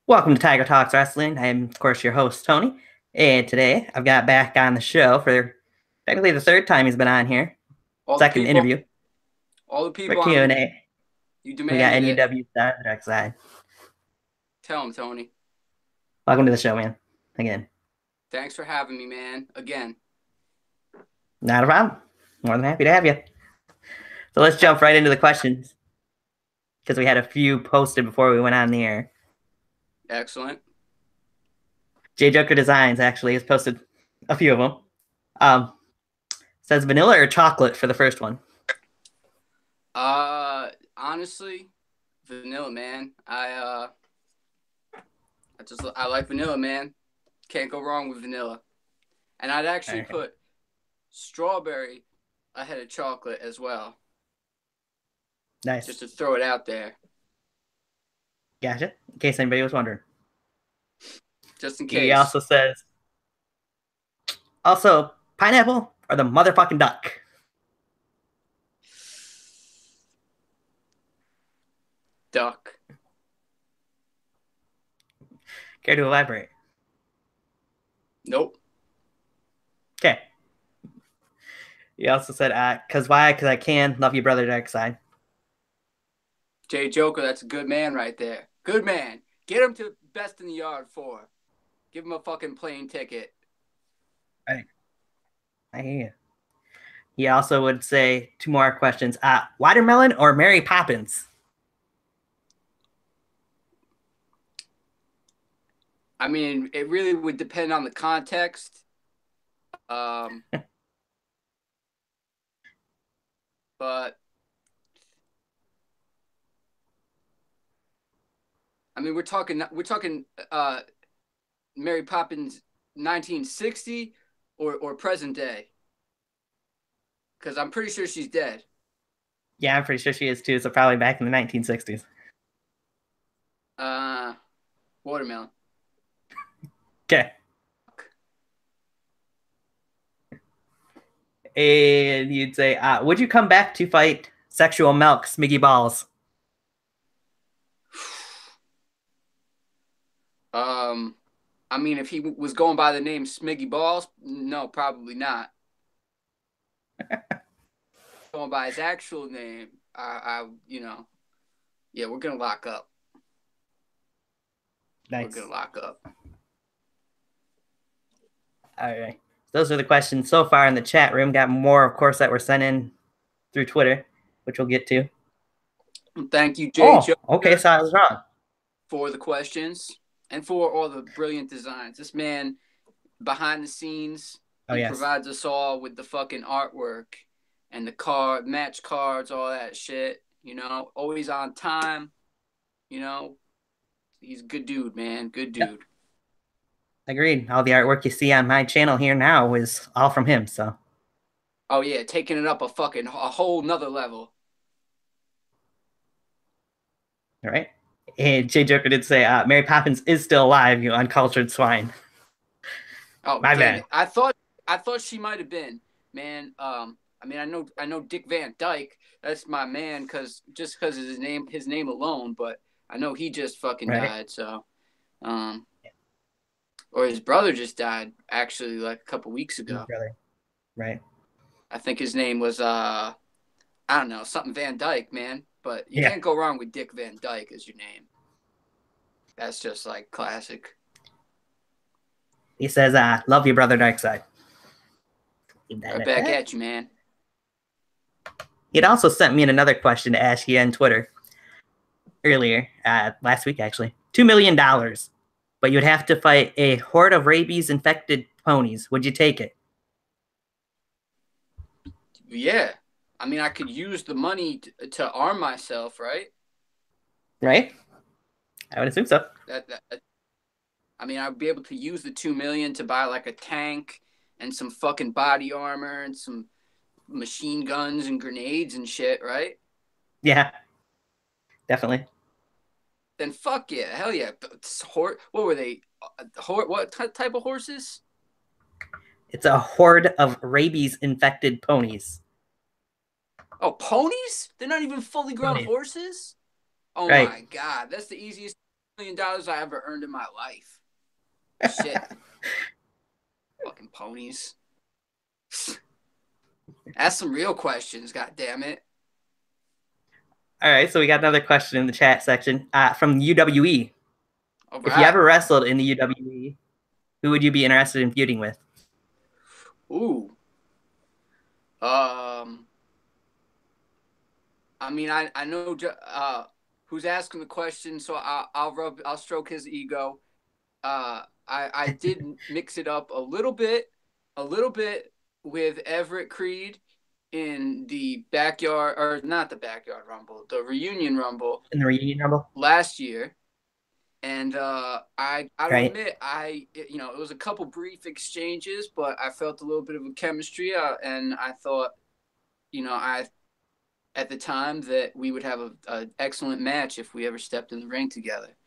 Welcome to Tiger Talks Wrestling. I am, of course, your host, Tony. And today I've got back on the show for technically the third time he's been on here. All the Second people, interview all the for people Q&A. you We got demanded it. NUW Tha DarkSide. Tell him, Tony. Welcome to the show, man. Again. Thanks for having me, man. Again. Not a problem. More than happy to have you. So let's jump right into the questions because we had a few posted before we went on the air. Excellent. J Joker Designs actually has posted a few of them. Says vanilla or chocolate for the first one. Honestly, vanilla, man. I like vanilla, man. Can't go wrong with vanilla. And I'd actually put strawberry ahead of chocolate as well. Nice. Just to throw it out there. Gotcha. In case anybody was wondering. Just in case. He also says, pineapple or the motherfucking duck? Duck. Care to elaborate? Nope. Okay. He also said, cause why? Cause I can. Love you, brother, DarkSide. J Joker, that's a good man right there. Good man. Get him to Best in the Yard 4. Give him a fucking plane ticket. Right. I hear you. He also would say two more questions. Watermelon or Mary Poppins? I mean, it really would depend on the context. But I mean, we're talking Mary Poppins 1960 or present day, because I'm pretty sure she's dead. Yeah, I'm pretty sure she is too. So probably back in the 1960s. Watermelon. Okay. And you'd say, would you come back to fight Sexual Milk Smiggy Balls? I mean, if he was going by the name Smiggy Balls, no, probably not. Going by his actual name, yeah, we're gonna lock up. Nice. We're gonna lock up. All right. Those are the questions so far in the chat room. Got more, of course, that were sent in through Twitter, which we'll get to. Thank you, Jay. Okay, so I was wrong. For the questions and for all the brilliant designs. This man, behind the scenes, provides us all with the fucking artwork and the match cards, all that shit. You know, always on time. You know, he's a good dude, man. Good dude. Yep. Agreed. All the artwork you see on my channel here now is all from him, so. Oh, yeah, taking it up a whole nother level. All right. And J Joker did say, Mary Poppins is still alive, you uncultured swine. Oh, my bad. I thought she might have been, man. I mean, I know Dick Van Dyke. That's my man, just because of his name alone. But I know he just fucking died. So, or his brother just died actually like a couple weeks ago. His brother, right? I think his name was I don't know, something Van Dyke, man. But you can't go wrong with Dick Van Dyke as your name. That's just like classic. He says, love you, brother DarkSide. Right back at you, man. He'd also sent me in another question to ask you on Twitter earlier, last week actually. $2 million, but you'd have to fight a horde of rabies-infected ponies. Would you take it? Yeah. I mean, I could use the money to arm myself, right? Right? I would assume so. I mean, I'd be able to use the $2 million to buy like a tank and some fucking body armor and some machine guns and grenades and shit, right? Yeah, definitely. Then fuck yeah, hell yeah. What were they? What type of horses? It's a horde of rabies-infected ponies. Oh, ponies? They're not even fully grown horses? Oh right. My God, that's the easiest million I ever earned in my life. Shit. Fucking ponies. Ask some real questions, god damn it. All right, so we got another question in the chat section from UWE. All right. If you ever wrestled in the UWE, who would you be interested in feuding with? Ooh. I mean, I know who's asking the question, so I'll stroke his ego. I did mix it up a little bit with Everett Creed in the backyard, or not the backyard rumble, the reunion rumble. In the reunion rumble last year. And I gotta admit, it was a couple brief exchanges, but I felt a little bit of a chemistry, and I thought, at the time that we would have an excellent match if we ever stepped in the ring together.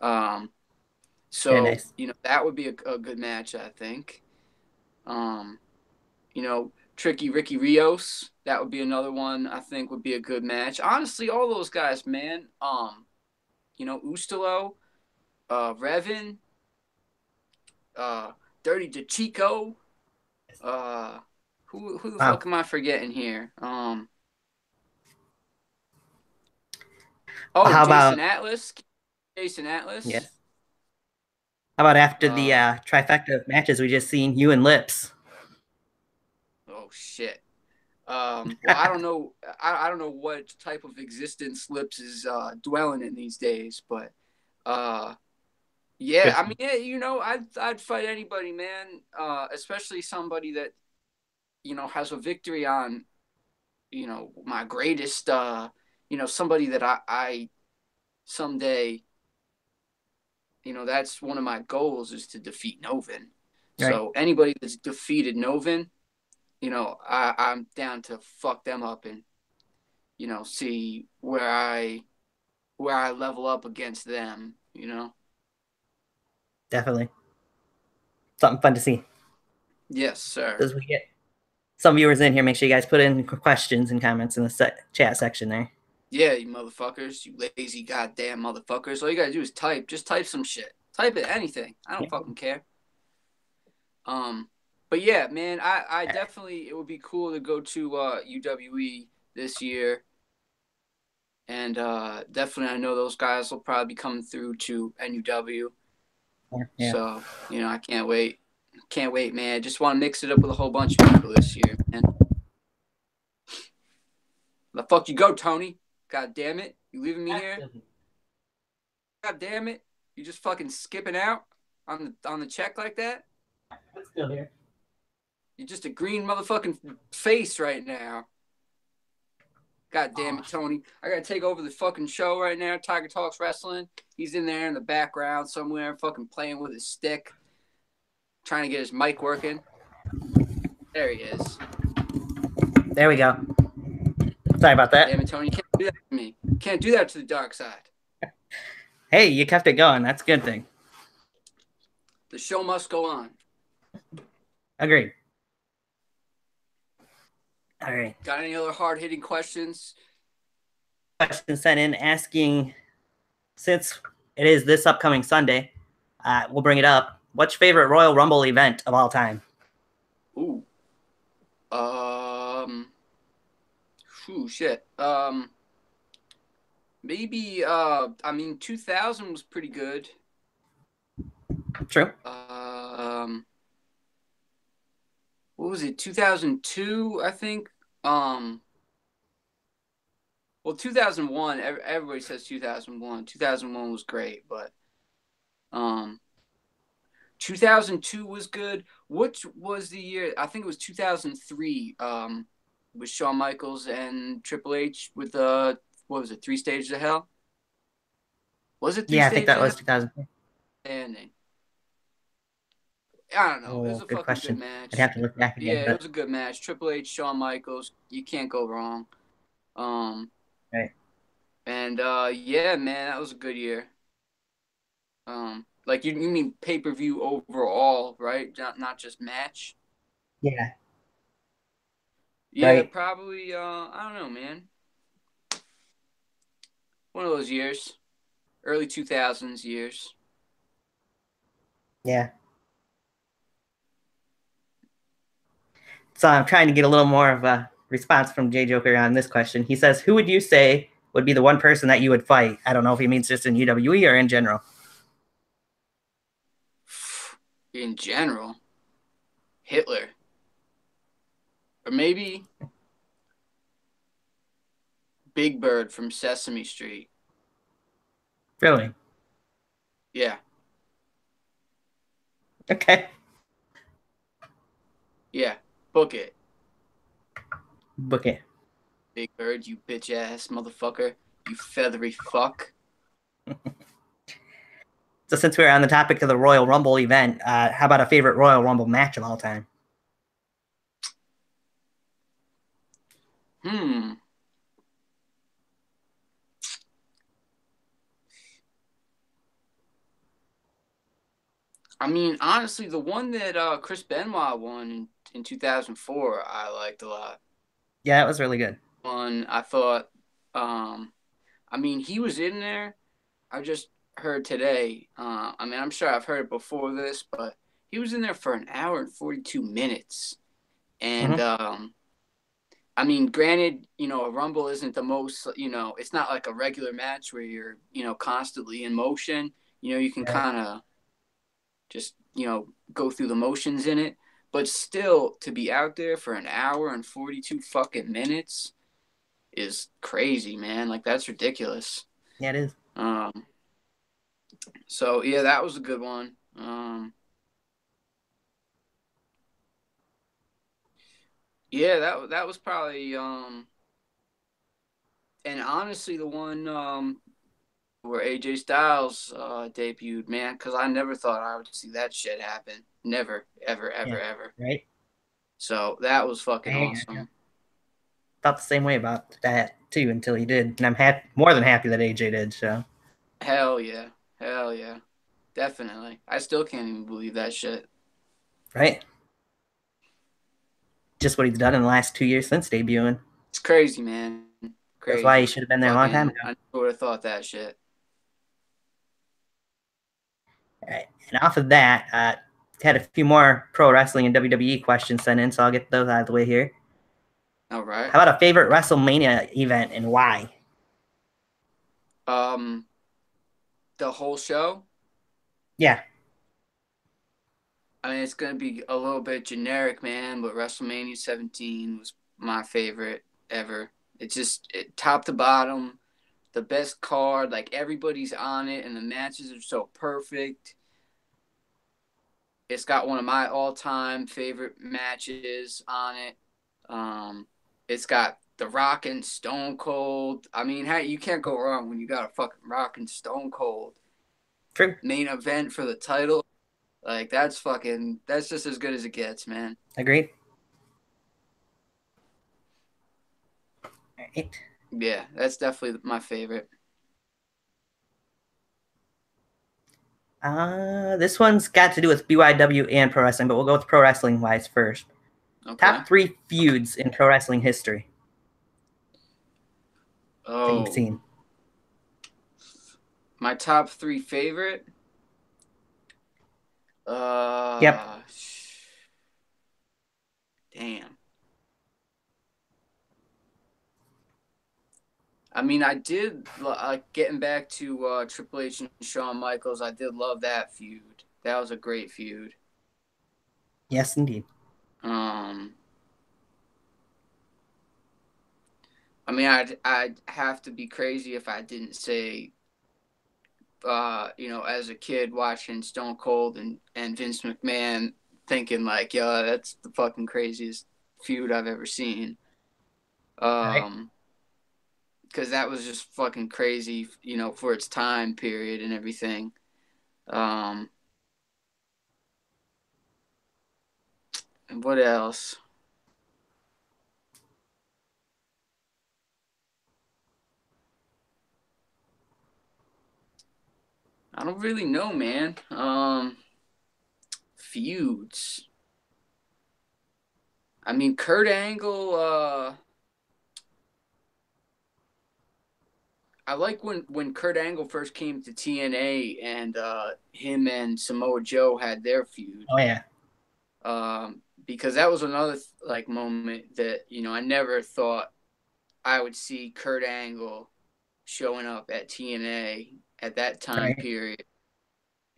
So nice. That would be a good match, I think. Tricky Ricky Rios, that would be another one I think would be a good match. Honestly, all those guys, man. Ustalo, Revan, Dirty DeChico. Who the fuck am I forgetting here? Jason Atlas. Yes. How about after the trifecta of matches we just seen, you and Lips? Oh shit. Well, I don't know. I don't know what type of existence Lips is dwelling in these days, but yeah. I mean, I'd fight anybody, man. Especially somebody that has a victory on my greatest. Somebody that I someday. That's one of my goals is to defeat Novin. Right. So anybody that's defeated Novin, I'm down to fuck them up and, see where I level up against them, Definitely. Something fun to see. Yes, sir. As we get some viewers in here, make sure you guys put in questions and comments in the chat section there. Yeah, you motherfuckers, you lazy goddamn motherfuckers. All you gotta do is type. Just type some shit. Type it, anything. I don't fucking care. But yeah, man, I definitely, it would be cool to go to UWE this year. And definitely I know those guys will probably be coming through to NUW. Yeah. So, I can't wait. Can't wait, man. I just want to mix it up with a whole bunch of people this year, man. The fuck you go, Tony? God damn it. You leaving me here? God damn it. You just fucking skipping out on the check like that? I'm still here. You're just a green motherfucking face right now. God damn it, Tony. I gotta take over the fucking show right now. Tiger Talks Wrestling. He's in there in the background somewhere, fucking playing with his stick. Trying to get his mic working. There he is. There we go. Sorry about that. Damn it, Tony. You can't do that to me. You can't do that to the dark side. Hey, you kept it going. That's a good thing. The show must go on. Agreed. All right. Got any other hard-hitting questions? Question sent in asking, since it is this upcoming Sunday, we'll bring it up. What's your favorite Royal Rumble event of all time? Ooh. Shit. Maybe, 2000 was pretty good. True. What was it? 2002, I think. Well, 2001. Everybody says 2001. 2001 was great, but 2002 was good. Which was the year? I think it was 2003. With Shawn Michaels and Triple H with what was it? 3 Stages of Hell. Was it? Yeah, I think that was 2003. Ending. I don't know. It was a fucking good match. I'd have to look back again. Yeah, it was a good match. Triple H, Shawn Michaels. You can't go wrong. Right. And yeah, man, that was a good year. Like you mean pay-per-view overall, right? Not just match. Yeah. Yeah, right. Probably. I don't know, man. One of those years. early 2000s years. Yeah. So I'm trying to get a little more of a response from J Joker on this question. He says, "Who would you say would be the one person that you would fight?" I don't know if he means just in UWE or in general. In general, Hitler, or maybe Big Bird from Sesame Street. Really? Yeah. Okay. Yeah. Book it. Book it. Big Bird, you bitch ass motherfucker. You feathery fuck. So since we're on the topic of the Royal Rumble event, how about a favorite Royal Rumble match of all time? I mean, honestly, the one that Chris Benoit won in 2004, I liked a lot. Yeah, it was really good. One, I thought, I mean, he was in there. I just heard today. I mean, I'm sure I've heard it before this, but he was in there for an hour and 42 minutes. And, I mean, granted, a Rumble isn't the most, it's not like a regular match where you're, constantly in motion. You can kind of just, go through the motions in it. But still, to be out there for an hour and 42 fucking minutes is crazy, man. Like, that's ridiculous. Yeah, it is. So, yeah, that was a good one. Yeah, that was probably and honestly the one where AJ Styles debuted, man, because I never thought I would see that shit happen. Never, ever, ever, ever. Right. So that was fucking awesome. Thought the same way about that too until he did, and I'm more than happy that AJ did. So. Hell yeah, definitely. I still can't even believe that shit. Right. Just what he's done in the last 2 years since debuting. It's crazy, man. Crazy. That's why he should have been there a long time ago. I would have thought that shit. All right. And off of that, had a few more pro wrestling and WWE questions sent in, so I'll get those out of the way here. All right. How about a favorite WrestleMania event and why? The whole show? Yeah. I mean, it's going to be a little bit generic, man, but WrestleMania 17 was my favorite ever. It's just top to bottom, the best card. Like, everybody's on it, and the matches are so perfect. It's got one of my all-time favorite matches on it. It's got The Rock and Stone Cold. I mean, hey, you can't go wrong when you got a fucking Rock and Stone Cold. True. Main event for the title. Like, that's just as good as it gets, man. Agreed. All right. Yeah, that's definitely my favorite. This one's got to do with BYW and pro wrestling, but we'll go with pro wrestling wise first. Okay. Top 3 feuds in pro wrestling history. That you've seen. My top 3 favorite? Yep. Damn. I mean, I did, getting back to Triple H and Shawn Michaels, I did love that feud. That was a great feud. Yes, indeed. I mean, I'd have to be crazy if I didn't say, as a kid watching Stone Cold and Vince McMahon thinking like, yo, that's the fucking craziest feud I've ever seen. Because that was just fucking crazy, for its time period and everything. And what else? I don't really know, man. Feuds. I mean, Kurt Angle, I like when Kurt Angle first came to TNA and him and Samoa Joe had their feud. Oh yeah. Because that was another like moment that I never thought I would see Kurt Angle showing up at TNA at that time period.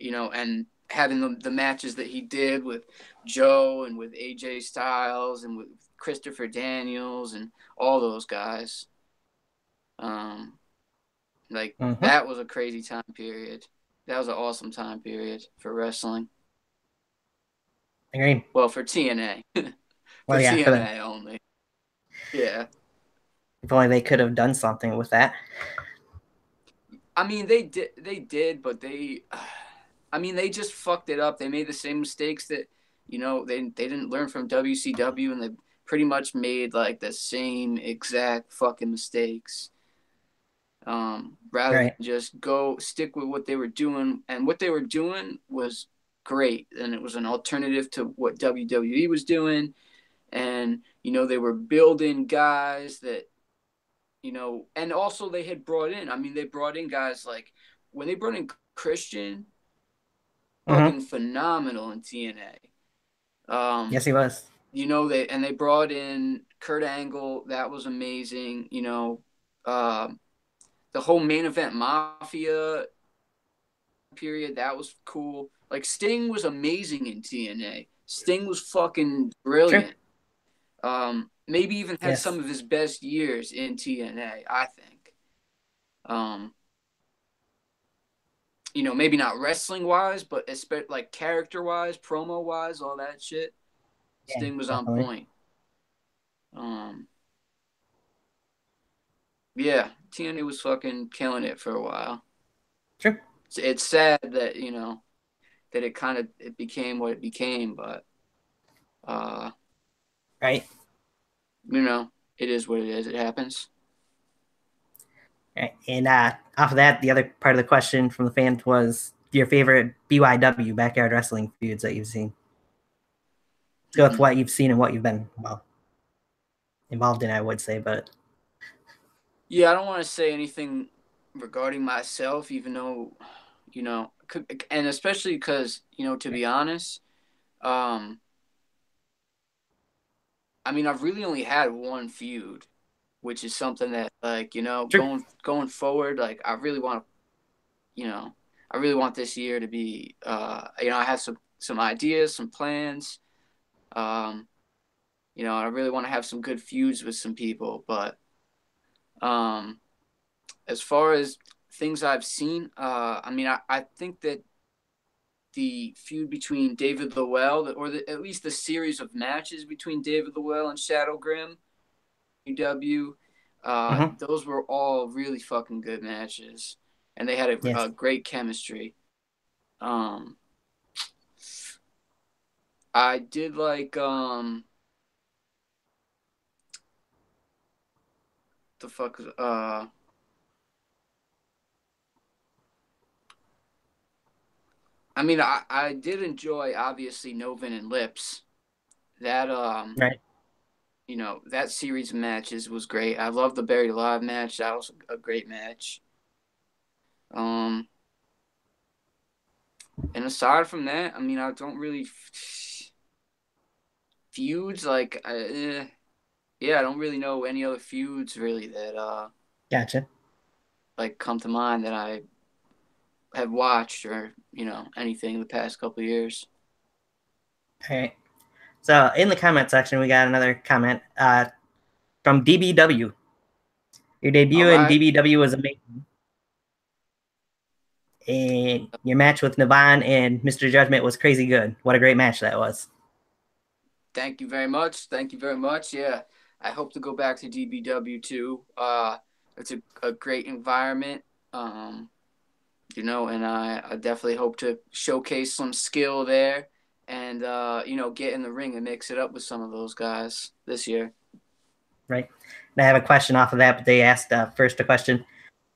And having the matches that he did with Joe and with AJ Styles and with Christopher Daniels and all those guys. That was a crazy time period. That was an awesome time period for wrestling. Agreed. Well, for TNA. For TNA only. Yeah. If only they could have done something with that. I mean, they did, but they just fucked it up. They made the same mistakes that, they didn't learn from WCW, and they pretty much made like the same exact fucking mistakes. Rather than just stick with what they were doing, and what they were doing was great, and it was an alternative to what WWE was doing, and they were building guys that, and also they had brought in. I mean, they brought in guys like when they brought in Christian, fucking phenomenal in TNA. Yes, he was. They brought in Kurt Angle. That was amazing. The whole main event Mafia period, that was cool. Like Sting was amazing in TNA. Sting was fucking brilliant. Sure. Maybe even had some of his best years in TNA, I think. Maybe not wrestling wise, but especially like character wise, promo wise, all that shit. Yeah, Sting was definitely on point. Yeah, TNA was fucking killing it for a while. Sure. It's sad that that it became what it became, but right. It is what it is. It happens. Right. And off of that, the other part of the question from the fans was your favorite BYW backyard wrestling feuds that you've seen. Let's go with what you've seen and what you've been involved in, I would say, but yeah, I don't want to say anything regarding myself, even though, and especially because, to be honest, I mean, I've really only had one feud, which is something that, like, sure. going forward, like, I really want this year to be, I have some ideas, some plans. I really want to have some good feuds with some people, but as far as things I've seen, I mean, I think that the feud between David Lowell, at least the series of matches between David Lowell and Shadow Grim, UW, those were all really fucking good matches, and they had a great chemistry. I did like the fuck I mean, I did enjoy obviously Novin and Lips. That right. That series of matches was great. I love the Buried Alive match. That was a great match. And aside from that, I mean, I don't really feuds like I don't really know any other feuds really that gotcha. Like come to mind that I have watched or anything in the past couple of years. All right. So in the comment section, we got another comment from DBW. Your debut in DBW was amazing. And your match with Navon and Mr. Judgment was crazy good. What a great match that was. Thank you very much. Thank you very much. Yeah, I hope to go back to DBW too. It's a great environment, and I definitely hope to showcase some skill there and, get in the ring and mix it up with some of those guys this year. Right. And I have a question off of that, but they asked first a question.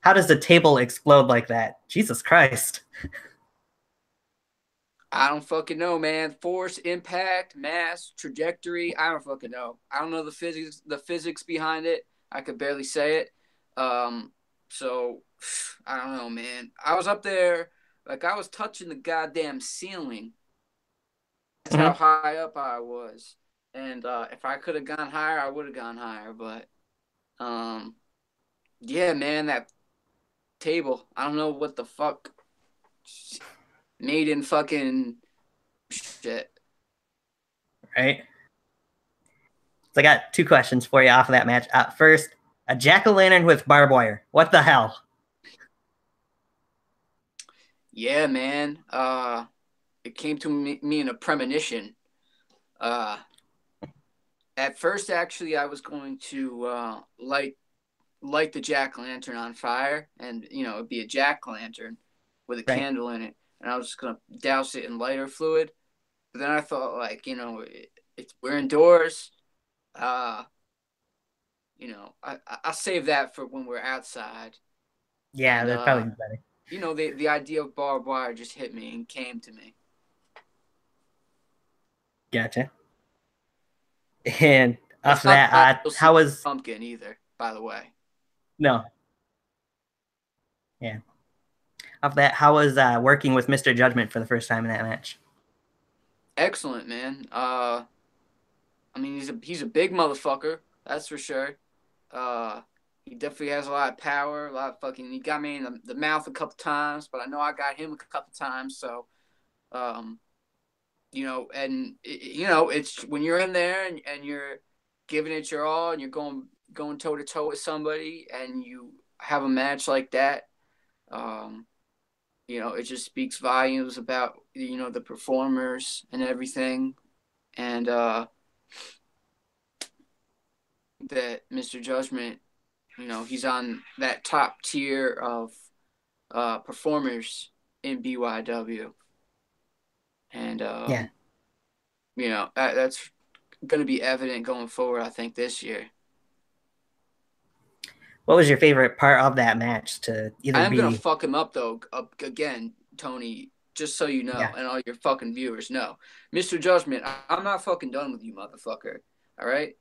How does the table explode like that? Jesus Christ. I don't fucking know, man. Force, impact, mass, trajectory. I don't fucking know. I don't know the physics behind it. I could barely say it. So I don't know, man. I was up there, like I was touching the goddamn ceiling. That's how Mm-hmm. high up I was. And if I could have gone higher, I would have gone higher. But um, yeah, man, that table. I don't know what the fuck made in fucking shit. Right. So I got two questions for you off of that match. First, a jack-o'-lantern with barbed wire. What the hell? Yeah, man. It came to me in a premonition. Uh, at first, actually, I was going to light the jack lantern on fire, and it'd be a jack lantern with a Right. candle in it, and I was just gonna douse it in lighter fluid. But then I thought, like, we're indoors. Uh, I'll save that for when we're outside. Yeah, And that'd probably be better. the idea of barbed wire just hit me and came to me. Gotcha. And It's off of not that, that you'll see how was pumpkin either, by the way. no? Yeah. Off of that, how was working with Mr. Judgment for the first time in that match? Excellent, man. I mean, he's a big motherfucker, that's for sure. Uh, he definitely has a lot of power, a lot of fucking. He got me in the mouth a couple times, but I know I got him a couple times. So, um, it's when you're in there and you're giving it your all, and you're going toe to toe with somebody, and you have a match like that. Um, it just speaks volumes about the performers and everything, and that Mr. Judgment, he's on that top tier of performers in BYW, and Yeah. that's going to be evident going forward. I think this year. What was your favorite part of that match to I either am going to be? fuck him up though. Again, Tony. Just so you know, Yeah. and all your fucking viewers know, Mr. Judgment, I'm not fucking done with you, motherfucker. All right,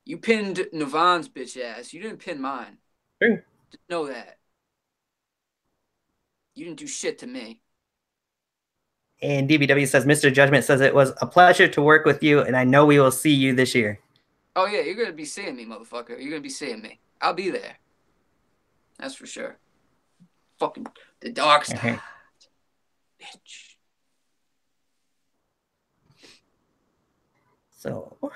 you pinned Navon's bitch ass. You didn't pin mine. True. Just know that. You didn't do shit to me. And DBW says Mr. Judgment says it was a pleasure to work with you, and I know we will see you this year. Oh yeah, you're gonna be seeing me, motherfucker. You're gonna be seeing me. I'll be there. That's for sure. Fucking the dark side, Okay. bitch. So, all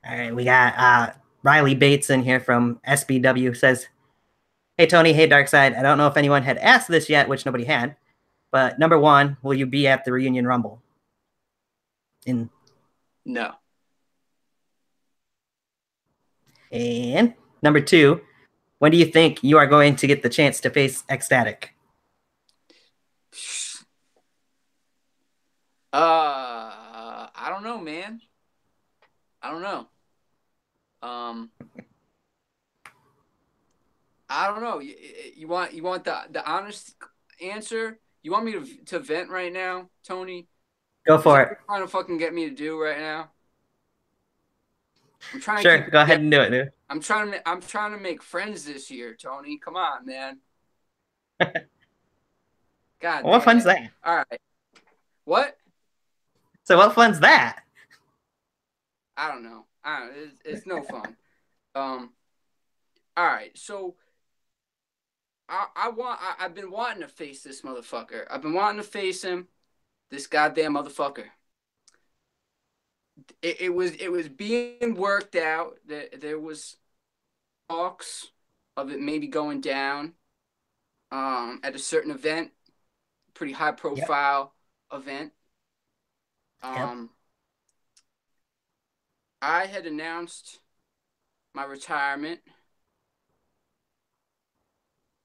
right, we got Riley Bates in here from SBW says, "Hey Tony, hey DarkSide. I don't know if anyone had asked this yet, which nobody had, but number one, will you be at the Reunion Rumble?" In No. And number two, when do you think you are going to get the chance to face Ecstatic? I don't know, man. I don't know. Um, I don't know. You want the honest answer? You want me to vent right now, Tony? Go Is that for what it. you're trying to fucking get me to do right now? I'm trying to keep Sure, it go ahead together. and do it, dude. I'm trying to make friends this year, Tony. Come on, man. God What damn fun's it. that? All right. What? So what fun's that? I don't know. It's no fun. Um. All right. So I've been wanting to face this motherfucker. I've been wanting to face him. This goddamn motherfucker. It was being worked out. There was talks of it maybe going down. At a certain event, pretty high Yep, profile event. yep, Um. I had announced my retirement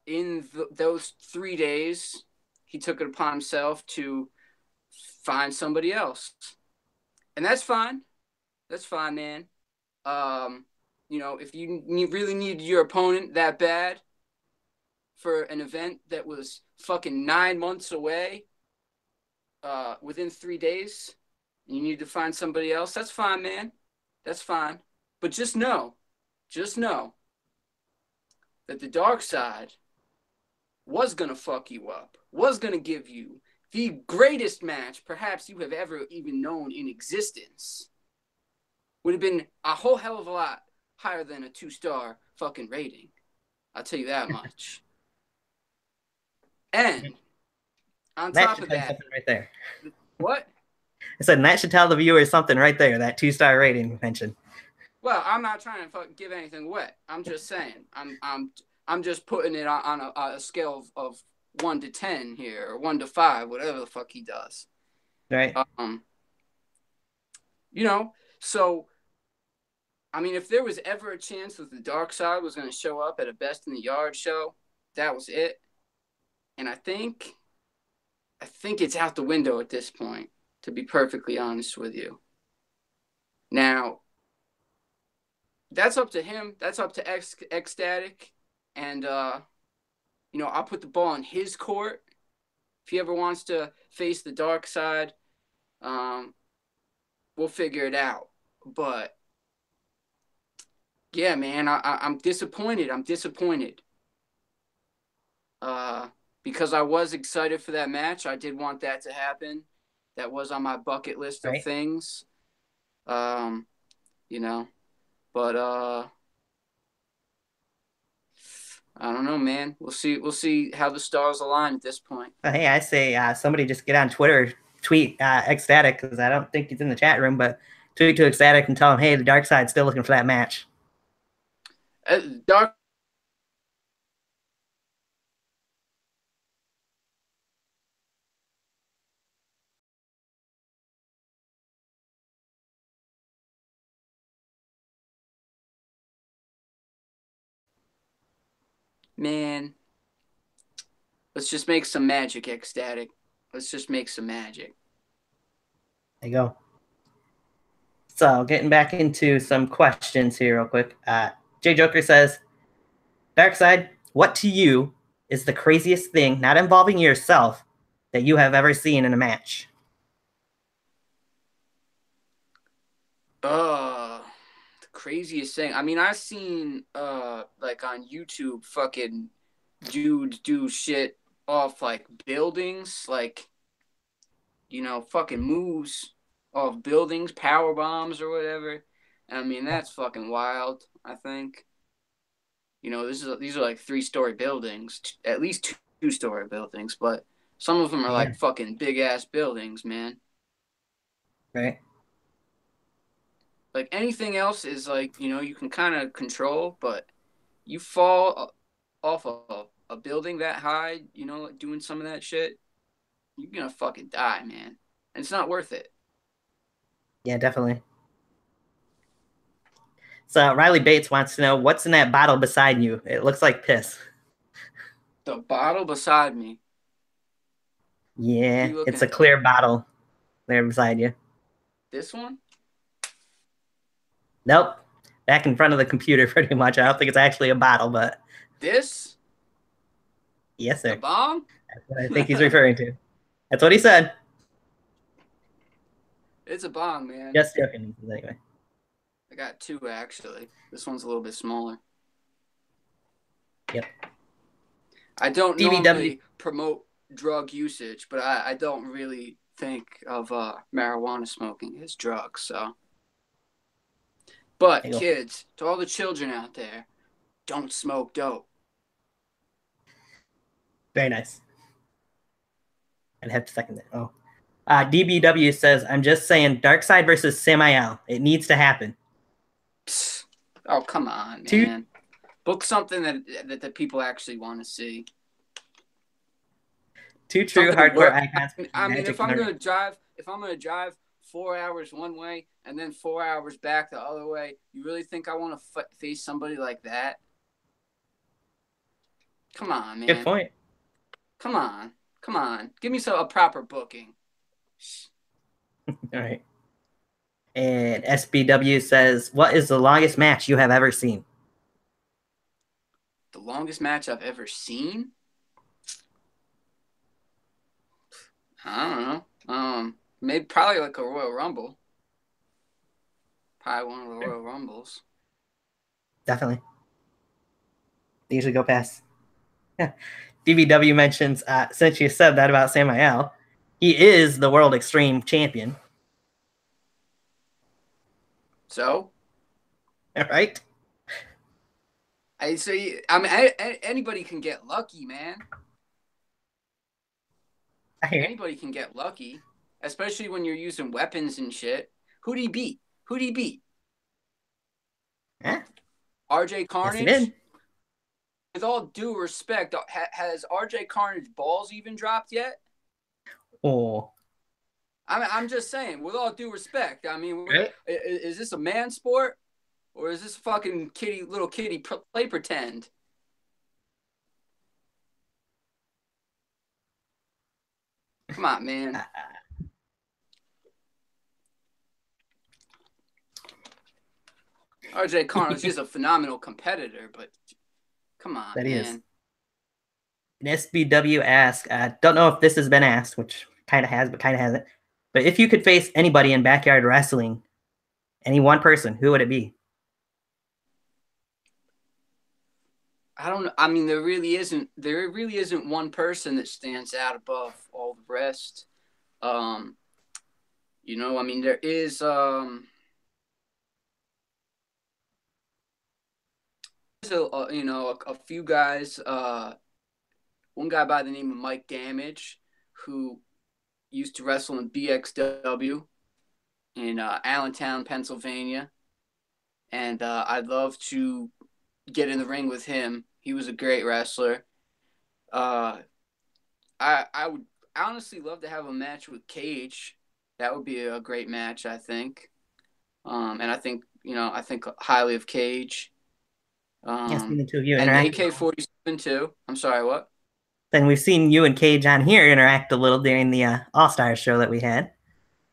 in those 3 days. He took it upon himself to find somebody else, and that's fine. That's fine, man. Um, if you really need your opponent that bad for an event that was fucking 9 months away, within 3 days, and you need to find somebody else, that's fine, man. That's fine. But just know, that the dark side was going to fuck you up, was going to give you the greatest match perhaps you have ever even known in existence, would have been a whole hell of a lot higher than a 2-star fucking rating. I'll tell you that much. And on That top should of tell you that, something right there. what? I said that should tell the viewers something right there. That 2-star rating you mentioned. Well, I'm not trying to give anything away. I'm just saying. I'm just putting it on a scale of 1 to 10 here, or 1 to 5, whatever the fuck he does. Right. You know, so I mean, if there was ever a chance that the dark side was going to show up at a Best in the Yard show, that was it. And I think it's out the window at this point, to be perfectly honest with you. Now, that's up to him. That's up to Ecstatic. And, you know, I'll put the ball in his court. If he ever wants to face the dark side, we'll figure it out. But, yeah, man, I'm disappointed. I'm disappointed. Because I was excited for that match. I did want that to happen. That was on my bucket list of things. You know, but I don't know, man. We'll see how the stars align at this point. Hey, I say somebody just get on Twitter, tweet Ecstatic, because I don't think he's in the chat room, but tweet to Ecstatic and tell him, hey, the dark side's still looking for that match. Dark man, let's just make some magic, Ecstatic. Let's just make some magic. There you go. So, getting back into some questions here real quick. Jay Joker says, DarkSide, what to you is the craziest thing, not involving yourself, that you have ever seen in a match? The craziest thing. I mean, I've seen like on YouTube fucking dudes do shit off like buildings, like, you know, fucking moves off buildings, power bombs or whatever. And I mean, that's fucking wild, I think. You know, these are like 3-story buildings, at least 2-story buildings, but some of them are like fucking big ass buildings, man. Right. Like anything else is like, you know, you can kind of control, but you fall off a building that high, you know, doing some of that shit, you're gonna fucking die, man. And it's not worth it. Yeah, definitely. So Riley Bates wants to know, what's in that bottle beside you? It looks like piss. The bottle beside me. Yeah, it's a clear bottle there beside you. This one? Nope. Back in front of the computer, pretty much. I don't think it's actually a bottle, but... This? Yes, sir. The bong? That's what I think he's referring to. That's what he said. It's a bong, man. Just joking, anyway. I got 2, actually. This one's a little bit smaller. Yep. I don't normally promote drug usage, but I don't really think of marijuana smoking as drugs, so... But, kids, to all the children out there, don't smoke dope. Very nice. I'd have to second that. Oh. DBW says, I'm just saying, DarkSide versus Samael. It needs to happen. Psst. Oh, come on, man. Book something that the people actually want to see. 2 true hardcore icons. I mean, if I'm gonna drive 4 hours one way and then 4 hours back the other way, you really think I want to face somebody like that? Come on, man. Good point. Come on. Give me a proper booking. All right. And SBW says, what is the longest match you have ever seen? The longest match I've ever seen? I don't know. Maybe probably like a Royal Rumble. Probably one of the Royal Rumbles. Definitely. They usually go past. DBW mentions, since you said that about Samael, he is the World Extreme Champion. So? Right? I say, anybody can get lucky, man. Anybody can get lucky, especially when you're using weapons and shit. Who'd he beat? Huh? RJ Carnage? Yes, he did. With all due respect, has RJ Carnage balls even dropped yet? Oh. I'm just saying, with all due respect. I mean, Right? is this a man sport? Or is this fucking little kitty play pretend? Come on, man. RJ Carnage is a phenomenal competitor, but come on, that man. Is. And SBW asks, don't know if this has been asked, which kind of has, but kind of hasn't. But if you could face anybody in backyard wrestling, any one person, who would it be? I don't know. I mean, there really isn't one person that stands out above all the rest. You know, I mean, there is a few guys. One guy by the name of Mike Damage, who used to wrestle in BXW in Allentown, Pennsylvania, and I'd love to get in the ring with him. He was a great wrestler. I would honestly love to have a match with Cage. That would be a great match, I think. And I think highly of Cage. Yes, the two of you and interact. AK-47 too. I'm sorry, what? Then we've seen you and Cage on here interact a little during the All-Star show that we had.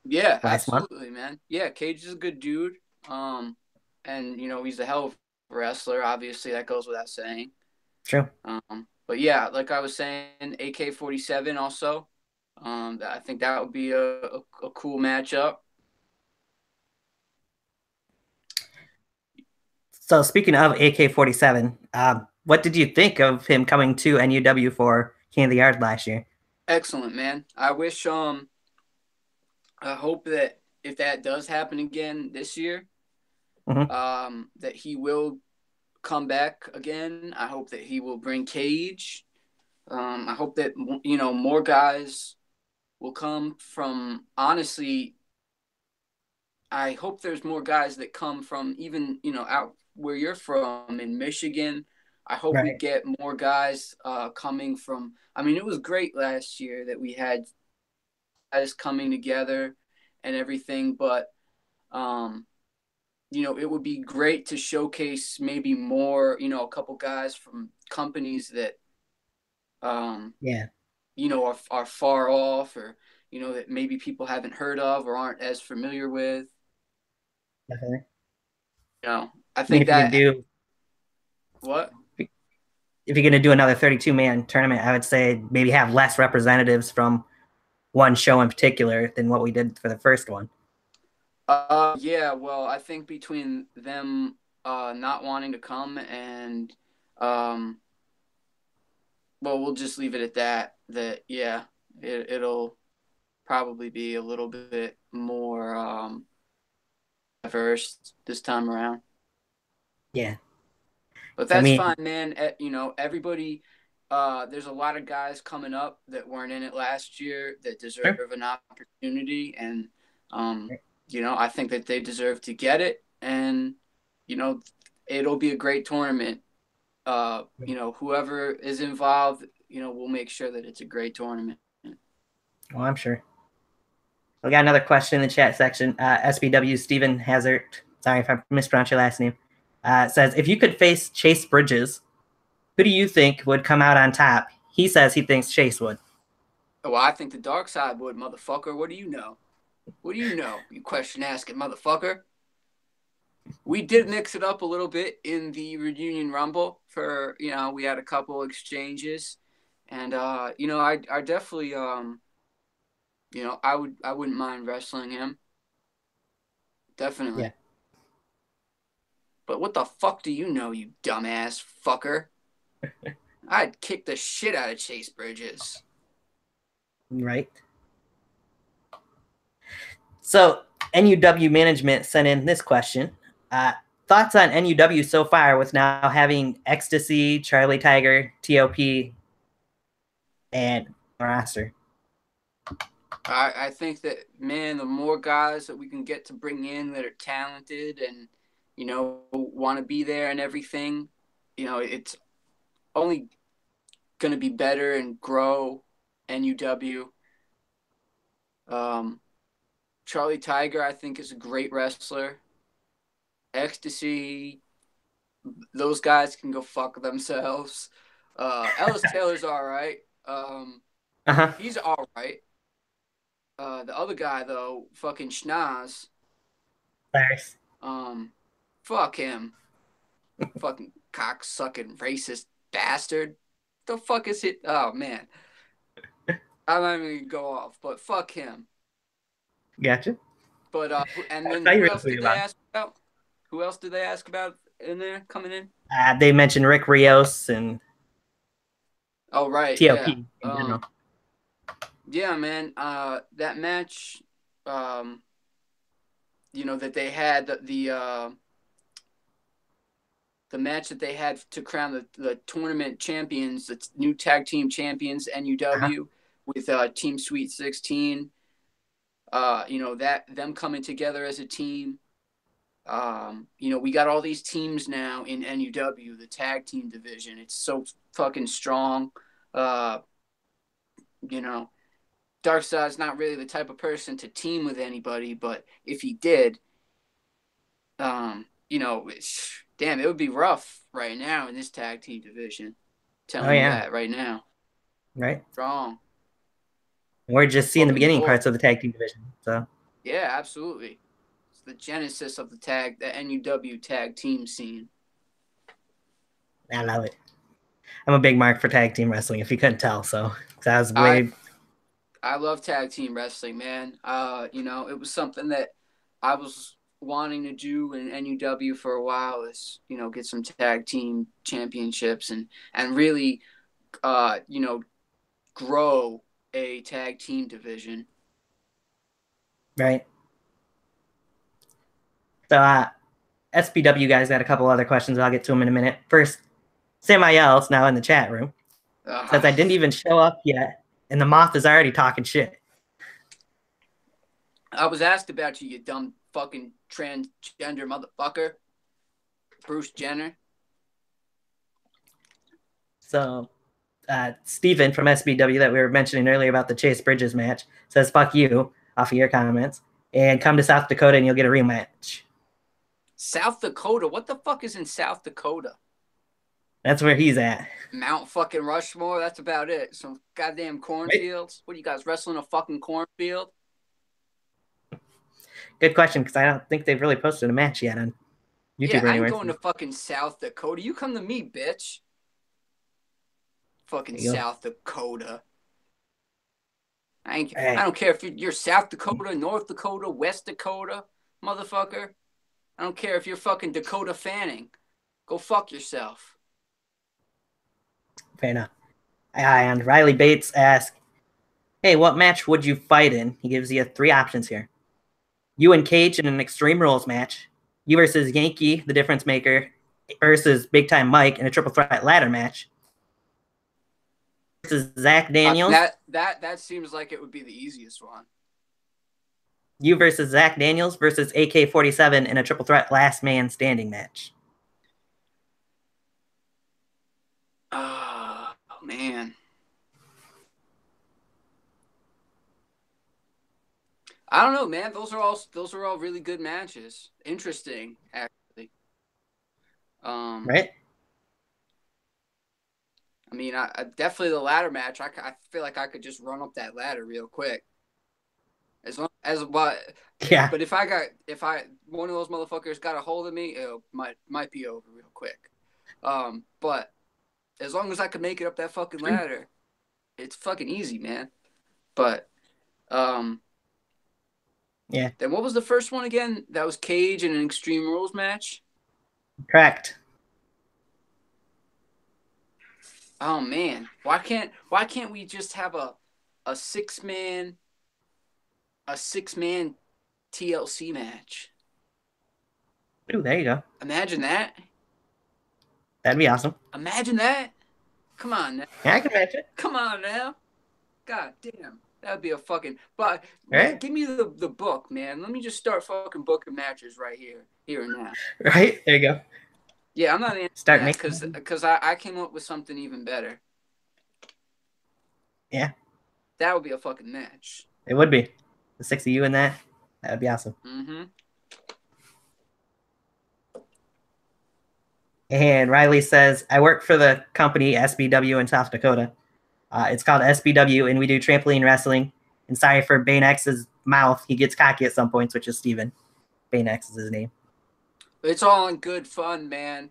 Yeah, absolutely, man. Yeah, Cage is a good dude. And he's a hell of a wrestler. Obviously, that goes without saying. True. But yeah, like I was saying, AK-47 also. I think that would be a cool matchup. So speaking of AK-47, what did you think of him coming to NUW for King of the Yard last year? Excellent, man. I wish I hope that if that does happen again this year, that he will come back again. I hope that he will bring Cage. I hope that more guys will come from. Honestly, I hope there's more guys that come from even out where you're from in Michigan. I hope we get more guys coming from. I mean, it was great last year that we had guys coming together and everything, but it would be great to showcase maybe more, a couple guys from companies that are far off, or that maybe people haven't heard of or aren't as familiar with. Definitely. I think that do what if you're going to do another 32-man tournament, I would say maybe have less representatives from one show in particular than what we did for the first one. Yeah, well, I think between them not wanting to come and we'll just leave it at that. That yeah, it'll probably be a little bit more diverse this time around. Yeah, but that's fine, man. Everybody. There's a lot of guys coming up that weren't in it last year that deserve an opportunity, and I think that they deserve to get it, and it'll be a great tournament. Whoever is involved, we'll make sure that it's a great tournament. Well, I'm sure. We got another question in the chat section. SBW Steven Hazard, sorry if I mispronounced your last name, says, if you could face Chase Bridges, who do you think would come out on top? He says he thinks Chase would. Well, I think the DarkSide would, motherfucker. What do you know? What do you know, you question asking motherfucker? We did mix it up a little bit in the reunion rumble for, we had a couple exchanges, and I definitely I wouldn't mind wrestling him. Definitely. Yeah. But what the fuck do you know, you dumbass fucker? I'd kick the shit out of Chase Bridges. Right. So NUW management sent in this question. Thoughts on NUW so far with now having Ecstasy, Charlie Tiger, TOP, and roster? I think that, man, the more guys that we can get to bring in that are talented and, you know, want to be there and everything, you know, it's only going to be better and grow NUW. Charlie Tiger, I think, is a great wrestler. Ecstasy, those guys can go fuck themselves. Ellis Taylor's all right. He's all right. The other guy though, fucking Schnoz. Thanks. Fuck him. Fucking cocksucking racist bastard. The fuck is it? Oh man. I'm not even gonna go off, but fuck him. Gotcha. But and then who else did they ask about? Who else did they ask about in there coming in? They mentioned Rick Rios and right, TOP yeah. in general. Yeah, man. That match, you know, that they had the match that they had to crown the tournament champions, the new tag team champions, NUW, with Team Sweet 16. You know, that them coming together as a team. You know, we got all these teams now in NUW, the tag team division. It's so fucking strong. You know, DarkSide's not really the type of person to team with anybody, but if he did, you know, damn, it would be rough right now in this tag team division. Telling you that right now. Right. Strong. We're just seeing the beginning parts of the tag team division. So yeah, absolutely. It's the genesis of the NUW tag team scene. I love it. I'm a big mark for tag team wrestling, if you couldn't tell. So that was way. I love tag team wrestling, man. You know, it was something that I was wanting to do in NUW for a while, is, you know, get some tag team championships and really, you know, grow a tag team division. Right. So SPW guys got a couple other questions. I'll get to them in a minute. First, Samael's now in the chat room. Says I didn't even show up yet, and the moth is already talking shit. I was asked about you, you dumb fucking transgender motherfucker. Bruce Jenner. So, Steven from SBW that we were mentioning earlier about the Chase Bridges match says, fuck you, off of your comments, and come to South Dakota and you'll get a rematch. South Dakota? What the fuck is in South Dakota? That's where he's at. Mount fucking Rushmore? That's about it. Some goddamn cornfields? Right. What, are you guys wrestling a fucking cornfield? Good question, because I don't think they've really posted a match yet on YouTube or anywhere. I'm going to fucking South Dakota. You come to me, bitch. Fucking South Dakota. I don't care if you're South Dakota, North Dakota, West Dakota, motherfucker. I don't care if you're fucking Dakota Fanning. Go fuck yourself. Fair enough. And Riley Bates asks, hey, what match would you fight in? He gives you 3 options here. You and Cage in an Extreme Rules match. You versus Yankee, the Difference Maker, versus Big Time Mike in a triple threat ladder match. Versus Zach Daniels. That seems like it would be the easiest one. You versus Zach Daniels versus AK-47 in a triple threat last man standing match. Oh, man. I don't know, man. Those are all really good matches. Interesting, actually. Right. I mean, I definitely the ladder match. I feel like I could just run up that ladder real quick. As long as what? Yeah. But if one of those motherfuckers got a hold of me, it might be over real quick. But as long as I could make it up that fucking ladder, it's fucking easy, man. But yeah. Then what was the first one again? That was Cage in an Extreme Rules match? Correct. Oh man, why can't we just have a six man a 6-man TLC match? Ooh, there you go. Imagine that. That'd be awesome. Imagine that. Come on now. Yeah, I can match it. Come on now. God damn. That would be a fucking. But man, Right? give me the book, man. Let me just start fucking booking matches right here and now. Right? There you go. Yeah, I'm not answering Start that making. because I came up with something even better. Yeah, That would be a fucking match. it would be. The 6 of you in that. That would be awesome. Mm-hmm. And Riley says, I work for the company SBW in South Dakota. It's called SBW, and we do trampoline wrestling. And sorry for Bane X's mouth. He gets cocky at some points, which is Steven. Bane X is his name. It's all in good fun, man.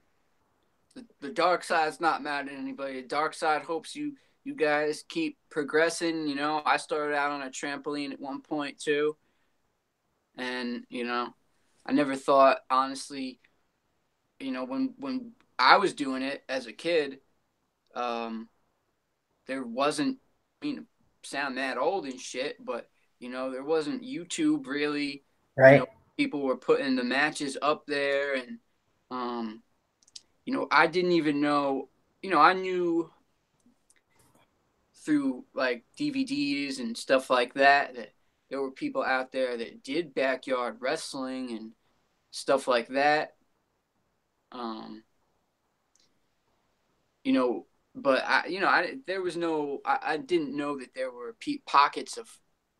The dark side's not mad at anybody. The dark side hopes you guys keep progressing. You know, I started out on a trampoline at one point too. And, you know, I never thought, honestly, you know, when I was doing it as a kid, there wasn't, I mean, sound that old and shit, but, you know, there wasn't YouTube really. Right. You know, people were putting the matches up there, and, you know, I didn't even know, you know, I knew through like DVDs and stuff like that there were people out there that did backyard wrestling and stuff like that. You know, but there was no, I didn't know that there were pockets of,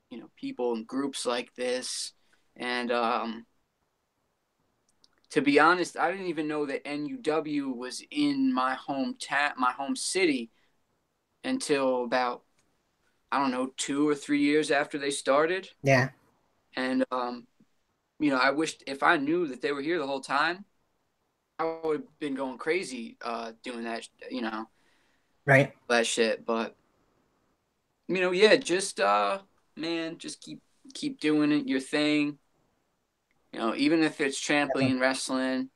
you know, people and groups like this. And to be honest, I didn't even know that NUW was in my home city until about, I don't know, 2 or 3 years after they started. Yeah. And you know, I wished if I knew that they were here the whole time, I would have been going crazy doing that, you know, right, that shit. But you know, yeah, just man, just keep doing it, your thing. You know, even if it's trampoline wrestling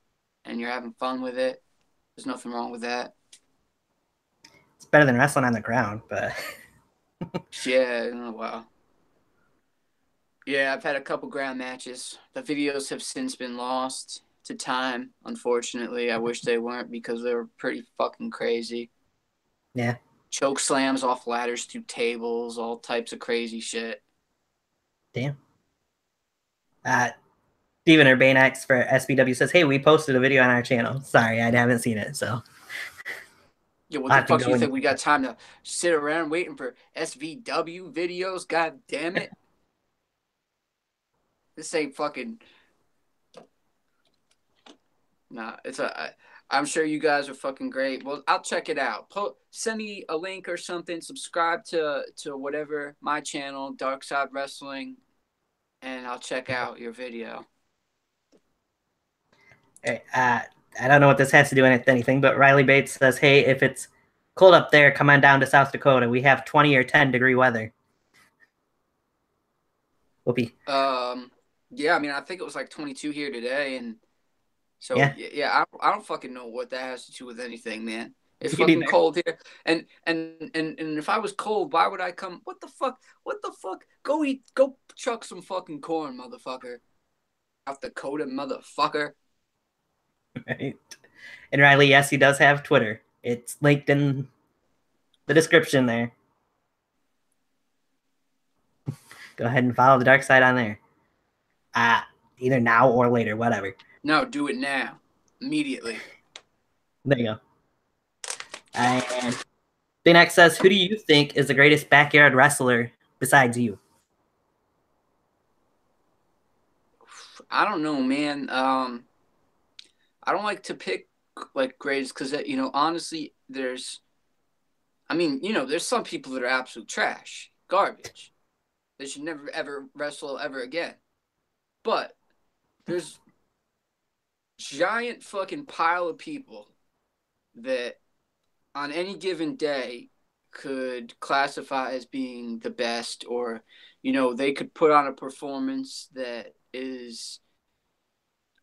and you're having fun with it, there's nothing wrong with that. It's better than wrestling on the ground, but yeah, oh, wow. Yeah, I've had a couple ground matches. The videos have since been lost to time, unfortunately. I wish they weren't because they were pretty fucking crazy. Yeah. Choke slams off ladders through tables, all types of crazy shit. Damn. Steven or Banex for SBW says, hey, we posted a video on our channel. Sorry, I haven't seen it, so. Yeah, what the fuck do you think? We got time to sit around waiting for SVW videos? God damn it. This ain't fucking... Nah, I'm sure you guys are fucking great. Well, I'll check it out. Send me a link or something. Subscribe to whatever, my channel, DarkSide Wrestling, and I'll check out your video. I don't know what this has to do with anything, but Riley Bates says, hey, if it's cold up there, come on down to South Dakota. We have 20 or 10 degree weather. Whoopee. Yeah, I mean, I think it was like 22 here today, and so yeah, I don't fucking know what that has to do with anything, man. It's fucking cold here, and if I was cold, why would I come? What the fuck? What the fuck? Go chuck some fucking corn, motherfucker. South Dakota, motherfucker. Right. And Riley, yes, he does have Twitter. It's linked in the description there. Go ahead and follow the dark side on there. Either now or later, whatever. No, do it now. Immediately. There you go. And the next says, who do you think is the greatest backyard wrestler besides you? I don't know, man. I don't like to pick like greatest because, you know, honestly, there's some people that are absolute trash, garbage. They should never ever wrestle ever again. But there's giant fucking pile of people that on any given day could classify as being the best, or, you know, they could put on a performance that is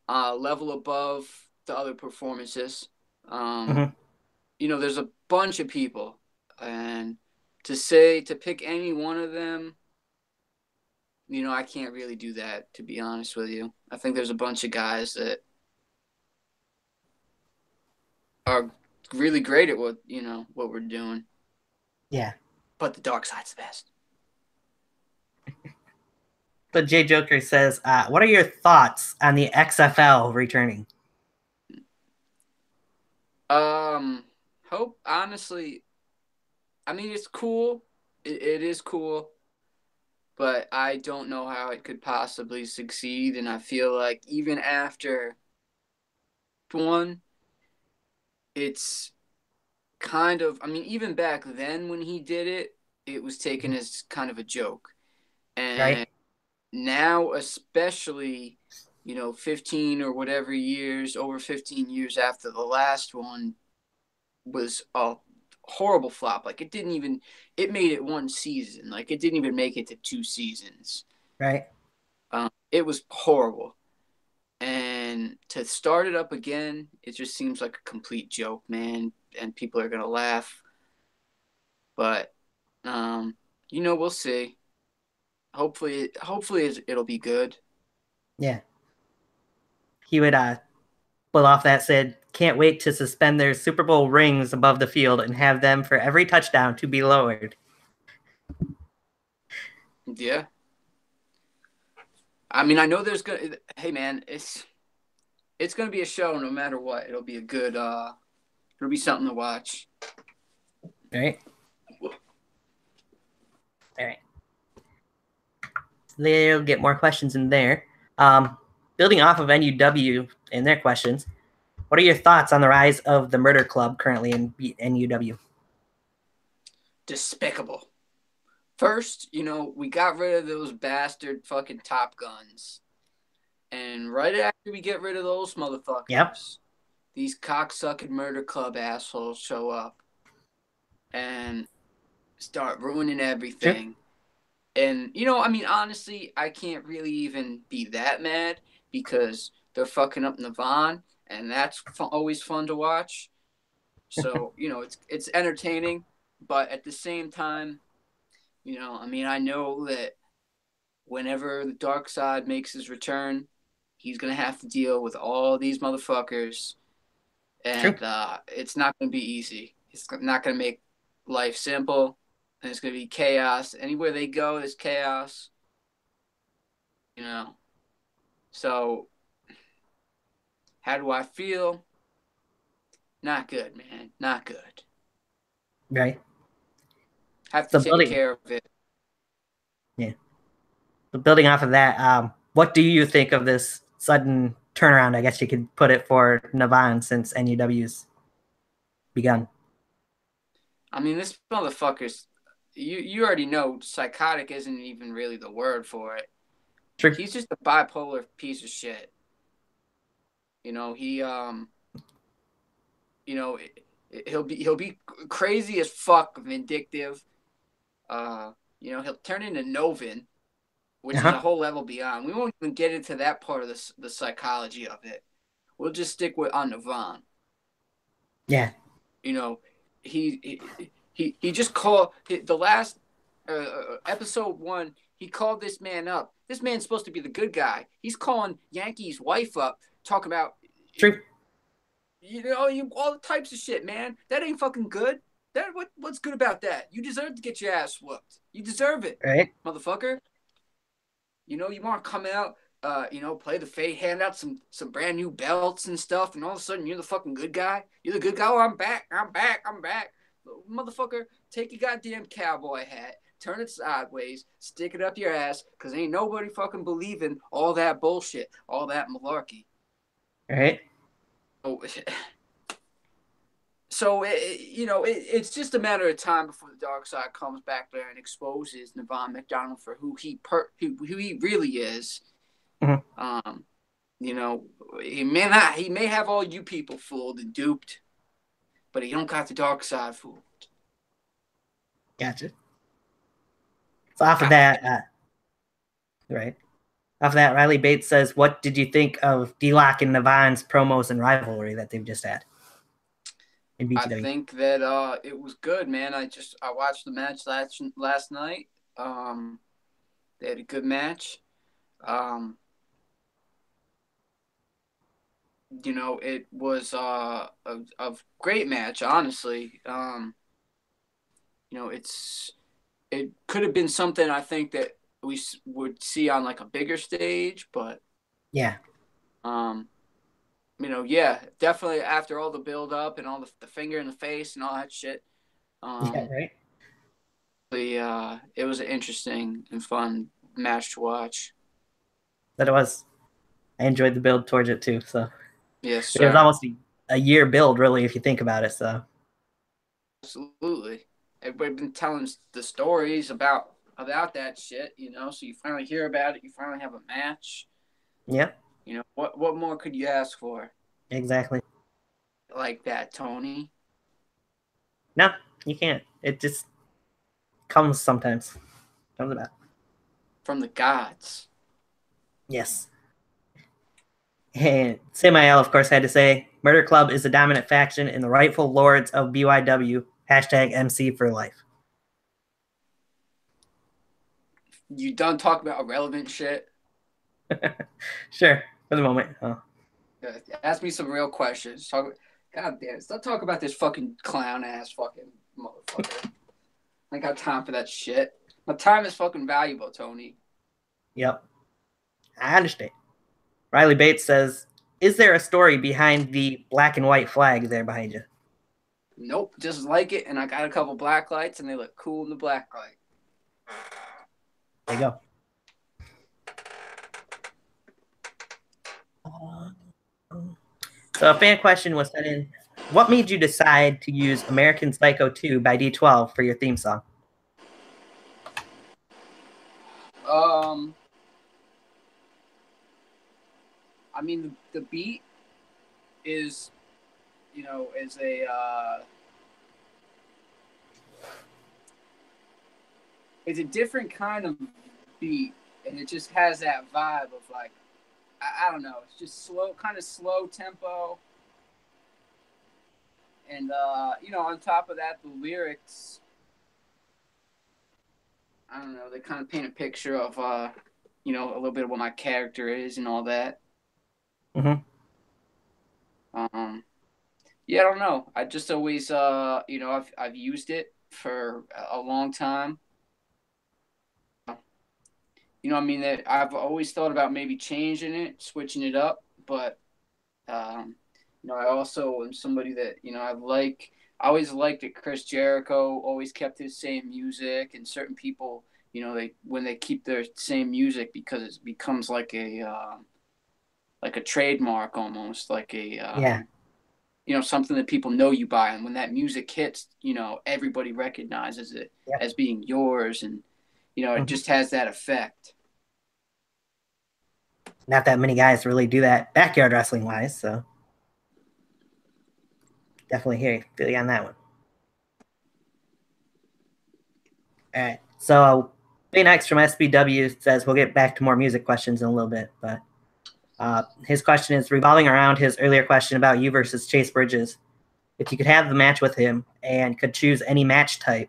a level above the other performances. there's a bunch of people, and to pick any one of them, I can't really do that, to be honest with you. I think there's a bunch of guys that are really great at what we're doing. Yeah. But the DarkSide's the best. But Jay Joker says, what are your thoughts on the XFL returning? Hope, honestly, I mean, it's cool. It is cool. But I don't know how it could possibly succeed. And I feel like even after one, it's kind of, I mean, even back then when he did it, it was taken as kind of a joke. And right. Now, especially, 15 or whatever years, over 15 years after the last one was a horrible flop. Like, it made it one season. Like, it didn't even make it to 2 seasons. Right. It was horrible. And to start it up again, it just seems like a complete joke, man. And people are going to laugh. But, we'll see. Hopefully it'll be good. Yeah. He would pull off that, said, can't wait to suspend their Super Bowl rings above the field and have them for every touchdown to be lowered. Yeah. I mean, I know hey man, it's going to be a show no matter what. It'll be a good, it'll be something to watch. All right. All right. They'll get more questions in there. Building off of NUW and their questions, what are your thoughts on the rise of the Murder Club currently in NUW? Despicable. First, we got rid of those bastard fucking Top Guns. And right after we get rid of those motherfuckers, these cocksucking Murder Club assholes show up and start ruining everything. Sure. And, I mean, honestly, I can't really even be that mad because they're fucking up Navon, and that's always fun to watch. So, it's entertaining, but at the same time, I mean, I know that whenever the DarkSide makes his return, he's going to have to deal with all these motherfuckers, and it's not going to be easy. It's not going to make life simple. And it's going to be chaos. Anywhere they go, there's chaos. So, how do I feel? Not good, man. Not good. Right. Have to take care of it. Yeah. But building off of that, what do you think of this sudden turnaround, I guess you could put it, for Navon since NUW's begun? I mean, this motherfucker's... You already know psychotic isn't even really the word for it. True. He's just a bipolar piece of shit. He'll be crazy as fuck, vindictive. He'll turn into Novin, which is a whole level beyond. We won't even get into that part of the psychology of it. We'll just stick on Navon. Yeah. He just called the last episode 1. He called this man up. This man's supposed to be the good guy. He's calling Yankee's wife up, talking about true. All the types of shit, man. That ain't fucking good. What's good about that? You deserve to get your ass whooped. You deserve it, right, motherfucker. You want to come out, play the fade, hand out some brand new belts and stuff, and all of a sudden you're the fucking good guy. You're the good guy. Oh, I'm back. Motherfucker, take your goddamn cowboy hat, turn it sideways, stick it up your ass, because ain't nobody fucking believing all that bullshit, all that malarkey. Right. So it's just a matter of time before the DarkSide comes back there and exposes Navon McDonald for who he really is. Mm-hmm. He may have all you people fooled and duped, but he don't got the DarkSide fooled. Gotcha. So off of that, right. Off of that, Riley Bates says, what did you think of D-Lock and Navon's promos and rivalry that they've just had? in I BTW? think that it was good, man. I watched the match last night. They had a good match. Um, it was a great match, honestly. It could have been something I think that we would see on like a bigger stage, but Yeah. um, yeah, definitely after all the build up and all the finger in the face and all that shit. Yeah, right. It was an interesting and fun match to watch. That it was. I enjoyed the build towards it too. So Yes, it was sir. almost a year build, really, if you think about it. So Absolutely. Everybody been telling the stories about that shit, so you finally hear about it, you finally have a match. yeah, What more could you ask for? exactly. Like that, Tony. No, you can't. It just comes sometimes. Comes about. From the gods. Yes. And Samael, of course, had to say, Murder Club is the dominant faction and the rightful lords of BYW. Hashtag MC for life. You done talking about irrelevant shit? Sure, for the moment. Oh. Ask me some real questions. God damn, stop talking about this fucking clown ass fucking motherfucker. I ain't got time for that shit. My time is fucking valuable, Tony. Yep. I understand. Riley Bates says, is there a story behind the black and white flag there behind you? Nope, just like it, and I got a couple black lights, and they look cool in the black light. There you go. So a fan question was sent in. What made you decide to use American Psycho 2 by D12 for your theme song? I mean, the beat is, is it's a different kind of beat, and it just has that vibe of like, I don't know, it's just slow, kind of slow tempo, and on top of that, the lyrics, I don't know, they kind of paint a picture of a little bit of what my character is and all that. Mm-hmm. Yeah, I don't know. I just always, I've used it for a long time. I mean, that I've always thought about maybe changing it, switching it up, but I also am somebody that I always liked that Chris Jericho always kept his same music, and certain people, when they keep their same music because it becomes like a trademark almost, like Yeah. something that people know you by, and when that music hits, everybody recognizes it Yep. as being yours, and it just has that effect. Not that many guys really do that backyard wrestling wise, so definitely feel you on that one. All right. So Phoenix from SBW says we'll get back to more music questions in a little bit, but his question is revolving around his earlier question about you versus Chase Bridges. If you could have the match with him and could choose any match type,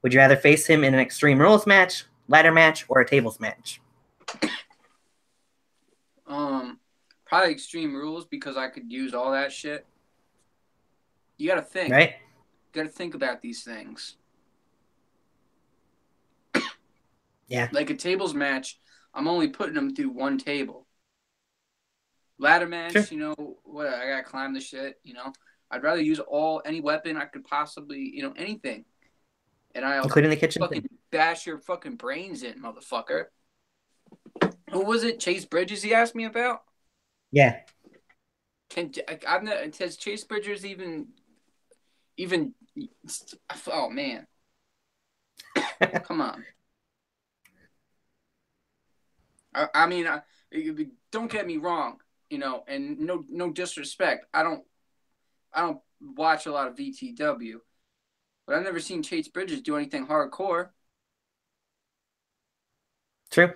would you rather face him in an Extreme Rules match, ladder match, or a tables match? Probably Extreme Rules, because I could use all that shit. You got to think. Right? You got to think about these things. Yeah. Like a tables match, I'm only putting them through one table. Ladder match, Sure. what, I gotta climb the shit. I'd rather use any weapon I could possibly, anything, and I'll Including the kitchen fucking thing. bash your fucking brains in, motherfucker. Who was it? Chase Bridges? He asked me about. Yeah. Has Chase Bridges even? Oh man, come on. I mean, don't get me wrong, and no disrespect. I don't watch a lot of VTW, but I've never seen Chase Bridges do anything hardcore. True.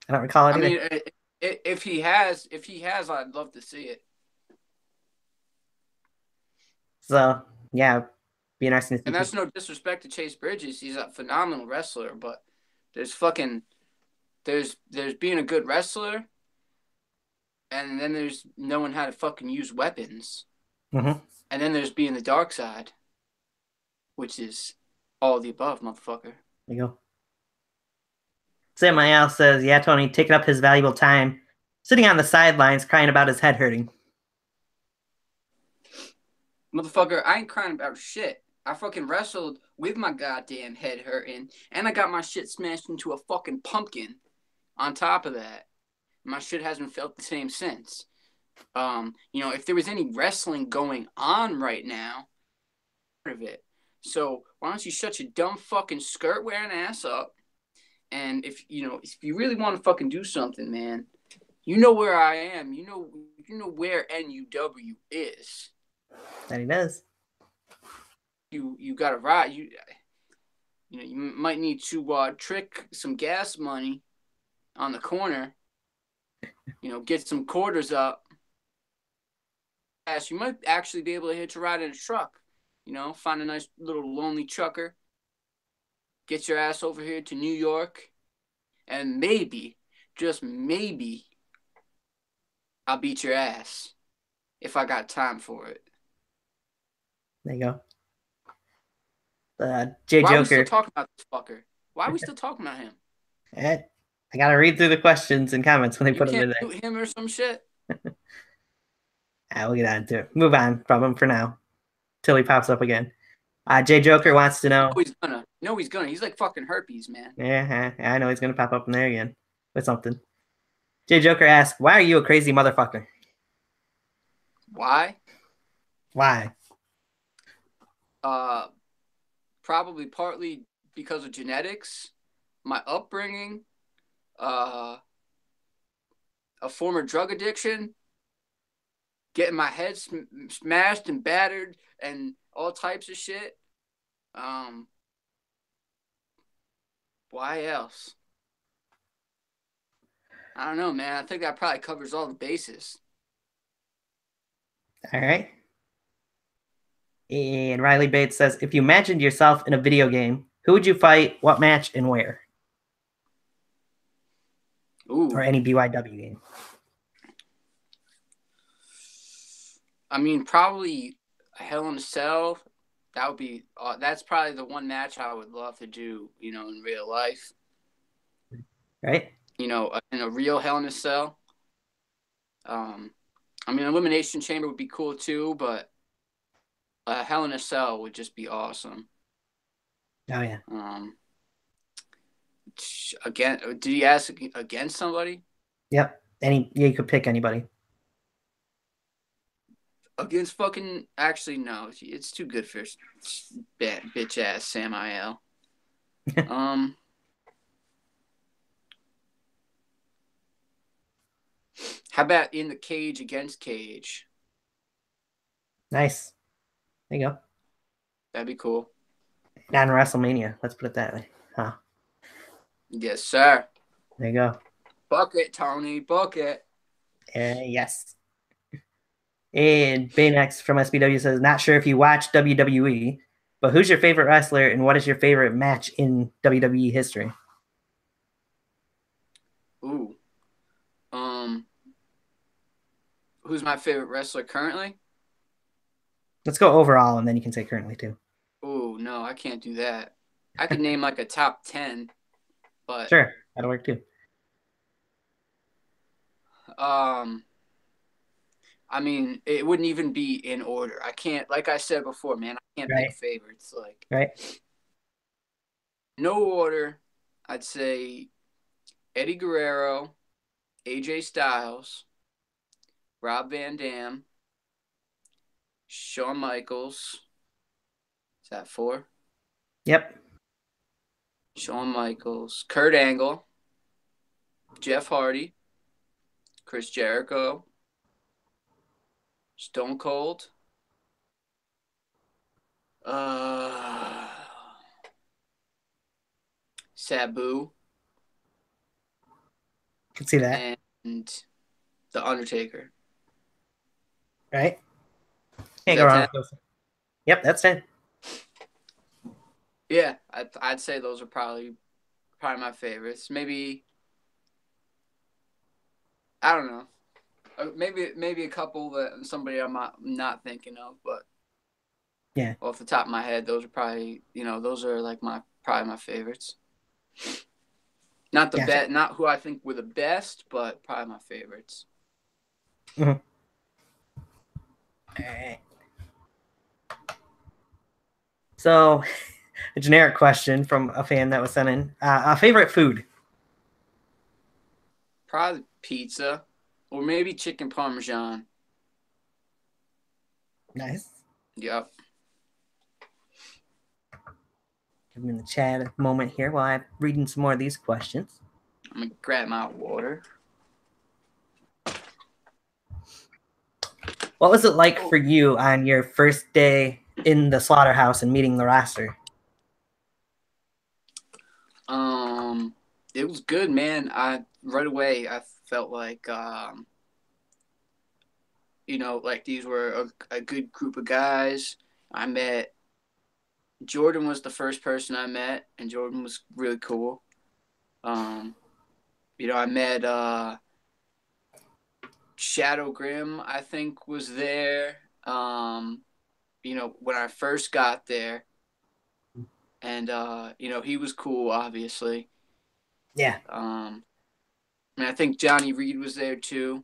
I don't recall it either. I mean, if he has, I'd love to see it. So yeah, be interesting to And see. that's no disrespect to Chase Bridges. He's a phenomenal wrestler, but there's fucking there's being a good wrestler, and then there's knowing how to fucking use weapons, and then there's being the dark side, which is all the above, motherfucker. There you go. Sam Mayal says, "Yeah, Tony, taking up his valuable time, sitting on the sidelines, crying about his head hurting." Motherfucker, I ain't crying about shit. I fucking wrestled with my goddamn head hurting, and I got my shit smashed into a fucking pumpkin on top of that. My shit hasn't felt the same since. If there was any wrestling going on right now, part of it. So why don't you shut your dumb fucking skirt wearing ass up? And if you really want to fucking do something, man, you know where I am. You know where NUW is. That he does. You got to ride. You might need to trick some gas money on the corner. Get some quarters up. You might actually be able to hitch a ride in a truck. Find a nice little lonely trucker. Get your ass over here to New York. And maybe, just maybe, I'll beat your ass if I got time for it. There you go. Jay Why Joker. are we still talking about this fucker? Why are we still talking about him? I gotta read through the questions and comments when they put them in there. You can't him or some shit? We'll get on to it. Move on from him for now. Till he pops up again. Jay Joker wants to know. He's gonna. No, he's gonna. He's like fucking herpes, man. Yeah, I know he's gonna pop up in there again with something. Jay Joker asks, "Why are you a crazy motherfucker?" Why? Why? Probably partly because of genetics, my upbringing, a former drug addiction, getting my head smashed and battered, and all types of shit. Why else? I don't know, man. I think that probably covers all the bases. All right. And Riley Bates says, "If you imagined yourself in a video game, who would you fight, what match, and where?" Ooh. Or any BYW game. I mean, probably Hell in a Cell. That would be. That's probably the one match I would love to do. In real life. Right. In a real Hell in a Cell. Elimination Chamber would be cool too, but Hell in a Cell would just be awesome. Oh yeah. Again, did he ask against somebody? Yep. You could pick anybody. Against fucking. Actually, no. It's too good for bad bitch ass Sam IL. How about in the cage against cage? Nice. There you go. That'd be cool. Not in WrestleMania. Let's put it that way. Huh. Yes, sir. There you go. Book it, Tony. Book it. Yes. And Baynex from SBW says, "Not sure if you watch WWE, but who's your favorite wrestler and what is your favorite match in WWE history?" Ooh. Who's my favorite wrestler currently? Let's go overall, and then you can say currently too. Ooh, no, I can't do that. I could name like a top 10, but sure, that'll work too. It wouldn't even be in order. I can't, like I said before, man, I can't pick favorites. No order. I'd say Eddie Guerrero, AJ Styles, Rob Van Dam, Shawn Michaels. Is that 4? Yep. Shawn Michaels, Kurt Angle, Jeff Hardy, Chris Jericho, Stone Cold, Sabu. Can see that. And The Undertaker. Right? Can't go wrong with those. Yep, that's it. Yeah, I'd say those are probably my favorites. Maybe I don't know. Maybe a couple that somebody I'm not thinking of, but yeah, off the top of my head, those are probably those are like probably my favorites. Not the gotcha. not who I think were the best, but probably my favorites. Mm-hmm. All right. So, a generic question from a fan that was sent in: a favorite food? Probably pizza, or maybe chicken parmesan. Nice. Yep. Give me in the chat a moment here while I'm reading some more of these questions. I'm gonna grab my water. What was it like for you on your first day in the slaughterhouse and meeting the roster? It was good, man. Right away I felt like like these were a good group of guys. I met Jordan was the first person I met, and Jordan was really cool. I met Shadow Grim, I think, was there. When I first got there, and he was cool, obviously. Yeah. And I think Johnny Reed was there too.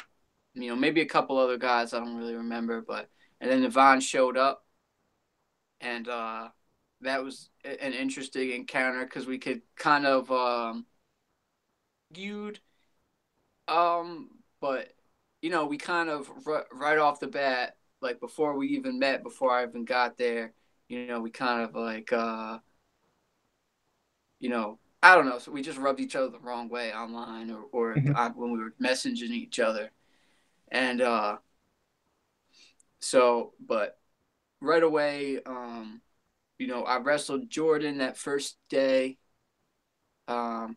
Maybe a couple other guys I don't really remember, and then Yvonne showed up, and that was an interesting encounter because we could kind of feud, but we kind of right off the bat, like before we even met, before I even got there, we kind of like I don't know, so we just rubbed each other the wrong way online or when we were messaging each other, and but right away, I wrestled Jordan that first day. Well,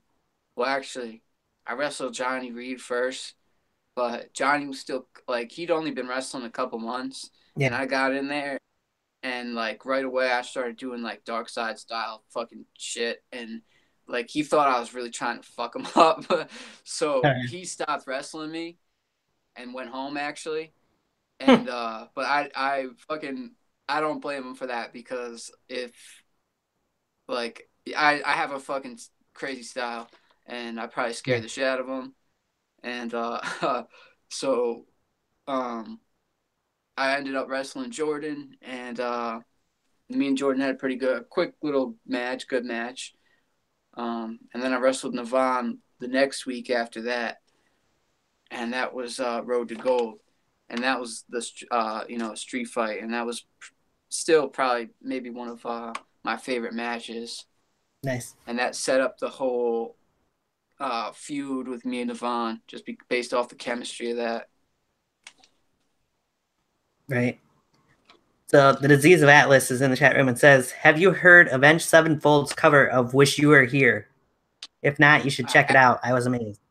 actually, I wrestled Johnny Reed first, but Johnny was still like he'd only been wrestling a couple months, and I got in there, and like right away I started doing like DarkSide style fucking shit, and like he thought I was really trying to fuck him up, so he stopped wrestling me and went home actually, and but I fucking I don't blame him for that because if like I have a fucking crazy style, and I probably scared the shit out of him, and so I ended up wrestling Jordan, and me and Jordan had a pretty quick little match, good match, and then I wrestled Navan the next week after that, and that was Road to Gold, and that was the street fight, and that was still probably maybe one of my favorite matches. Nice. And that set up the whole feud with me and Navan, just based off the chemistry of that. Right. So the Disease of Atlas is in the chat room and says, "Have you heard Avenged Sevenfold's cover of Wish You Were Here? If not, you should check it out. I was amazed."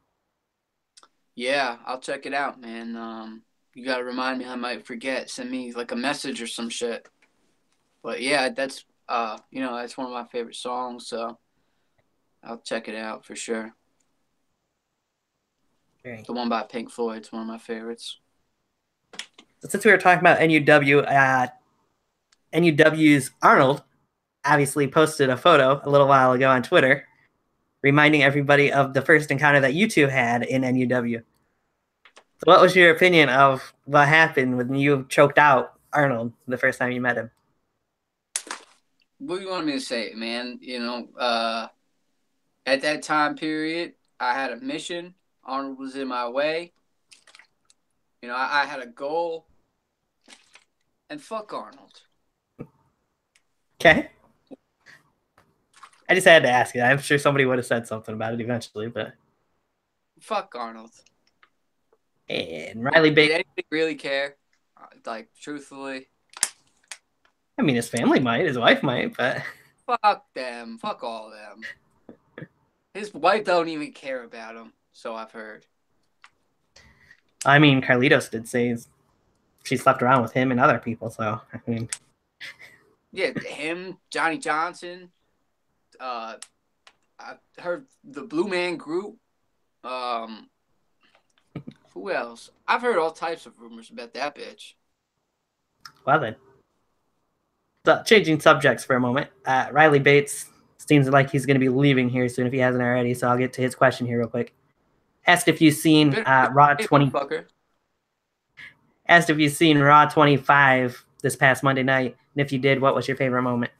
Yeah, I'll check it out, man. You gotta remind me, I might forget. Send me like a message or some shit. But yeah, that's that's one of my favorite songs, so I'll check it out for sure. Great. The one by Pink Floyd's one of my favorites. Since we were talking about NUW, NUW's Arnold obviously posted a photo a little while ago on Twitter, reminding everybody of the first encounter that you two had in NUW. So what was your opinion of what happened when you choked out Arnold the first time you met him? What do you want me to say, man? At that time period, I had a mission. Arnold was in my way. I had a goal. And fuck Arnold. Okay. I just had to ask you. I'm sure somebody would have said something about it eventually, but fuck Arnold. And Riley Baker. Did anybody really care? Like, truthfully? I mean, his family might, his wife might, but fuck them. Fuck all of them. His wife don't even care about him, so I've heard. I mean, Carlitos did say she slept around with him and other people, so I mean. Yeah, him, Johnny Johnson. I heard the Blue Man Group. Um, who else? I've heard all types of rumors about that bitch. Well then. So, changing subjects for a moment. Riley Bates seems like he's going to be leaving here soon if he hasn't already, so I'll get to his question here real quick. Asked if you've seen Raw 20. Asked if you've seen Raw 25 this past Monday night, and if you did, what was your favorite moment?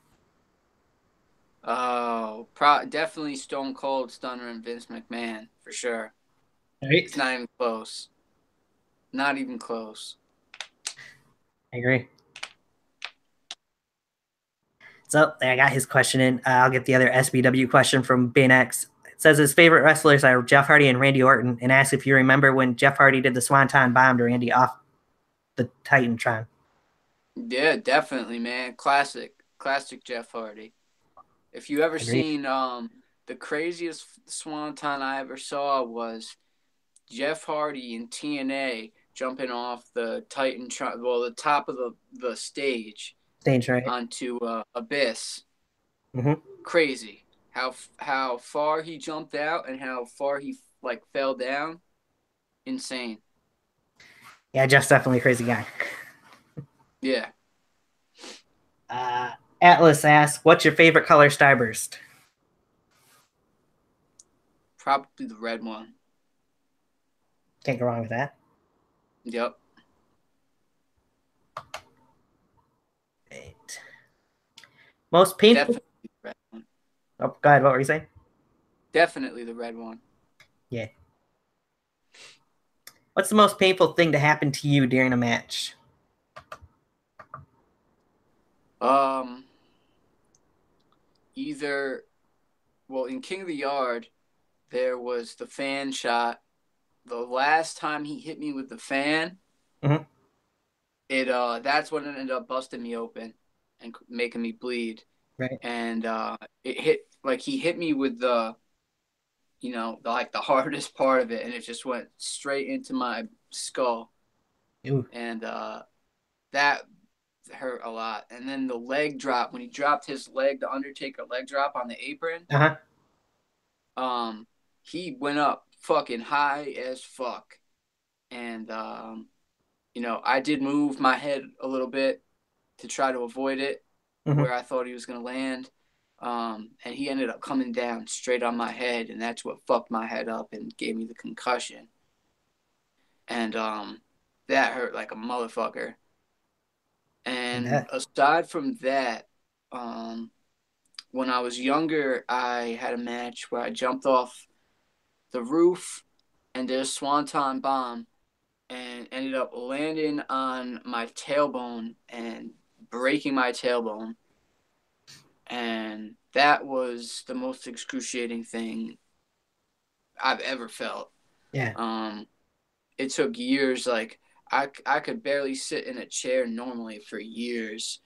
Oh, definitely Stone Cold Stunner and Vince McMahon for sure. Right. It's not even close. Not even close. I agree. So I got his question in. I'll get the other SBW question from BNX. It says his favorite wrestlers are Jeff Hardy and Randy Orton, and asks if you remember when Jeff Hardy did the Swanton Bomb to Randy off the Titantron. Yeah, definitely, man. Classic Jeff Hardy. If you ever seen the craziest Swanton I ever saw was Jeff Hardy in TNA jumping off the Titantron, well, the top of the stage, right, onto Abyss. Mm-hmm. Crazy how far he jumped out and how far he like fell down. Insane. Yeah, Jeff's definitely a crazy guy. Yeah. Atlas asks, what's your favorite color Starburst? Probably the red one. Can't go wrong with that. Yep. Right. Most painful. Definitely the red one. Oh, go ahead. What were you saying? Definitely the red one. Yeah. What's the most painful thing to happen to you during a match? Either, well, in King of the Yard, there was the fan shot. The last time he hit me with the fan, Mm-hmm. That's when it ended up busting me open and making me bleed. Right. And it hit, like, he hit me with the the hardest part of it, and it just went straight into my skull. Ooh. And that hurt a lot. And then the leg drop, when he dropped his leg, the Undertaker leg drop on the apron. He went up fucking high as fuck. And I did move my head a little bit to try to avoid it, where I thought he was gonna land. And he ended up coming down straight on my head, and that's what fucked my head up and gave me the concussion. And that hurt like a motherfucker. And aside from that, when I was younger, I had a match where I jumped off the roof and did a swanton bomb and ended up landing on my tailbone and breaking my tailbone. And that was the most excruciating thing I've ever felt. Yeah. It took years. Like, I could barely sit in a chair normally for years.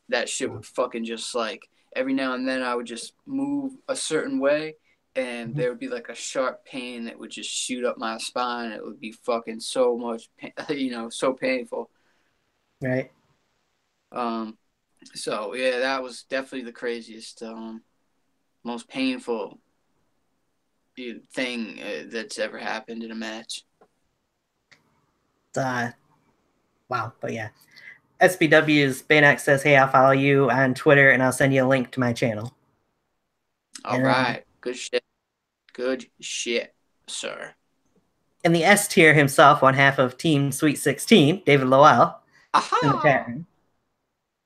That shit would fucking just, like, every now and then I would just move a certain way and there would be like a sharp pain that would just shoot up my spine. It would be fucking so much, so painful. Right. So yeah, that was definitely the craziest, most painful thing that's ever happened in a match. Wow. But yeah. SBW's Baynex says, hey, I'll follow you on Twitter and I'll send you a link to my channel. All right. Good shit. Good shit, sir. And the S tier himself, one half of Team Sweet 16, David Lowell. Aha! In the chat room.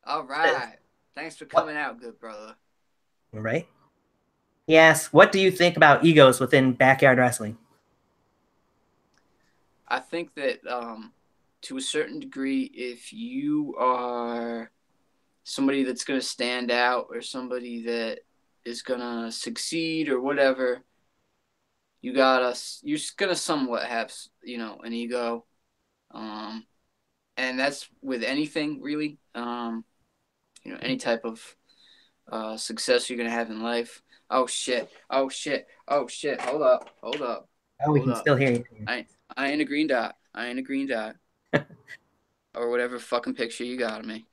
All right. Thanks for coming out, good brother. All right. He asks, what do you think about egos within backyard wrestling? I think that to a certain degree, if you are somebody that's going to stand out or somebody that is going to succeed or whatever, you're going to somewhat have, an ego. And that's with anything, really. Any type of success you're going to have in life. Oh, shit. Hold up. Oh, we can still hear you. I ain't a green dot. Or whatever fucking picture you got of me.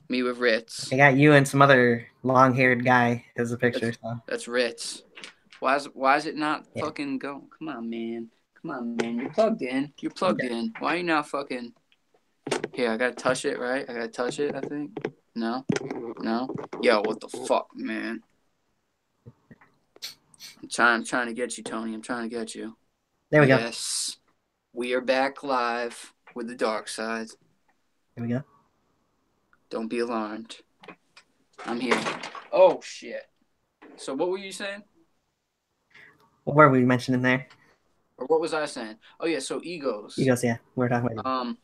Me with Ritz. I got you and some other long-haired guy as a picture. That's Ritz. Why is it not fucking going? Come on, man. Come on, man. You're plugged in. You're plugged in. Why are you not fucking? Here, I gotta touch it, right? I gotta touch it. I think. No. Yo, what the fuck, man? I'm trying to get you, Tony. I'm trying to get you. There we go. Yes, we are back live with the dark side. Here we go. Don't be alarmed. I'm here. Oh shit. So what were you saying? What were we mentioning there? Or what was I saying? Oh yeah, so egos. Egos, yeah. We're talking about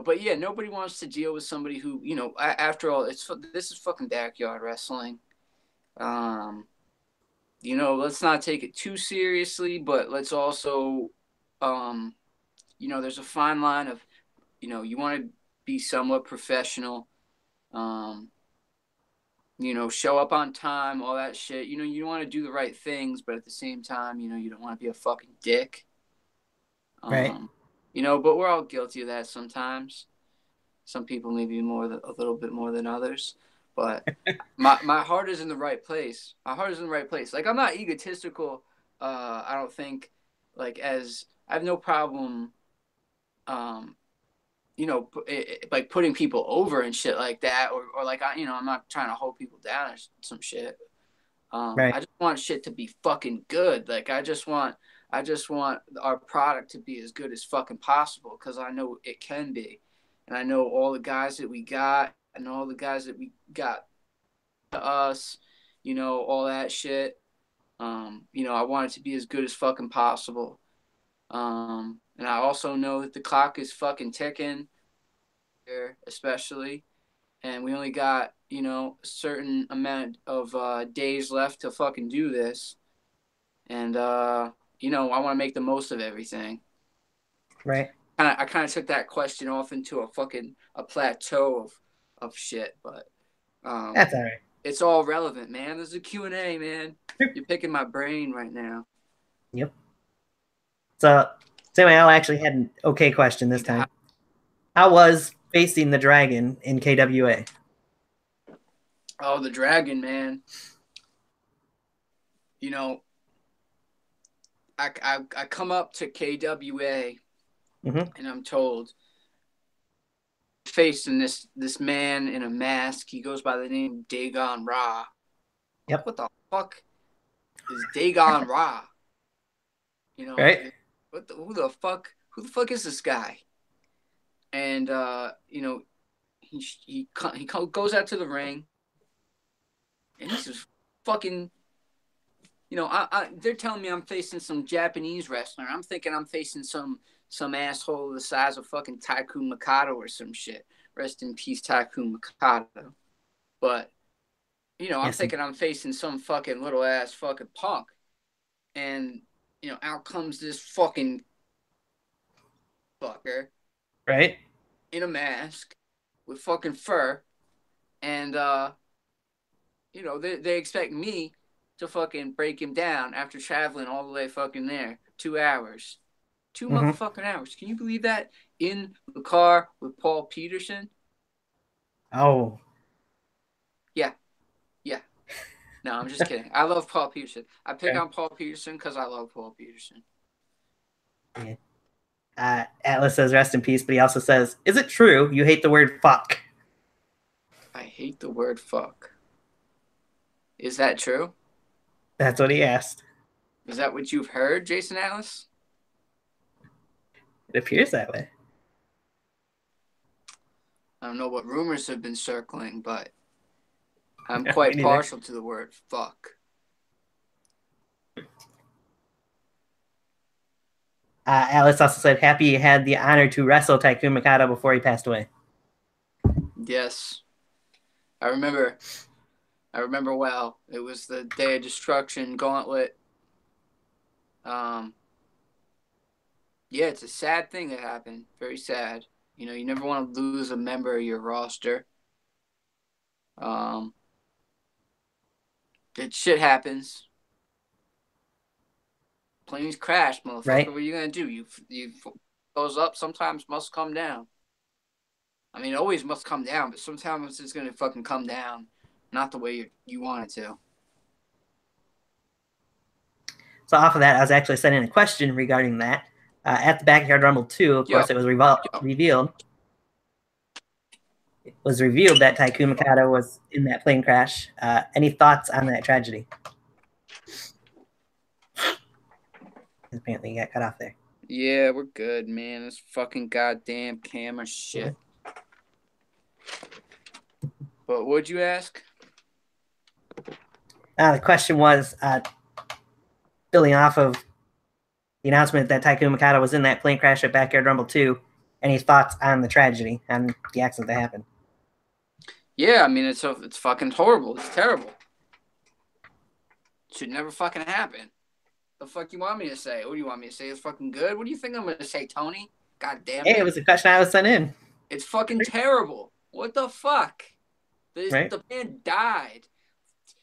but yeah, nobody wants to deal with somebody who, after all, this is fucking backyard wrestling. Let's not take it too seriously, but let's also, there's a fine line of, you want to be somewhat professional, show up on time, all that shit. You want to do the right things, but at the same time, you don't want to be a fucking dick. right. But we're all guilty of that sometimes. Some people maybe a little bit more than others. But my heart is in the right place. My heart is in the right place. Like, I'm not egotistical. I don't think, like, as I have no problem, like putting people over and shit like that, or like I'm not trying to hold people down or some shit. Right. I just want shit to be fucking good. Like, I just want our product to be as good as fucking possible, because I know it can be, and I know all the guys that we got and all the guys that we got to us, all that shit. I want it to be as good as fucking possible. And I also know that the clock is fucking ticking here, especially, and we only got, a certain amount of days left to fucking do this. And, I want to make the most of everything. Right. I kind of took that question off into a plateau of shit, but that's all right. It's all relevant, man. There's a Q&A, man. You're picking my brain right now. Yep. So Samuel actually had an okay question this time. How was facing the dragon in KWA? Oh, the dragon, man. I come up to KWA, and I'm told, facing this man in a mask. He goes by the name Dagon Ra. Yep. What the fuck is Dagon Ra? Right. Who the fuck is this guy? And he goes out to the ring, and he's just fucking. They're telling me I'm facing some Japanese wrestler. I'm thinking I'm facing some asshole the size of fucking Tycoon Mikado or some shit. Rest in peace, Tycoon Mikado. But, I'm thinking I'm facing some fucking little ass fucking punk. And, out comes this fucking fucker. Right. In a mask with fucking fur. And, they expect me to fucking break him down after traveling all the way fucking there. 2 hours. 2 motherfucking hours. Can you believe that? In the car with Paul Peterson? Oh. Yeah. No, I'm just kidding. I love Paul Peterson. I pick on Paul Peterson because I love Paul Peterson. Yeah. Atlas says rest in peace, but he also says, is it true you hate the word fuck? I hate the word fuck. Is that true? That's what he asked. Is that what you've heard, Jason Atlas? It appears that way. I don't know what rumors have been circling, but I'm quite partial to the word fuck. Alice also said, happy you had the honor to wrestle Tycoon Mikado before he passed away. Yes. I remember well. It was the Day of Destruction Gauntlet. Yeah, it's a sad thing that happened. Very sad. You never want to lose a member of your roster. That shit happens. Planes crash, motherfucker. Right. What are you gonna do? You goes up, sometimes must come down. I mean, it always must come down, but sometimes it's gonna fucking come down, not the way you want it to. So off of that, I was actually sending a question regarding that. At the Backyard Rumble 2, of course, it was revealed. It was revealed that Tycoon Mikado was in that plane crash. Any thoughts on that tragedy? Apparently, he got cut off there. Yeah, we're good, man. This fucking goddamn camera shit. But what'd you ask? The question was, building off of the announcement that Tycoon Mikado was in that plane crash at Backyard Rumble 2, any thoughts on the tragedy, on the accident that happened? Yeah, I mean, it's fucking horrible. It's terrible. It should never fucking happen. The fuck you want me to say? What do you want me to say? It's fucking good? What do you think I'm going to say, Tony? God damn it. Hey, it was a question I was sent in. It's fucking terrible. What the fuck? The man died.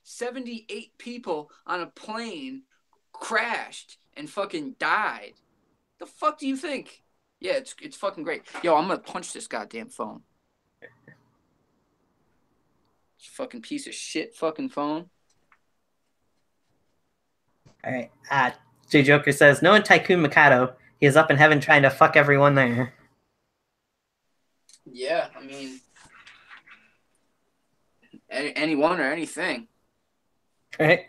78 people on a plane crashed and fucking died. The fuck do you think? Yeah, it's fucking great. Yo, I'm gonna punch this goddamn phone. This fucking piece of shit fucking phone. All right. J Joker says, knowing Tycoon Mikado, he is up in heaven trying to fuck everyone there. Yeah, I mean, anyone or anything. Right.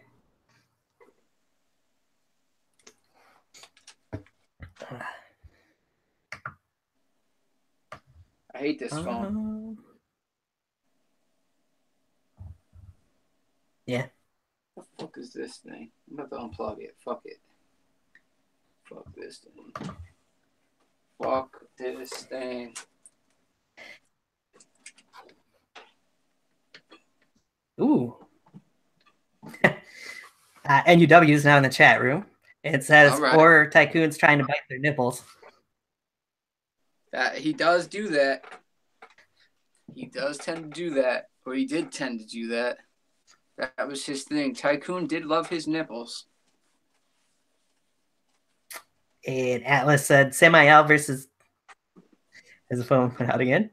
I hate this phone. Yeah. What the fuck is this thing? I'm about to unplug it. Fuck it. Fuck this thing. Fuck this thing. Ooh. NUW is now in the chat room. It says, right. Or tycoons trying to bite their nipples. He does do that. He does tend to do that. Or he did tend to do that. That was his thing. Tycoon did love his nipples. And Atlas said, Samael versus... Has the phone put out again?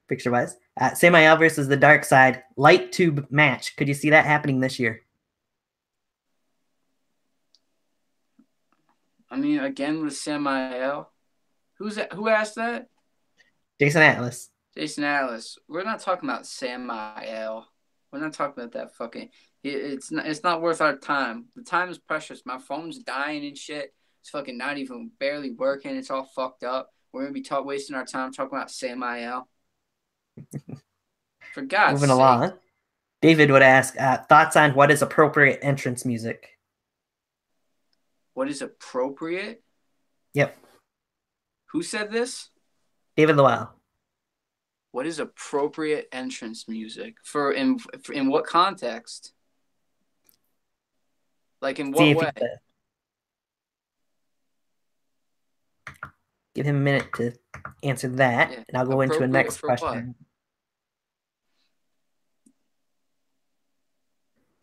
Picture-wise. Samael versus the DarkSide light tube match. Could you see that happening this year? I mean, again with Samael. Who asked that? Jason Atlas. Jason Atlas. We're not talking about Samael. We're not talking about that fucking... It's not worth our time. The time is precious. My phone's dying and shit. It's fucking not even barely working. It's all fucked up. We're going to be wasting our time talking about Samael. For God's sake. Moving along. David would ask, thoughts on what is appropriate entrance music? What is appropriate? Yep. Who said this? David Lowell. What is appropriate entrance music? For in what context? Like in what way? Give him a minute to answer that, and I'll go into a next question. What?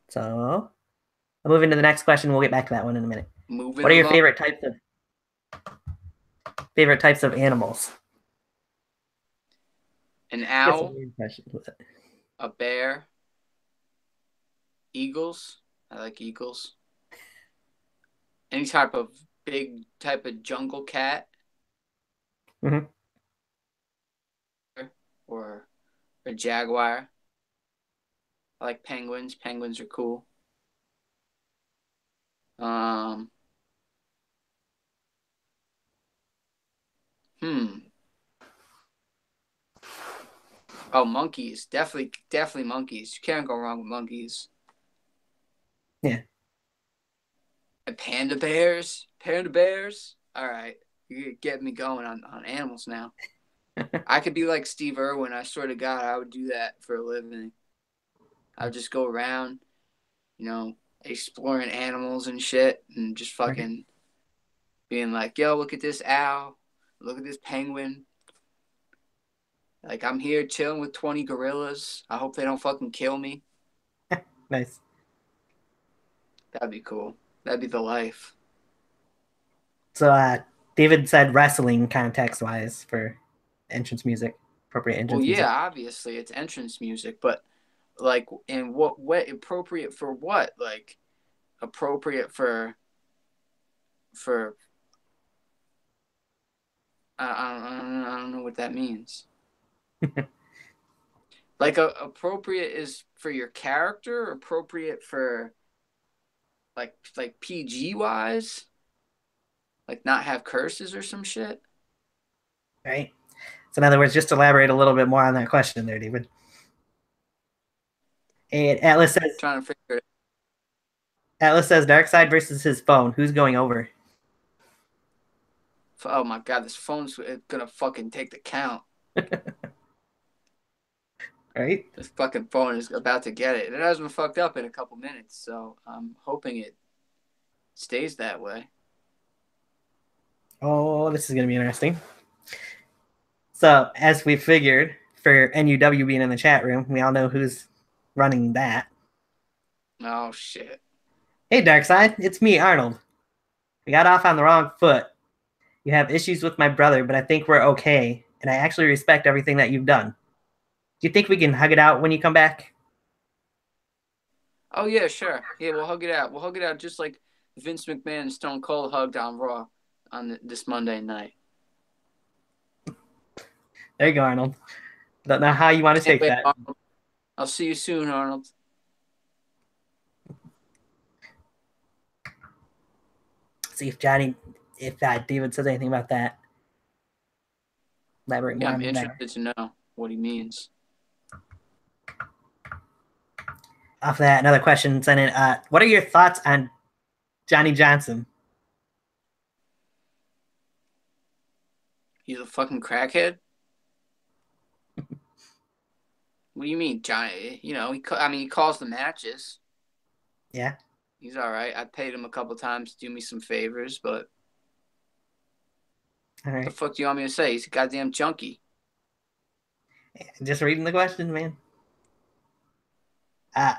So, I'll move into the next question. We'll get back to that one in a minute. What are your favorite types of animals? An owl, a bear, eagles. I like eagles. Any big type of jungle cat. Mm-hmm. Or a jaguar. I like penguins. Penguins are cool. Oh, monkeys. Definitely monkeys. You can't go wrong with monkeys. Yeah. And panda bears. Panda bears. All right. You're getting me going on animals now. I could be like Steve Irwin. I swear to God, I would do that for a living. I would just go around, exploring animals and shit and just fucking being like, yo, look at this owl. Look at this penguin. Like, I'm here chilling with 20 gorillas. I hope they don't fucking kill me. Nice. That'd be cool. That'd be the life. So, David said wrestling context-wise for entrance music. Appropriate Well, entrance yeah, music. obviously it's entrance music, but like in what appropriate for what? Like appropriate for I don't know what that means. Like appropriate is for your character, appropriate for like PG wise, like not have curses or some shit. Right. So in other words, just elaborate a little bit more on that question there, David. And Trying to figure it. Atlas says DarkSide versus his phone. Who's going over? Oh my god, this phone's gonna fucking take the count. Right? This fucking phone is about to get it. It hasn't fucked up in a couple minutes, so I'm hoping it stays that way. Oh, this is going to be interesting. So, as we figured, for NUW being in the chat room, we all know who's running that. Oh, shit. Hey, DarkSide, it's me, Arnold. We got off on the wrong foot. You have issues with my brother, but I think we're okay, and I actually respect everything that you've done. Do you think we can hug it out when you come back? Oh, yeah, sure. Yeah, we'll hug it out. We'll hug it out just like Vince McMahon and Stone Cold hugged on Raw on this Monday night. There you go, Arnold. Don't know how you want to take that. Arnold. I'll see you soon, Arnold. See if David says anything about that. Elaborate more. Yeah, I'm interested to know what he means. Off that, another question sent in. What are your thoughts on Johnny Johnson? He's a fucking crackhead? What do you mean, Johnny? You know, he calls the matches. Yeah. He's all right. I paid him a couple times to do me some favors, but all right. What the fuck do you want me to say? He's a goddamn junkie. Just reading the question, man.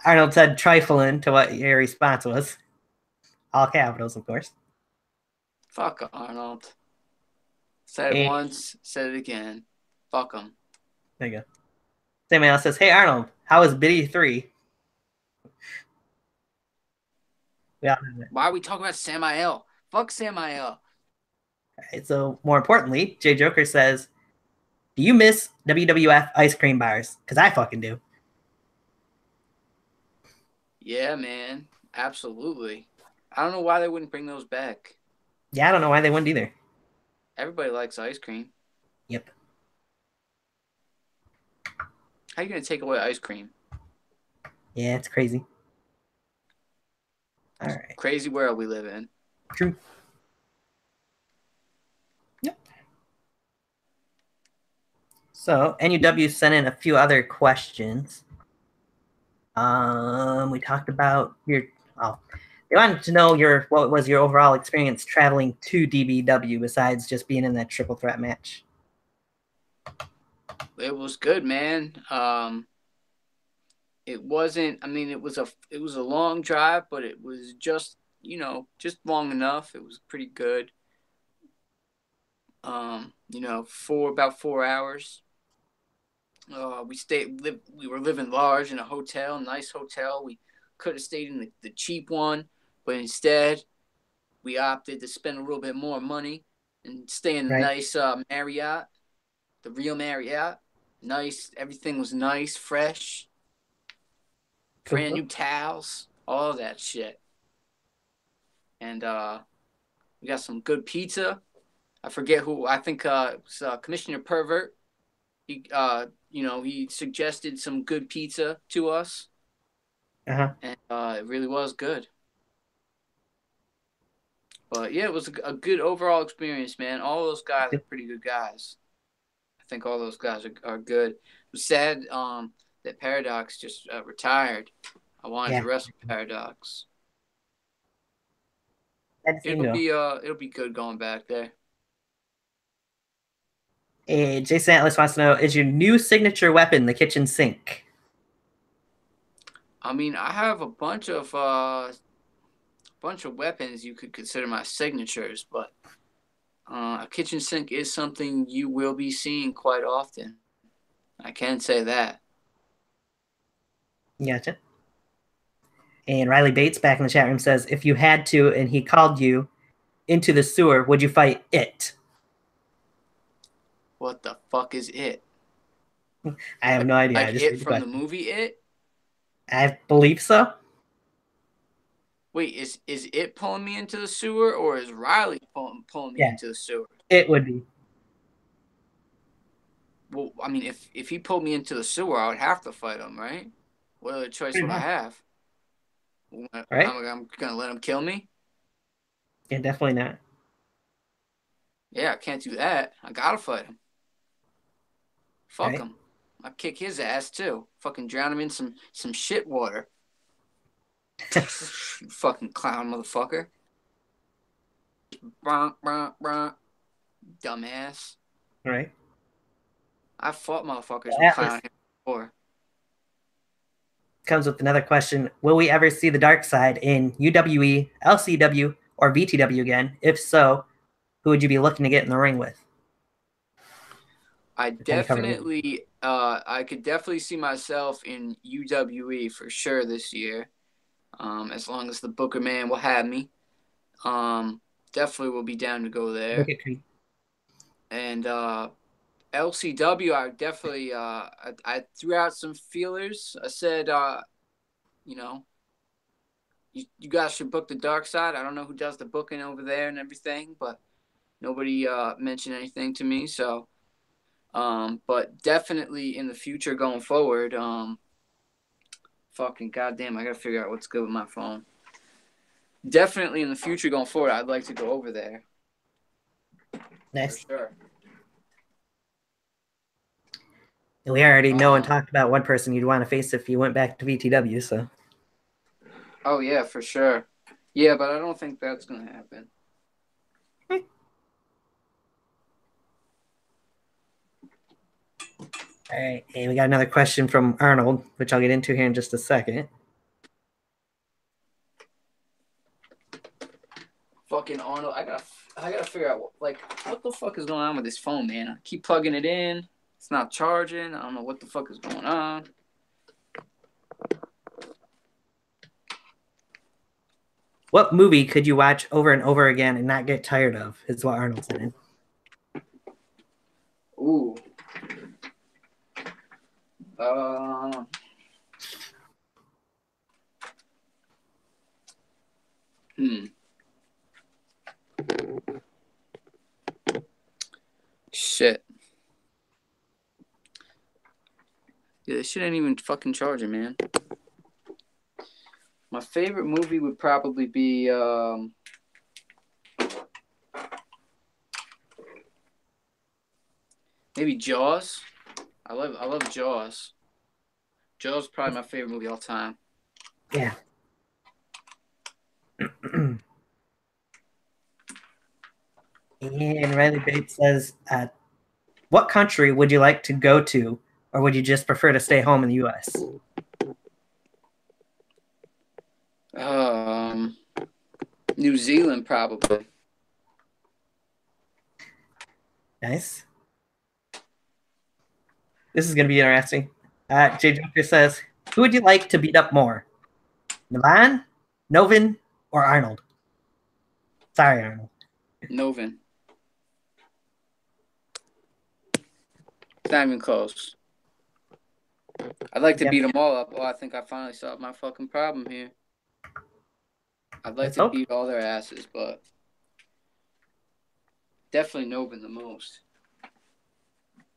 Arnold said trifling to what your response was. All capitals, of course. Fuck Arnold. Said it once, said it again. Fuck him. There you go. Samuel says, hey, Arnold, how is Biddy 3? Yeah. Why are we talking about Samael? Fuck Samael. All right, so more importantly, Jay Joker says, do you miss WWF ice cream bars? Because I fucking do. Yeah, man. Absolutely. I don't know why they wouldn't bring those back. Yeah, I don't know why they wouldn't either. Everybody likes ice cream. Yep. How are you going to take away ice cream? Yeah, it's crazy. All right. Crazy world we live in. True. Yep. So NUW sent in a few other questions. We talked about they wanted to know what was your overall experience traveling to DBW besides just being in that triple threat match. It was good, man. It wasn't. I mean, it was a long drive, but it was just long enough. It was pretty good. For about 4 hours. We were living large in a hotel, nice hotel. We could have stayed in the cheap one, but instead we opted to spend a little bit more money and stay in the nice Marriott, the real Marriott. Nice, everything was nice, fresh, brand new towels, all that shit. And we got some good pizza. I forget who. I think it was Commissioner Pervert. He suggested some good pizza to us. Uh-huh. And it really was good. But yeah, it was a good overall experience, man. All those guys are pretty good guys. I think all those guys are good. It was sad that Paradox just retired. I wanted to wrestle Paradox. It'll be good going back there. Hey, Jason Atlas wants to know, is your new signature weapon the kitchen sink? I mean, I have a bunch of weapons you could consider my signatures, but a kitchen sink is something you will be seeing quite often. I can say that. Gotcha. And Riley Bates back in the chat room says, if you had to and he called you into the sewer, would you fight it? What the fuck is it? I have no idea. Like I just it read the from the question. movie It? I believe so. Wait, is it pulling me into the sewer, or is Riley pulling me into the sewer? It would be. Well, I mean, if he pulled me into the sewer, I would have to fight him, right? What other choice would I have? Right? I'm gonna let him kill me? Yeah, definitely not. Yeah, I can't do that. I gotta fight him. Fuck Right? him. I kick his ass too. Fucking drown him in some shit water. You fucking clown motherfucker. Bronk, bronk, bronk. Dumbass. Right? I fought motherfuckers with clown hair before. Comes with another question. Will we ever see the dark side in UWE, LCW, or VTW again? If so, who would you be looking to get in the ring with? I could definitely see myself in UWE for sure this year. As long as the Booker man will have me. Definitely will be down to go there. And LCW, I definitely I threw out some feelers. I said, you know, you guys should book the Dark Side. I don't know who does the booking over there and everything, but nobody mentioned anything to me. So, but definitely in the future going forward, fucking goddamn, I gotta figure out what's good with my phone. Definitely in the future going forward, I'd like to go over there. Nice. For sure. We already know and talked about one person you'd want to face if you went back to VTW, so. Oh, yeah, for sure. Yeah, but I don't think that's going to happen. All right, and we got another question from Arnold, which I'll get into here in just a second. Fucking Arnold, I gotta figure out what the fuck is going on with this phone, man. I keep plugging it in, it's not charging. I don't know what the fuck is going on. What movie could you watch over and over again and not get tired of? Is what Arnold said. Ooh. Shit. Yeah, this shit ain't even fucking charging, man. My favorite movie would probably be maybe Jaws. I love Jaws. Jaws is probably my favorite movie all time. Yeah. And Riley Bates says, what country would you like to go to, or would you just prefer to stay home in the U.S.? New Zealand, probably. Nice. This is going to be interesting. Jay Joker says, who would you like to beat up more? Navan, Novin, or Arnold? Sorry, Arnold. Novin. It's not even close. I'd like to beat them all up. Oh, I think I finally solved my fucking problem here. I'd like to beat all their asses, but definitely Novin the most.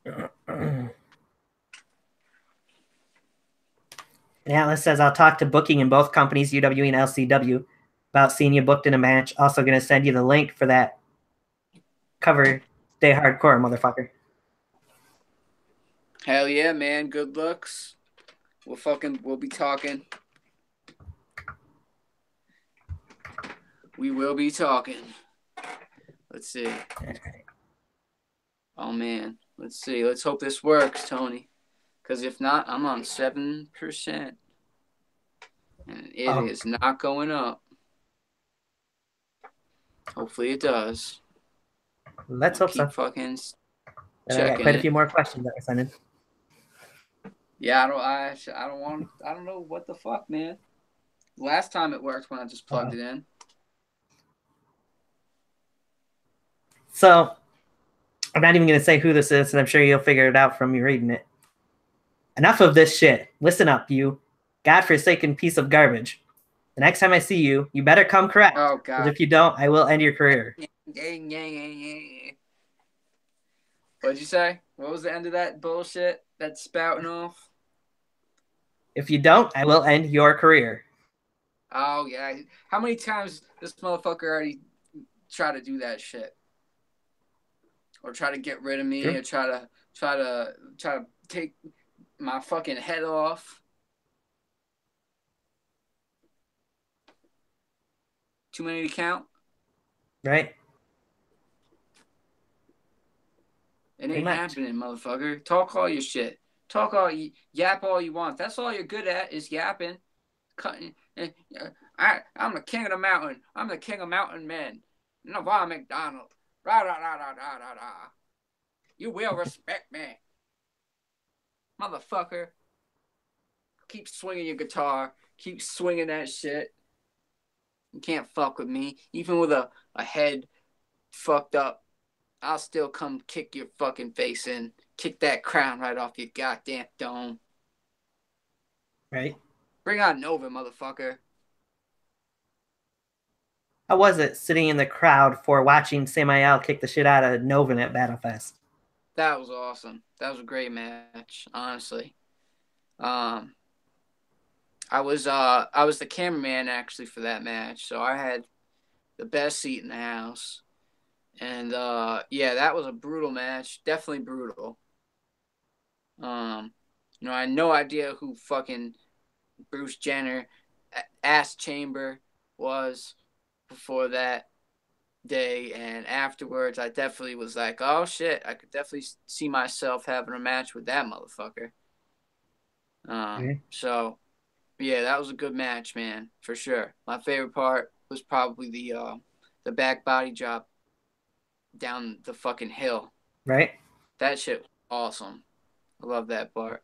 And Atlas says, I'll talk to booking in both companies, UW and LCW, about seeing you booked in a match. Also going to send you the link for that cover. Stay hardcore, motherfucker. Hell yeah, man. Good looks. We'll be talking. We will be talking. Let's see. Oh, man. Let's see. Let's hope this works, Tony. Because if not, I'm on 7%. And it is not going up. Hopefully it does. Let's hope so. Fucking and I got quite a few more questions that were sent in. Yeah, I don't know what the fuck, man. Last time it worked when I just plugged it in. So, I'm not even going to say who this is, and I'm sure you'll figure it out from me reading it. Enough of this shit. Listen up, you godforsaken piece of garbage. The next time I see you, you better come correct. Oh, God. Because if you don't, I will end your career. What'd you say? What was the end of that bullshit? That spouting off? If you don't, I will end your career. Oh, yeah. How many times this motherfucker already tried to do that shit? Or try to get rid of me, or try to take my fucking head off. Too many to count? Right? It ain't happening, motherfucker. Talk all your shit. Yap all you want. That's all you're good at is yapping. Cutting. I'm the king of the mountain. I'm the king of mountain men. Navar McDonald. Rah, rah, rah, rah, rah, rah, rah. You will respect me. Motherfucker. Keep swinging your guitar. Keep swinging that shit. You can't fuck with me. Even with a head fucked up, I'll still come kick your fucking face in. Kick that crown right off your goddamn dome. Right? Bring on Nova, motherfucker. How was it sitting in the crowd for watching Samael kick the shit out of Novin at Battlefest? That was awesome. That was a great match, honestly. I was the cameraman actually for that match, so I had the best seat in the house. And yeah, that was a brutal match. Definitely brutal. I had no idea who fucking Bruce Jenner ass chamber was before that day, and afterwards I definitely was like, oh shit, I could definitely see myself having a match with that motherfucker. So yeah, that was a good match, man, for sure. My favorite part was probably the back body drop down the fucking hill. Right? That shit was awesome. I love that part.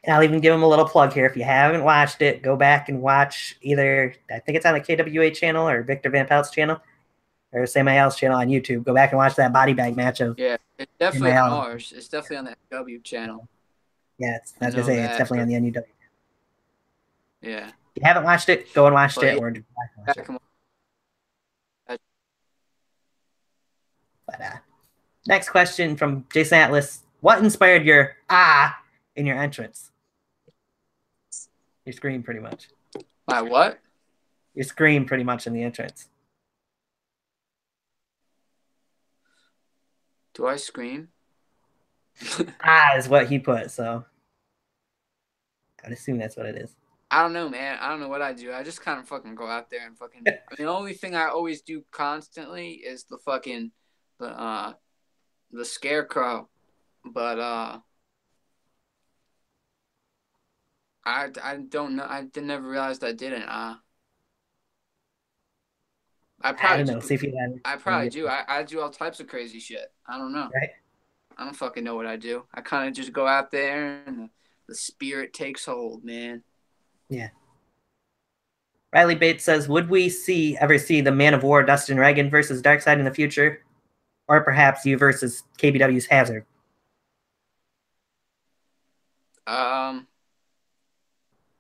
And I'll even give him a little plug here. If you haven't watched it, go back and watch either, I think it's on the KWA channel or Victor Van Pelt's channel or Samael's channel on YouTube. Go back and watch that body bag match of. Yeah, it's definitely on ours. It's definitely on the W channel. Yeah, I was going to say, it's definitely on the NUW. Yeah. If you haven't watched it, go and watch it. Or watch it. But next question from Jason Atlas. What inspired your in your entrance? Your scream, pretty much. My what? Your scream, pretty much, in the entrance. Do I scream? Is what he put, so I'd assume that's what it is. I don't know, man. I don't know what I do. I just kind of fucking go out there and fucking. I mean, the only thing I always do constantly is the fucking the scarecrow, but I don't know. I never realized I didn't. I probably don't know. See if you I probably do. I do all types of crazy shit. I don't know. Right? I don't fucking know what I do. I kind of just go out there and the spirit takes hold, man. Yeah. Riley Bates says, would we ever see the Man of War Dustin Reagan versus DarkSide in the future? Or perhaps you versus KBW's Hazard?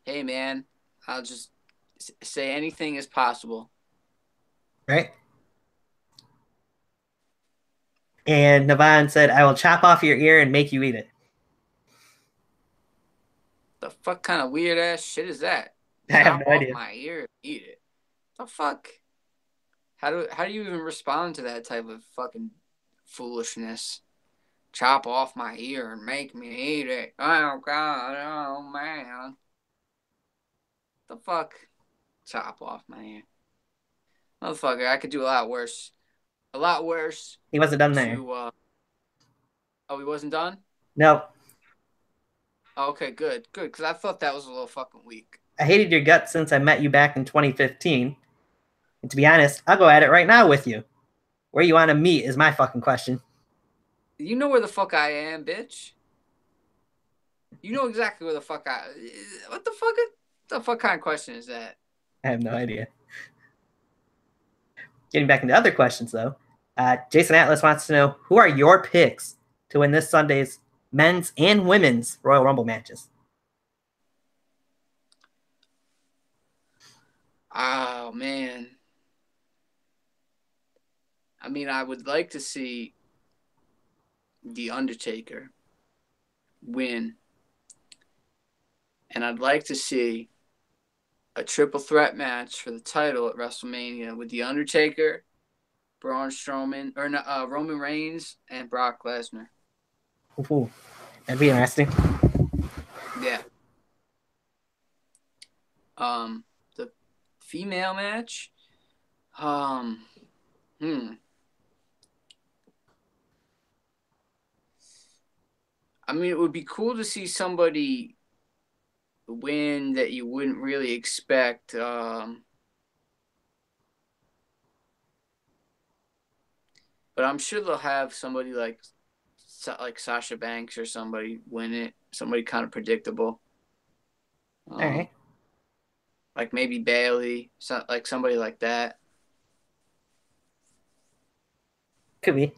Hey, man. I'll just say anything is possible. Right? And Navan said, I will chop off your ear and make you eat it. The fuck kind of weird ass shit is that? I have no idea. My ear and eat it. The fuck? How do you even respond to that type of fucking foolishness? Chop off my ear and make me eat it. Oh god, oh man. The fuck? Chop off my ear. Motherfucker, I could do a lot worse. A lot worse. He wasn't done there. Oh, he wasn't done? Nope. Okay, good. Good, because I thought that was a little fucking weak. I hated your guts since I met you back in 2015. And to be honest, I'll go at it right now with you. Where you want to meet is my fucking question. You know where the fuck I am, bitch. You know exactly where the fuck I. What the fuck kind of question is that? I have no idea. Getting back into other questions, though, Jason Atlas wants to know, who are your picks to win this Sunday's men's and women's Royal Rumble matches? Oh, man. I mean, I would like to see The Undertaker win. And I'd like to see a triple threat match for the title at WrestleMania with The Undertaker, Braun Strowman, or Roman Reigns, and Brock Lesnar. Ooh, that'd be interesting. Yeah. The female match. I mean, it would be cool to see somebody win that you wouldn't really expect. But I'm sure they'll have somebody like Sasha Banks or somebody win it. Somebody kind of predictable. All right. Like maybe Bailey, like somebody like that. Could be.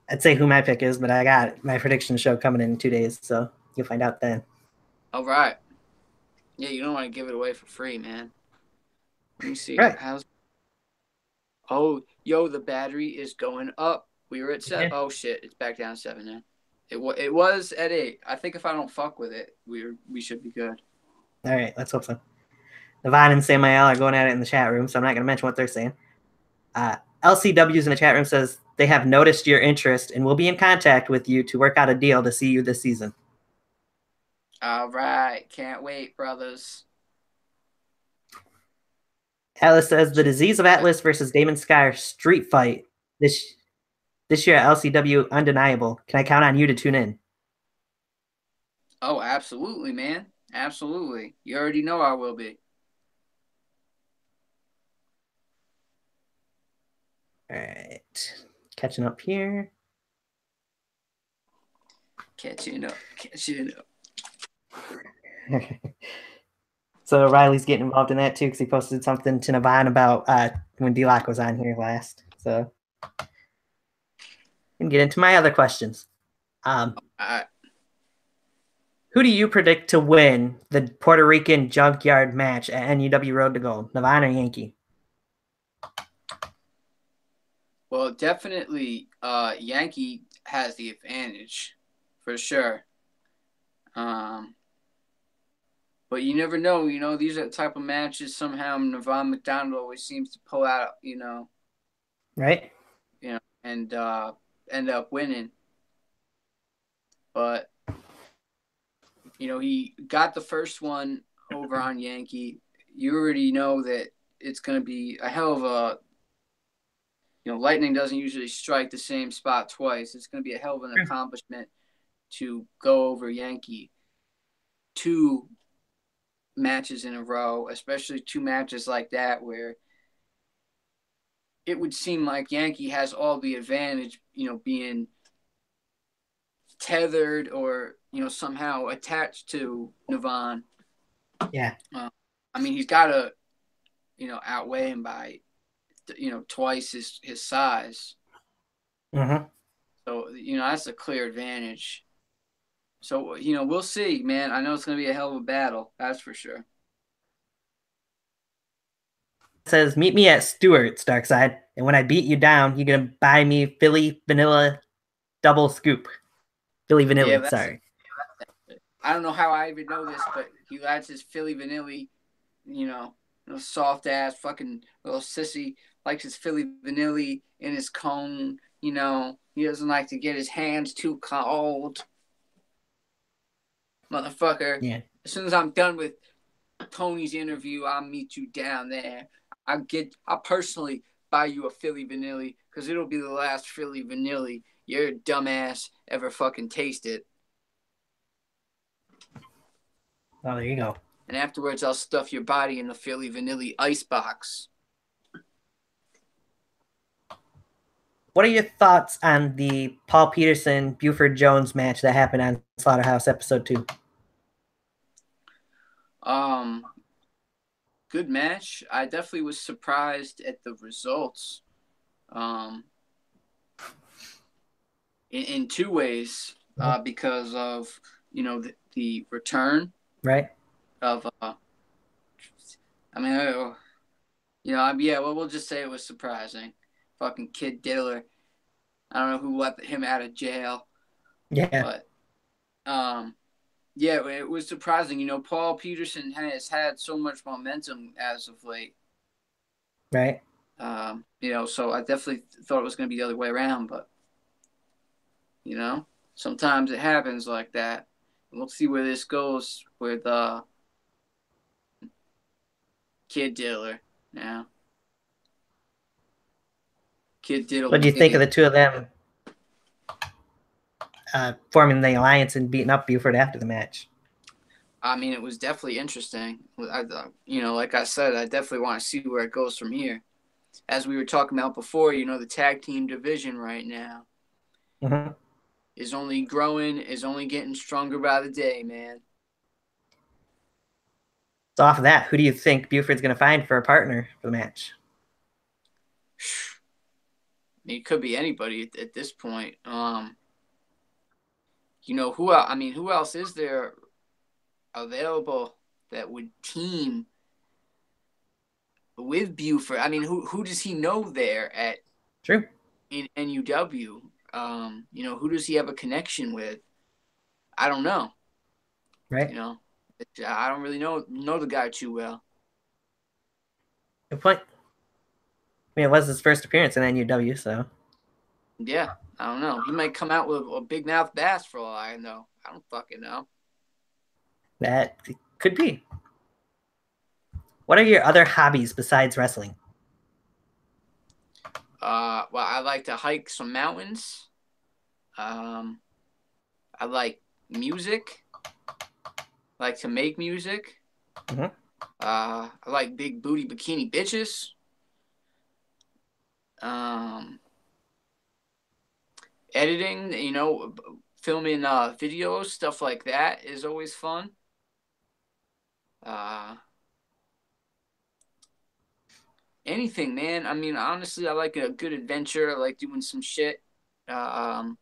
I'd say who my pick is, but I got my prediction show coming in 2 days, so you'll find out then. All right. Yeah, you don't want to give it away for free, man. Let me see. Right. Oh, yo, the battery is going up. We were at 7. Yeah. Oh shit, it's back down to 7 now. It was at 8. I think if I don't fuck with it, we should be good. All right, let's hope so. Navon and Samael are going at it in the chat room, so I'm not going to mention what they're saying. LCW's in the chat room says they have noticed your interest and will be in contact with you to work out a deal to see you this season. All right. Can't wait, brothers. Atlas says the Disease of Atlas versus Damon Skyr street fight this year at LCW undeniable. Can I count on you to tune in? Oh, absolutely, man. Absolutely. You already know I will be. All right. Catching up here. Catching up. So Riley's getting involved in that too because he posted something to Navon about when D-Lock was on here last. So and get into my other questions. Who do you predict to win the Puerto Rican Junkyard match at NUW Road to Gold, Navon or Yankee? Well, definitely Yankee has the advantage for sure. But you never know. You know, these are the type of matches somehow Navon McDonald always seems to pull out, you know. Right. You know, and end up winning. But, you know, he got the first one over on Yankee. You already know that it's going to be a hell of a, you know, lightning doesn't usually strike the same spot twice. It's going to be a hell of an accomplishment to go over Yankee 2 matches in a row, especially 2 matches like that where it would seem like Yankee has all the advantage, you know, being tethered or, you know, somehow attached to Navon. Yeah. I mean, he's got to, you know, outweigh him by, you know, twice his size. Mm-hmm. So, you know, that's a clear advantage. So, you know, we'll see, man. I know it's going to be a hell of a battle. That's for sure. It says, meet me at Stewart's, DarkSide. And when I beat you down, you're going to buy me Philly Vanilla double scoop. Philly Vanilla, sorry. I don't know how I even know this, but he likes his Philly Vanilla, you know, soft ass fucking little sissy, likes his Philly Vanilla in his cone, you know. He doesn't like to get his hands too cold. Motherfucker. Yeah. As soon as I'm done with Tony's interview, I'll meet you down there. I'll personally buy you a Philly Vanilla because it'll be the last Philly Vanilla your dumbass ever fucking tasted. Oh, there you go. And afterwards, I'll stuff your body in the Philly Vanilla icebox. What are your thoughts on the Paul Peterson Buford Jones match that happened on Slaughterhouse episode 2? Um, Good match. I definitely was surprised at the results. Um, in two ways. Because of the return Right. of I mean, yeah. Well, we'll just say it was surprising. Fucking Kid Diddler. I don't know who let him out of jail, Yeah. but yeah, it was surprising. Paul Peterson has had so much momentum as of late. Right. So I definitely thought it was going to be the other way around, but sometimes it happens like that. We'll see where this goes with Kid Diddler. Yeah, Kid Diddle What do you think of maybe. the two of them forming the alliance and beating up Buford after the match? I mean, it was definitely interesting. Like I said, I definitely want to see where it goes from here. As we were talking about before, the tag team division right now Mm-hmm. is only growing, is only getting stronger by the day, man. So off of that, who do you think Buford's going to find for a partner for the match? I mean, it could be anybody at this point. Who else? I mean, who else is there available that would team with Buford? I mean, who does he know there at True. in NUW? Who does he have a connection with? I don't know. Right. You know, I don't really know the guy too well. Good point. I mean, it was his first appearance in NUW, so. Yeah, I don't know. He might come out with a big mouth bass for all I know. I don't fucking know. That could be. What are your other hobbies besides wrestling? Well, I like to hike some mountains. Um, I like music. I like to make music. Mm-hmm. I like big booty bikini bitches. Um, Editing, filming videos, stuff like that is always fun. Uh, Anything, man. I mean, honestly, I like a good adventure. I like doing some shit. Um,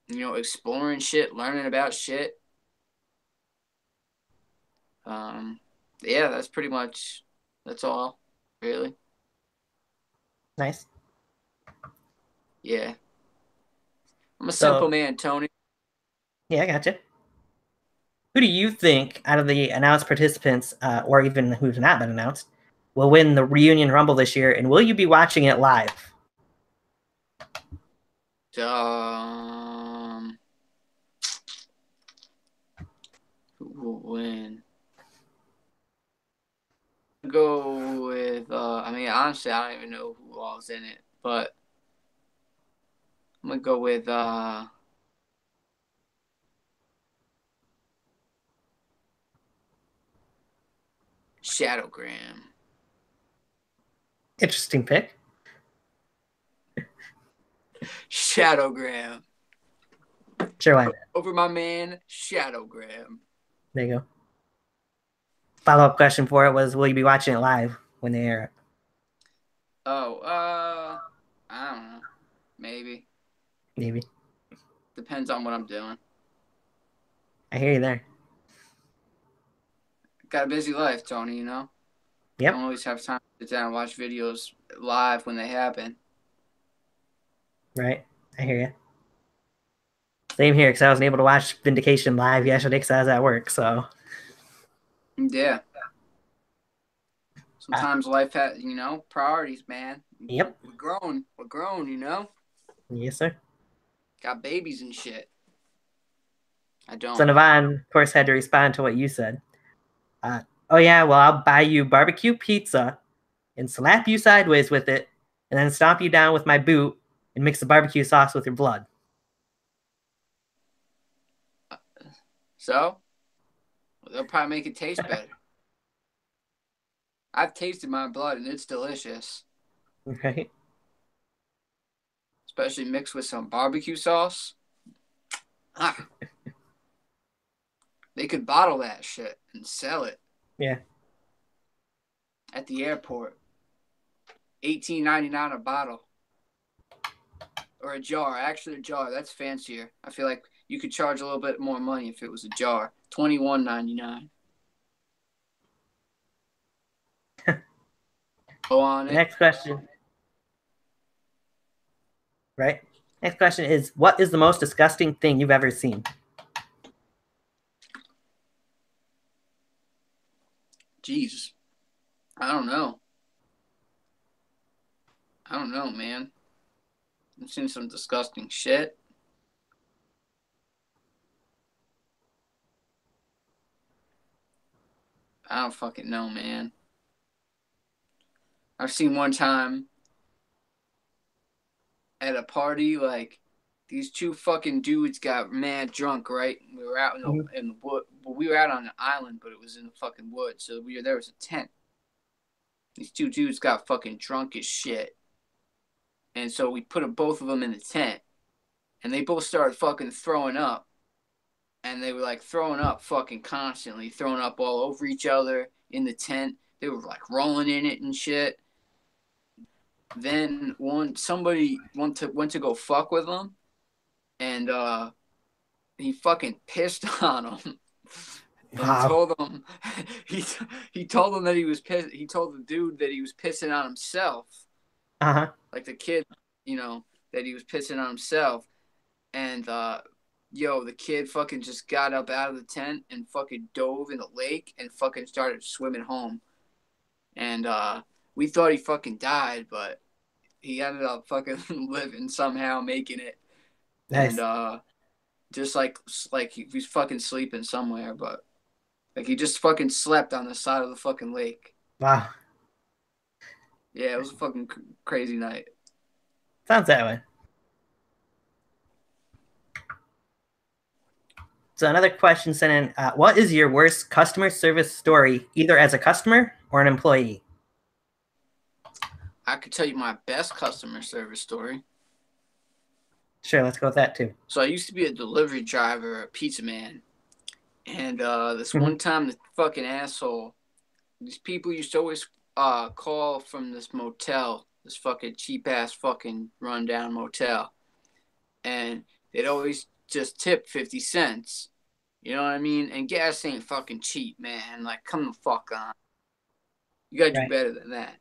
exploring shit, learning about shit. Um, yeah, that's all, really. Nice. Yeah, I'm a simple So, man, Tony. yeah, I gotcha. Who do you think, out of the announced participants, or even who's not been announced, will win the Reunion Rumble this year, and will you be watching it live? Um, who will win? Go with. I mean, honestly, I don't even know who all's in it, but I'm gonna go with Shadowgram. Interesting pick. Shadowgram. Sure, why not? Over my man, Shadowgram. There you go. Follow-up question for it was, will you be watching it live when they air it? Oh, I don't know. Maybe. Maybe. Depends on what I'm doing. I hear you there. Got a busy life, Tony, Yep. Don't always have time to sit down and watch videos live when they happen. Right. I hear you. Same here, because I wasn't able to watch Vindication live yesterday because I was at work, so. Yeah. Uh, Sometimes life has, priorities, man. yep. We're grown. We're grown. Yes, sir. Got babies and shit. I So don't. Navon, of course, had to respond to what you said. Oh, yeah, well, I'll buy you barbecue pizza and slap you sideways with it, and then stomp you down with my boot and mix the barbecue sauce with your blood. So, they'll probably make it taste better. I've tasted my blood and it's delicious. Right? Especially mixed with some barbecue sauce. Ah, They could bottle that shit and sell it. Yeah. At the airport. $18.99 a bottle. Or a jar. Actually, a jar. That's fancier. I feel like you could charge a little bit more money if it was a jar. $21.99. Go on it. Next question. Right? Next question is, what is the most disgusting thing you've ever seen? Jeez. I don't know. Man. I've seen some disgusting shit. I don't fucking know, man. I've seen one time at a party, like, these two fucking dudes got mad drunk, right? We were out in the wood. Well, we were out on an island, but it was in the fucking woods. So there was a tent. These two dudes got fucking drunk as shit. And so we put both of them in the tent. And they both started fucking throwing up. And they were like throwing up fucking constantly, throwing up all over each other in the tent. They were like rolling in it and shit. Then somebody went to go fuck with them, and he fucking pissed on them. And told them he told them that he was pissed. He told the dude that he was pissing on himself. Like the kid, that he was pissing on himself. And the kid fucking just got up out of the tent and fucking dove in the lake and fucking started swimming home. And we thought he fucking died, but he ended up fucking living somehow, making it. Nice. And just like he was fucking sleeping somewhere, but like he just fucking slept on the side of the fucking lake. Wow. Yeah, it was a fucking crazy night. Sounds that way. So another question sent in, what is your worst customer service story, either as a customer or an employee? I could tell you my best customer service story. Sure, let's go with that too. So I used to be a delivery driver, a pizza man. And this one time, the fucking asshole, these people used to always call from this motel, this fucking cheap-ass fucking rundown motel. And they'd always just tip 50 cents. You know what I mean? And gas ain't fucking cheap, man. Like, come the fuck on. You gotta do better than that.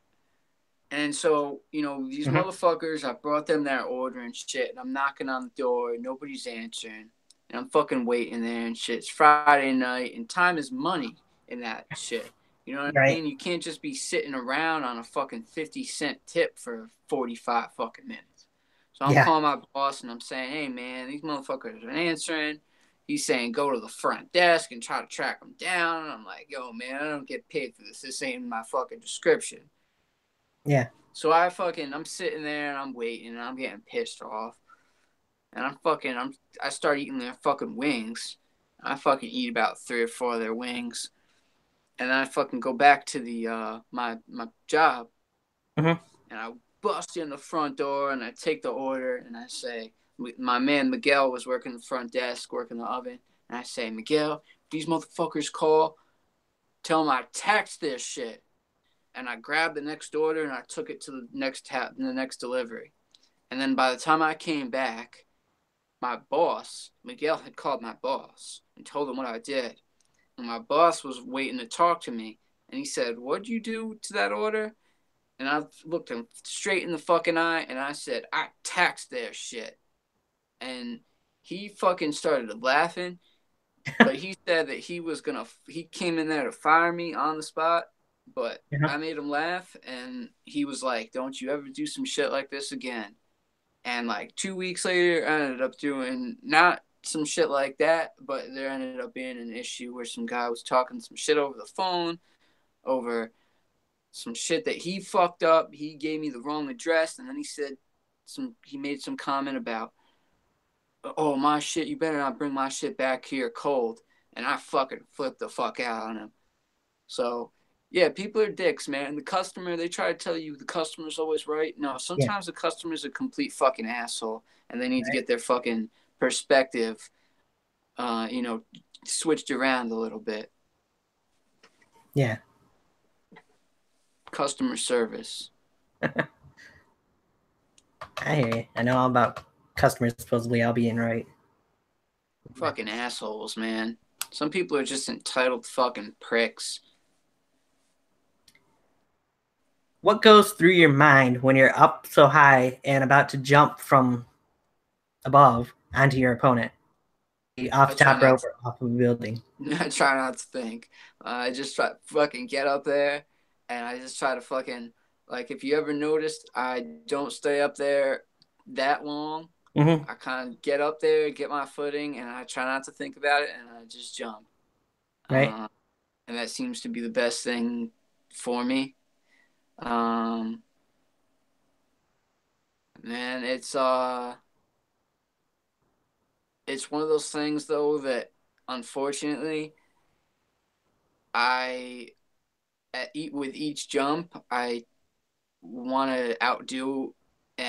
And so, these motherfuckers, I brought them their order and shit, and I'm knocking on the door, nobody's answering, and I'm fucking waiting there and shit. It's Friday night, and time is money in that shit. You know what I mean? You can't just be sitting around on a fucking 50-cent tip for 45 fucking minutes. So I'm calling my boss, and I'm saying, hey, man, these motherfuckers aren't answering. He's saying, go to the front desk and try to track them down. And I'm like, yo, man, I don't get paid for this. This ain't my fucking description. Yeah. So I'm sitting there and I'm waiting and I'm getting pissed off. And I start eating their fucking wings. I fucking eat about 3 or 4 of their wings. And then I fucking go back to the my job. And I bust in the front door and I take the order and I say, my man Miguel was working the front desk, working the oven. And I say, Miguel, if these motherfuckers call, tell them I taxed their shit. And I grabbed the next order and I took it to the next delivery. And then by the time I came back, my boss, Miguel, had called my boss and told him what I did. And my boss was waiting to talk to me. And he said, what'd you do to that order? And I looked him straight in the fucking eye and I said, I taxed their shit. And he fucking started laughing. But he said that he came in there to fire me on the spot. But I made him laugh, and he was like, don't you ever do some shit like this again. And like 2 weeks later, I ended up doing not some shit like that, but there ended up being an issue where some guy was talking some shit over the phone, over some shit that he fucked up. He gave me the wrong address, and then he made some comment about, oh, my shit, you better not bring my shit back here cold. And I fucking flipped the fuck out on him. So... yeah, people are dicks, man. The customer, they try to tell you the customer's always right. No, sometimes the customer's a complete fucking asshole, and they need to get their fucking perspective you know, switched around a little bit. Yeah. Customer service. I hear you. I know all about customers supposedly all being right. Fucking assholes, man. Some people are just entitled fucking pricks. What goes through your mind when you're up so high and about to jump from above onto your opponent? Off top rope or off of a building? I try not to think. I just try to fucking get up there, and I just try to fucking, like, if you ever noticed, I don't stay up there that long. Mm-hmm. I kind of get up there, get my footing, and I try not to think about it, and I just jump. Right. And that seems to be the best thing for me. Man, it's one of those things though that unfortunately with each jump I want to outdo it and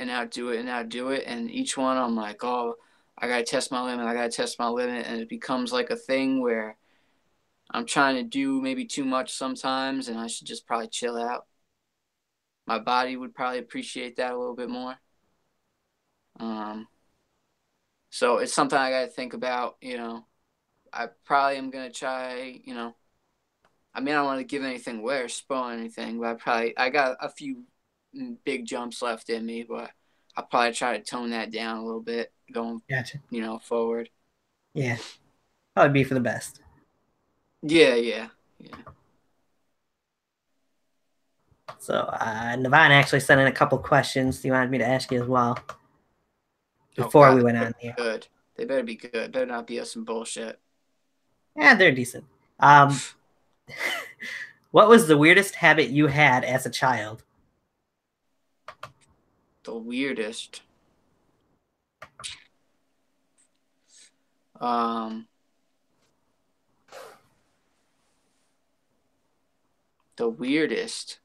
outdo it and outdo it, and each one I'm like, oh, I gotta test my limit, and it becomes like a thing where I'm trying to do maybe too much sometimes, and I should just probably chill out. My body would probably appreciate that a little bit more. So it's something I gotta think about. I probably am gonna try. I mean, I don't want to give anything away or spoil anything, but I got a few big jumps left in me, but I'll probably try to tone that down a little bit going, Gotcha. Forward. Yeah, probably be for the best. Yeah. So Navon actually sent in a couple questions he wanted me to ask you as well before we went on the air. Good. They better be good. Better not be some bullshit. Yeah, they're decent. What was the weirdest habit you had as a child? The weirdest. The weirdest.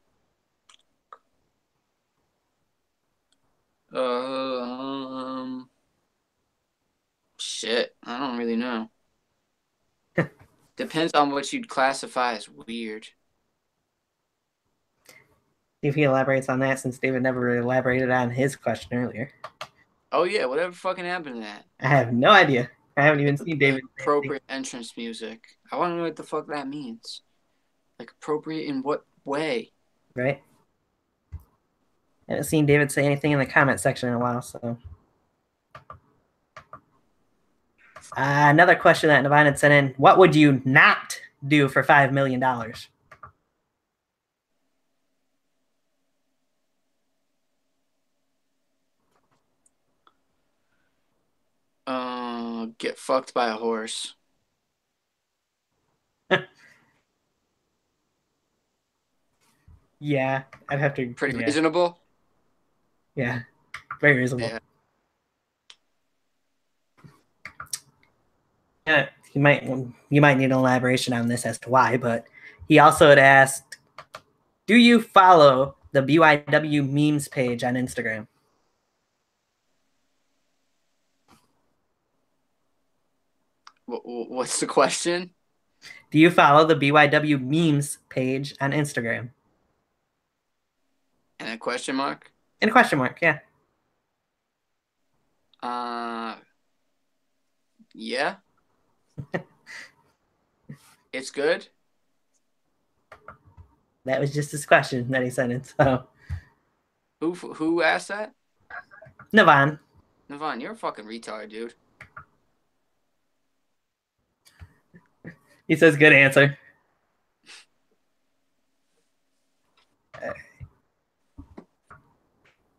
Shit. I don't really know. Depends on what you'd classify as weird. See if he elaborates on that, since David never really elaborated on his question earlier. Oh yeah, whatever fucking happened to that? I have no idea. I haven't even seen David. Appropriate entrance music. I want to know what the fuck that means. Like, appropriate in what way? Right. I haven't seen David say anything in the comment section in a while, so. Another question that Navine had sent in: what would you not do for $5 million? Get fucked by a horse. Yeah, I'd have to. Pretty reasonable. Yeah, very reasonable. Yeah, you might need an elaboration on this as to why, but he also had asked, do you follow the BYW memes page on Instagram? What's the question? Do you follow the BYW memes page on Instagram? And a question mark? And a question mark, yeah. Yeah. It's good. That was just his question that he sent in. So, who asked that? Navon, you're a fucking retard, dude. He says, good answer.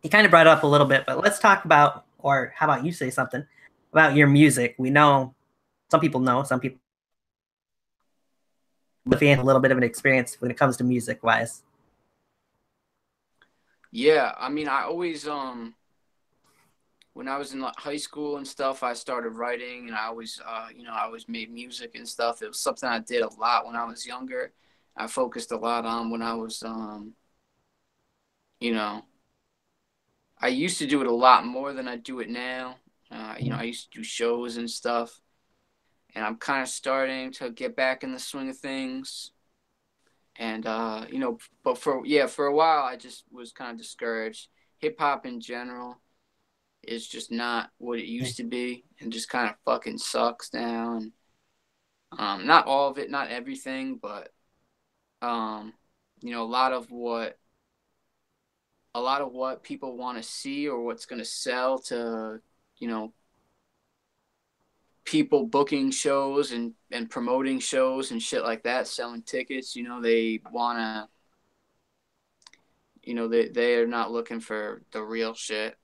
He kind of brought it up a little bit, but let's talk about, or how about you say something about your music? We know, some people know, some people, but he had a little bit of an experience when it comes to music wise. Yeah, I mean, I always, when I was in high school and stuff, I started writing, and I always, I always made music and stuff. It was something I did a lot when I was younger. I focused a lot on when I was, I used to do it a lot more than I do it now. I used to do shows and stuff. and I'm kind of starting to get back in the swing of things. And but for a while I just was kind of discouraged. Hip hop in general is just not what it used to be, and just kind of fucking sucks now. And not all of it, not everything, but a lot of what people want to see or what's going to sell to, people booking shows and promoting shows and shit like that, selling tickets. They want to, they are not looking for the real shit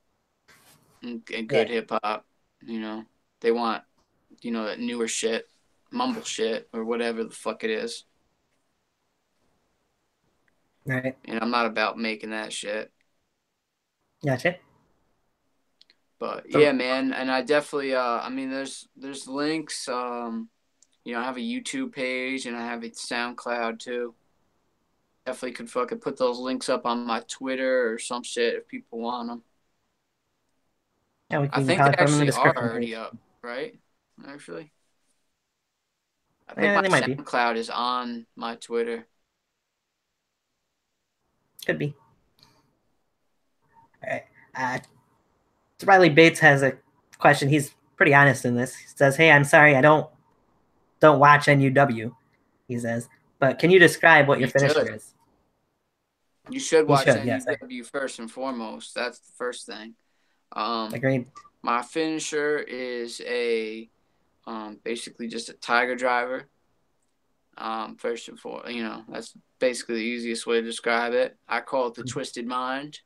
and good hip hop. They want, that newer shit, mumble shit, or whatever the fuck it is. Right. And I'm not about making that shit. Gotcha. But yeah, man, and I definitely there's links. I have a YouTube page and I have a SoundCloud too. Definitely could fucking put those links up on my Twitter or some shit if people want them. Yeah, we I can think they probably put them in the actually are description already page. up, right? Actually, I think my They might be. SoundCloud is on my Twitter. Could be. All right. Riley Bates has a question. He's pretty honest in this. He says, "Hey, I'm sorry, I don't watch NUW." He says, "But can you describe what your finisher is?" You should watch NUW yes, first and foremost. That's the first thing. Agreed. My finisher is a basically just a tiger driver. First and foremost, that's basically the easiest way to describe it. I call it the twisted mind.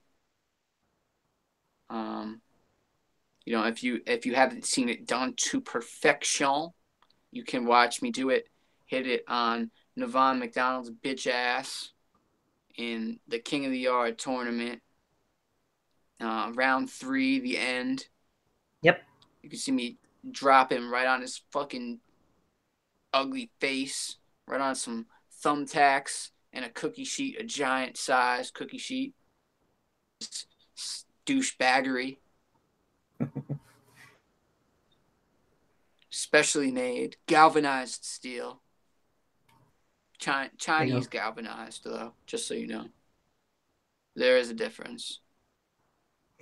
If you haven't seen it done to perfection, you can watch me do it. Hit it on Navon McDonald's bitch ass in the King of the Yard tournament. Round 3, the end. Yep. You can see me drop him right on his fucking ugly face, right on some thumbtacks and a cookie sheet, a giant size cookie sheet. Douchebaggery. Specially made, galvanized steel. Chinese galvanized, though, just so you know. There is a difference.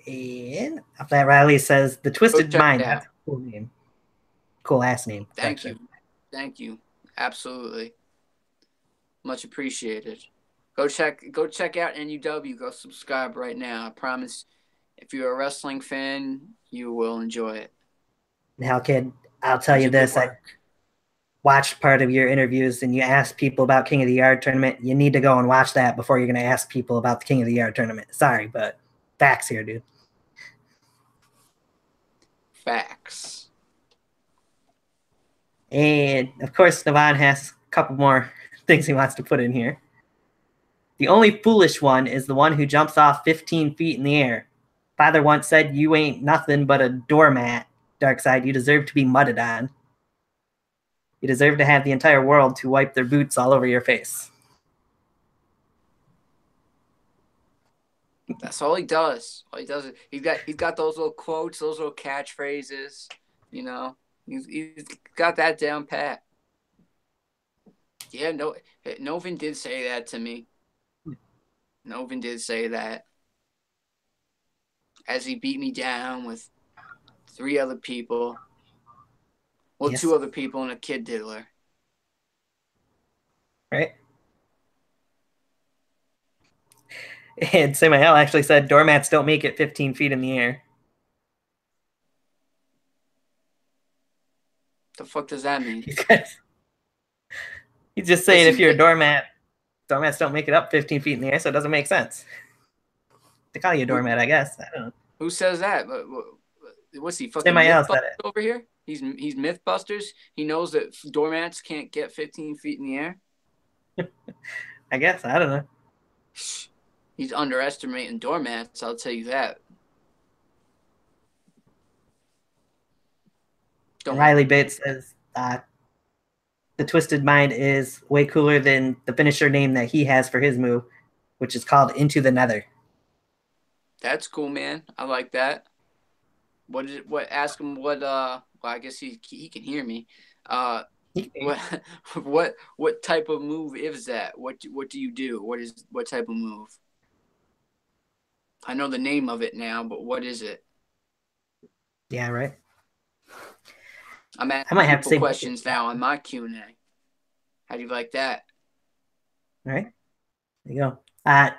And Flat Riley says, "The Twisted Mind." That's a cool name. Cool ass name. Thank you. Thank you. Absolutely. Much appreciated. Go check out NUW. Go subscribe right now. I promise, if you're a wrestling fan, you will enjoy it. Now, kid, I'll tell you this. I watched part of your interviews and you asked people about King of the Yard tournament. You need to go and watch that before you're going to ask people about the King of the Yard tournament. Sorry, but facts here, dude. Facts. And, of course, Navon has a couple more things he wants to put in here. "The only foolish one is the one who jumps off 15 feet in the air. Father once said, 'You ain't nothing but a doormat, DarkSide. You deserve to be mudded on. You deserve to have the entire world to wipe their boots all over your face.'" That's all he does. All he does is he's got those little quotes, those little catchphrases. He's got that down pat. Yeah, Novin did say that to me. Novin did say that as he beat me down with 3 other people. Well, yes. 2 other people and a kid diddler. Right. And Samael actually said, "Doormats don't make it 15 feet in the air." The fuck does that mean? He's just saying, if you're a doormat, doormats don't make it up 15 feet in the air, so it doesn't make sense to call you a doormat, I guess. I don't know. Who says that? What's he, fucking Mythbusters over here? He's Mythbusters. He knows that doormats can't get 15 feet in the air. I guess. I don't know. He's underestimating doormats, I'll tell you that. Riley Bates says, "The Twisted Mind is way cooler than the finisher name that he has for his move, which is called Into the Nether." That's cool, man. I like that. Ask him what, well, I guess he can hear me. What type of move is that? What do you do? What type of move? I know the name of it now, but what is it? Yeah, right. I'm asking people questions now on my Q&A. How do you like that? All right. There you go.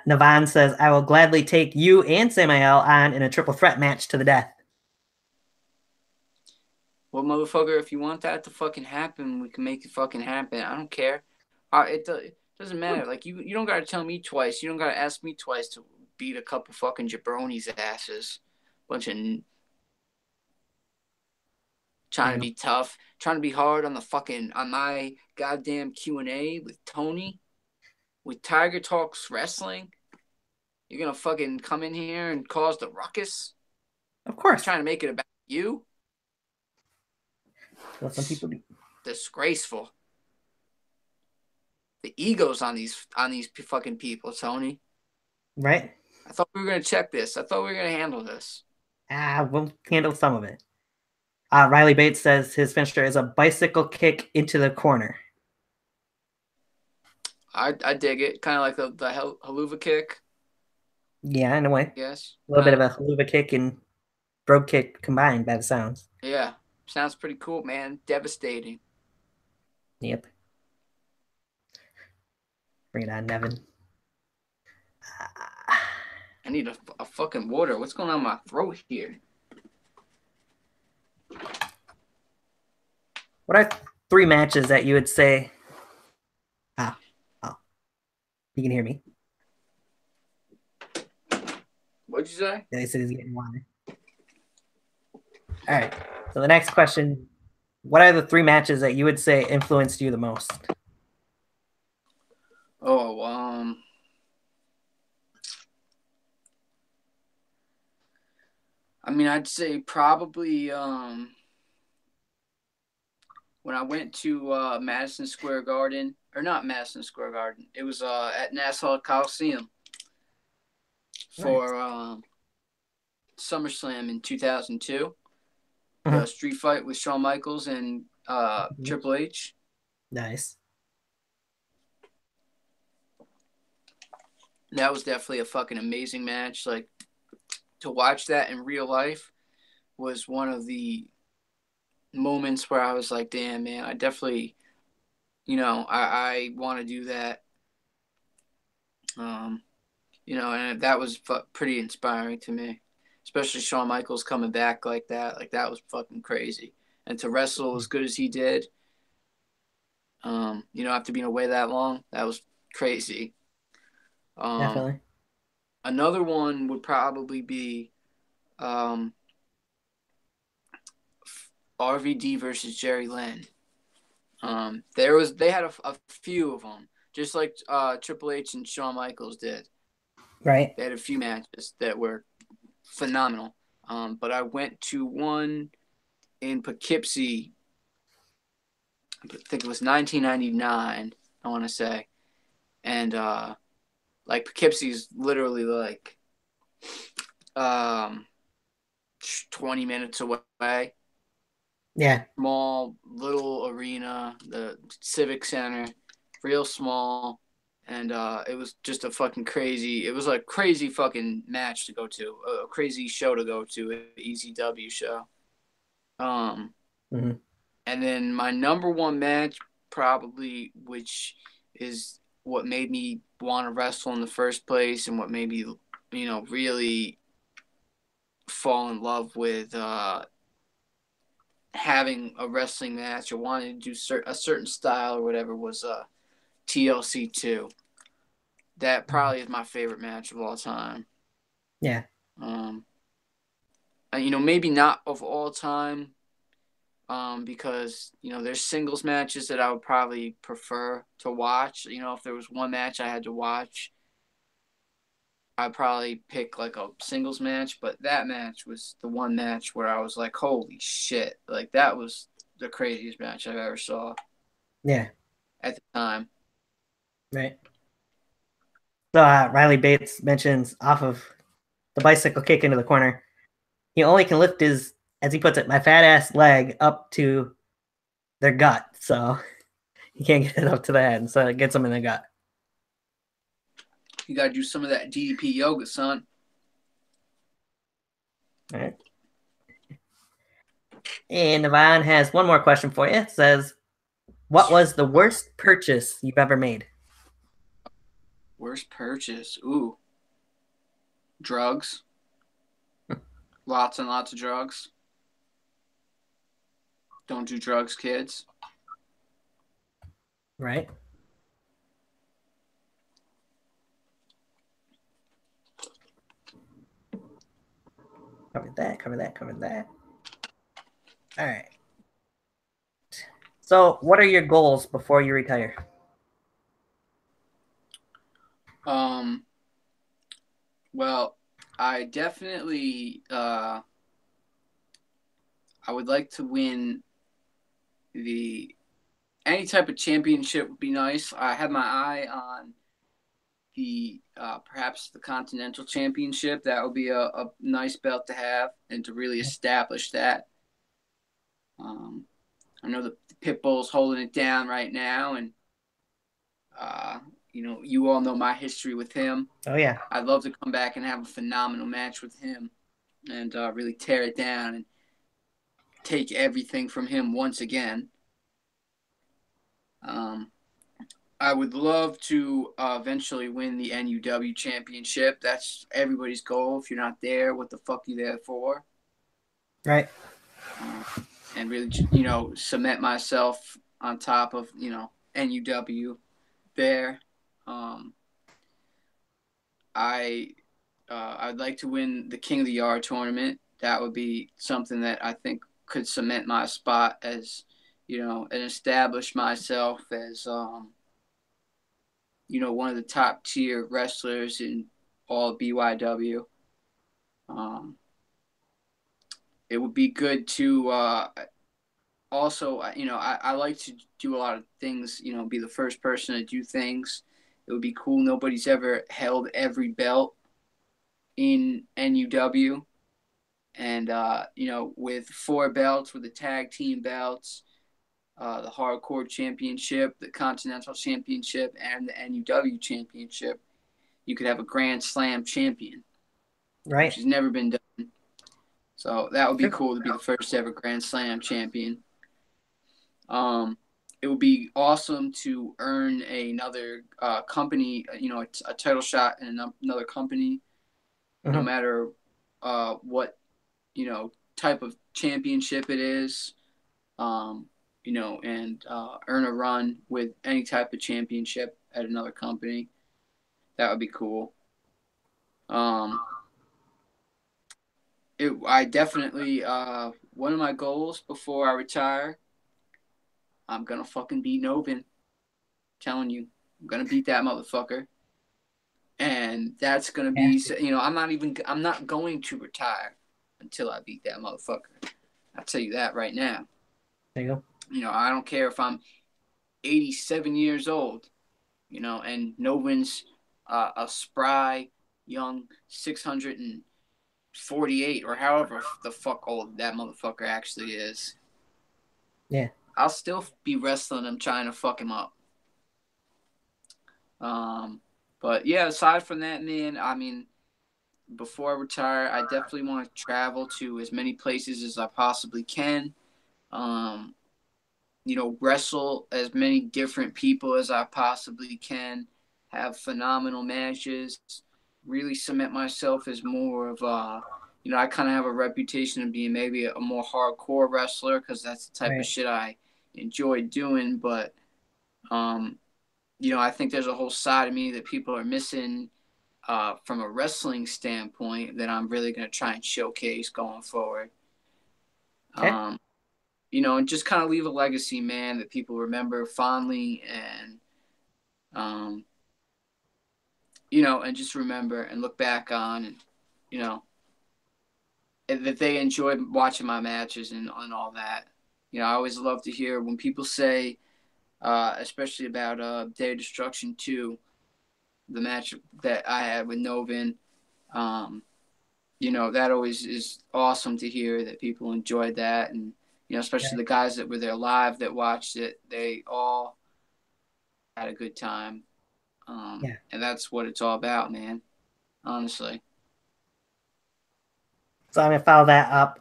Navan says, I will gladly take you and Samael on in a triple threat match to the death. Well, motherfucker, if you want that to fucking happen, we can make it fucking happen. I don't care. It doesn't matter. Like, you don't gotta tell me twice. You don't gotta ask me twice to beat a couple fucking jabronis' asses. Bunch of trying to be tough, trying to be hard on my goddamn Q&A with Tony, with Tiger Talks Wrestling. You're gonna fucking come in here and cause the ruckus? Of course. You're trying to make it about you? Well, some people do. Disgraceful. The egos on these fucking people, Tony. Right? I thought we were gonna check this. I thought we were gonna handle this. We'll handle some of it. Riley Bates says his finisher is a bicycle kick into the corner. I dig it. Kind of like the haluva kick. Yeah, in a way. Yes. A little bit of a haluva kick and brogue kick combined by the sounds. Yeah. Sounds pretty cool, man. Devastating. Yep. Bring it on, Nevin. I need a fucking water. What's going on in my throat here? What are 3 matches that you would say? You can hear me. What'd you say? They said he's getting water. All right. So the next question: what are the 3 matches that you would say influenced you the most? Oh, I mean, I'd say probably when I went to Madison Square Garden, or not Madison Square Garden, it was at Nassau Coliseum for SummerSlam in 2002. The street fight with Shawn Michaels and Triple H. Nice. That was definitely a fucking amazing match. Like, to watch that in real life was one of the moments where I was like, damn, man, I definitely, I want to do that. And that was pretty inspiring to me, especially Shawn Michaels coming back like that. Like, that was fucking crazy. And to wrestle as good as he did, after being away that long, that was crazy. Definitely. Another one would probably be RVD versus Jerry Lynn. They had a few of them, just like Triple H and Shawn Michaels did. Right. They had a few matches that were phenomenal. But I went to one in Poughkeepsie. I think it was 1999. I want to say, and like Poughkeepsie's literally like 20 minutes away. Yeah. Small little arena, the Civic Center, real small, and it was just a fucking crazy. It was a crazy fucking match to go to, a crazy show to go to, an ECW show. And then my number one match, probably, which is what made me want to wrestle in the first place, and what made me, really fall in love with having a wrestling match or wanting to do a certain style or whatever, was TLC 2. That probably is my favorite match of all time. Yeah. Maybe not of all time, because there's singles matches that I would probably prefer to watch. If there was one match I had to watch, I'd probably pick like a singles match, but that match was the one match where I was like, holy shit. Like, that was the craziest match I've ever saw. Yeah. At the time. Right. So Riley Bates mentions off of the bicycle kick into the corner, he only can lift his, as he puts it, my fat ass leg up to their gut, so you can't get it up to the head, so it gets them in the gut. You gotta do some of that DDP yoga, son. All right. And Yvonne has one more question for you. It says, what was the worst purchase you've ever made? Worst purchase? Ooh. Drugs. Lots and lots of drugs. Don't do drugs, kids. Right. Covered that. All right. So, what are your goals before you retire? Well, I definitely I would like to win any type of championship would be nice. I have my eye on the perhaps the Continental Championship. That would be a nice belt to have and to really establish that. I know the Pitbull's holding it down right now, and you all know my history with him. Oh yeah, I'd love to come back and have a phenomenal match with him, and really tear it down and take everything from him once again. I would love to eventually win the NUW championship. That's everybody's goal. If you're not there, what the fuck are you there for? Right. And really, cement myself on top of, NUW there. I'd like to win the King of the Yard tournament. That would be something that I think could cement my spot as, and establish myself as, one of the top tier wrestlers in all BYW. It would be good to also, I like to do a lot of things, be the first person to do things. It would be cool. Nobody's ever held every belt in NUW. And, with 4 belts, with the tag team belts, the Hardcore Championship, the Continental Championship, and the NUW Championship, you could have a Grand Slam champion, right? Which has never been done. So that would be cool to be the first ever Grand Slam champion. It would be awesome to earn another company, a title shot in another company, no matter what, type of championship it is. And earn a run with any type of championship at another company. That would be cool. I definitely, one of my goals before I retire, I'm going to fucking beat Novin. I'm telling you, I'm going to beat that motherfucker. And that's going to be, I'm not going to retire until I beat that motherfucker. I'll tell you that right now. There you go. I don't care if I'm 87 years old, and Novin's a spry, young 648 or however the fuck old that motherfucker actually is. Yeah. I'll still be wrestling him trying to fuck him up. But yeah, aside from that, man, I mean, before I retire, I definitely want to travel to as many places as I possibly can. Wrestle as many different people as I possibly can, have phenomenal matches, really cement myself as more of I kind of have a reputation of being maybe a more hardcore wrestler because that's the type of shit I enjoy doing. But, I think there's a whole side of me that people are missing from a wrestling standpoint that I'm really going to try and showcase going forward. Okay. And just kind of leave a legacy, man, that people remember fondly and, and just remember and look back on and, that they enjoyed watching my matches and all that. I always love to hear when people say, especially about Day of Destruction 2, the match that I had with Novin, that always is awesome to hear that people enjoyed that and, especially the guys that were there live that watched it. They all had a good time. And that's what it's all about, man. Honestly. So I'm gonna follow that up.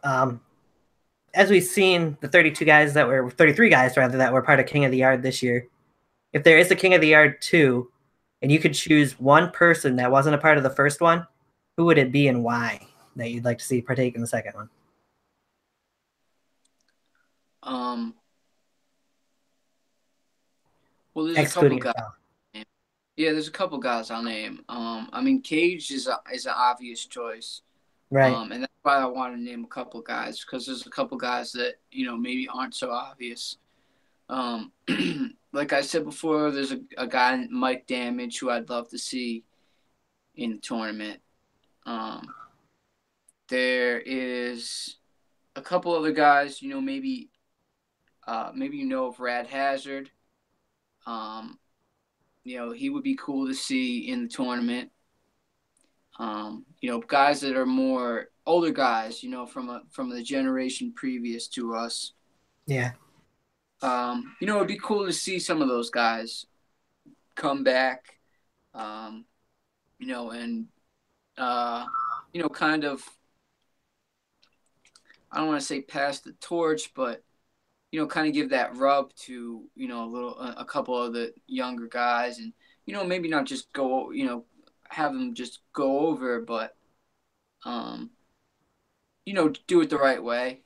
As we've seen, the 33 guys that were part of King of the Yard this year. If there is a King of the Yard 2, and you could choose one person that wasn't a part of the first one, who would it be and why that you'd like to see partake in the second one? Well, there's Excluding a couple guys. Yeah, there's a couple guys I'll name. I mean, Cage is an obvious choice. Right. And that's why I want to name a couple guys, because there's a couple guys that, maybe aren't so obvious. Like I said before, there's a guy, Mike Damage, who I'd love to see in the tournament. There is a couple other guys, maybe of Rad Hazard. He would be cool to see in the tournament. Guys that are more older guys, from the generation previous to us. Yeah. It'd be cool to see some of those guys come back, and kind of, I don't want to say pass the torch, but kind of give that rub to a couple of the younger guys, and maybe not just go, have them just go over, but do it the right way.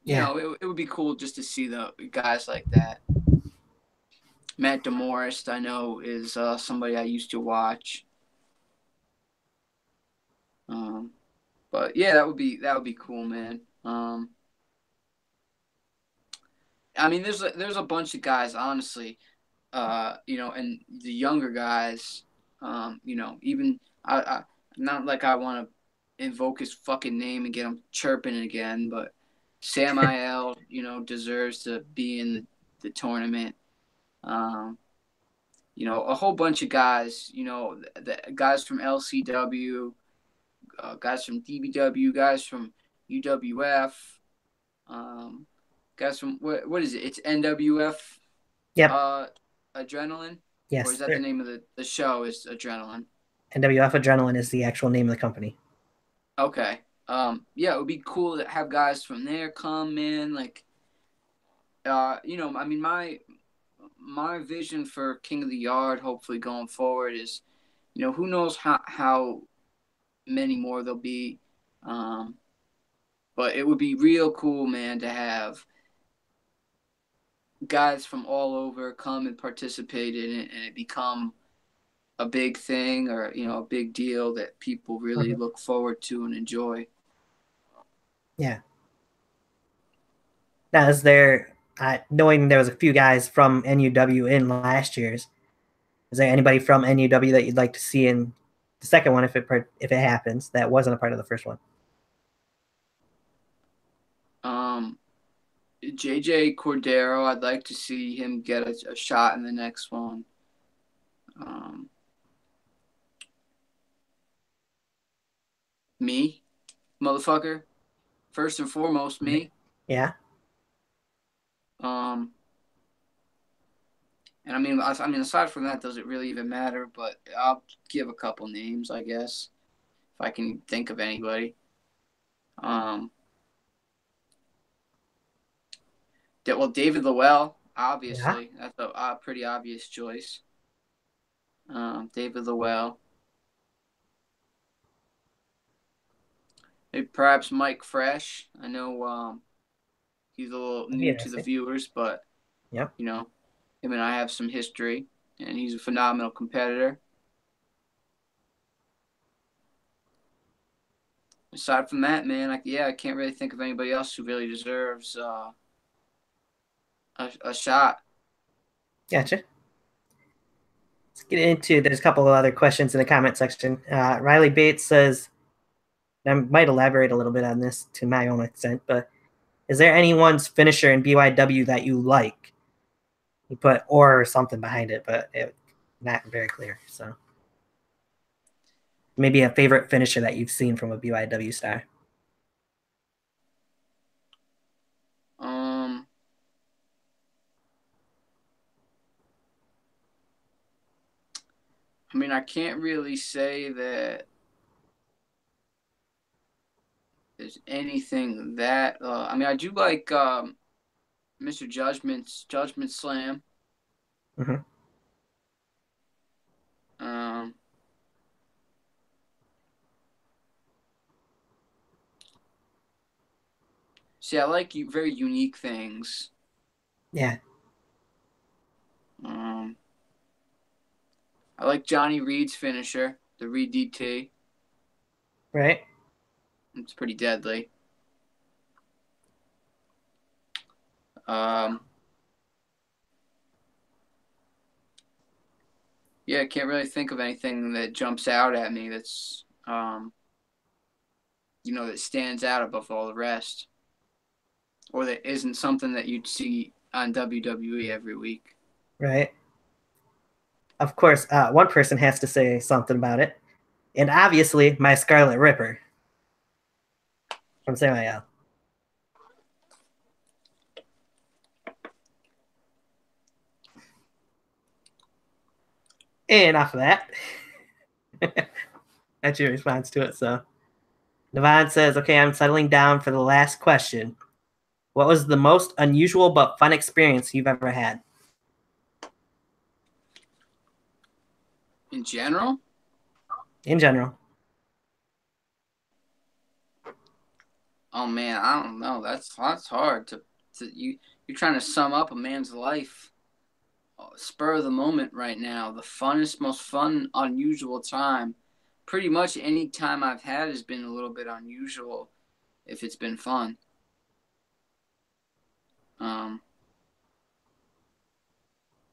It would be cool just to see the guys like that. Matt DeMorris, I know, is somebody I used to watch. But yeah, that would be cool, man. I mean, there's a bunch of guys, honestly, and the younger guys, even I not like I want to invoke his fucking name and get him chirping again, but Sam IL, deserves to be in the tournament. A whole bunch of guys, the guys from LCW, guys from DBW, guys from UWF, guys from what is it? It's NWF. Yep. Adrenaline. Yes. Or is that the name of the show? Is Adrenaline? NWF Adrenaline is the actual name of the company. Okay. Yeah, it would be cool to have guys from there come in. Like, I mean, my vision for King of the Yard, hopefully going forward, is, who knows how many more there'll be. But it would be real cool, man, to have guys from all over come and participate in it, and it become a big thing, or a big deal that people really look forward to and enjoy. Yeah. Now, is there, knowing there was a few guys from NUW in last year's, is there anybody from NUW that you'd like to see in the second one if it happens that wasn't a part of the first one? JJ Cordero, I'd like to see him get a shot in the next one. Me, motherfucker. First and foremost, me. Yeah. And I mean, aside from that, does it really even matter? But I'll give a couple names, I guess, if I can think of anybody. David Lowell, obviously. Yeah. That's a pretty obvious choice. David Lowell. Maybe perhaps Mike Fresh. I know he's a little new to the viewers, but yep. Him and I have some history, and he's a phenomenal competitor. Aside from that, man, I can't really think of anybody else who really deserves a shot. Gotcha. Let's get into, there's a couple of other questions in the comment section. Riley Bates says, I might elaborate a little bit on this to my own extent, but is there anyone's finisher in BYW that you like? You put or something behind it, but it's not very clear. So maybe a favorite finisher that you've seen from a BYW star. I mean, I can't really say that there's anything that. I mean, I do like Mr. Judgment's Judgment Slam. Mm-hmm. Um, See, I like very unique things. Yeah. Um, I like Johnny Reed's finisher, the Reed DT. Right. It's pretty deadly. Um, yeah, I can't really think of anything that jumps out at me that's that stands out above all the rest, or that isn't something that you'd see on WWE every week. Right. Of course, one person has to say something about it, and obviously, my Scarlet Ripper from Samuel. And off of that, that's your response to it. So, Devon says, "Okay, I'm settling down for the last question. What was the most unusual but fun experience you've ever had?" In general? In general. Oh man, I don't know. That's hard to you're trying to sum up a man's life. Spur of the moment right now. The funnest, most fun, unusual time. Pretty much any time I've had has been a little bit unusual if it's been fun. I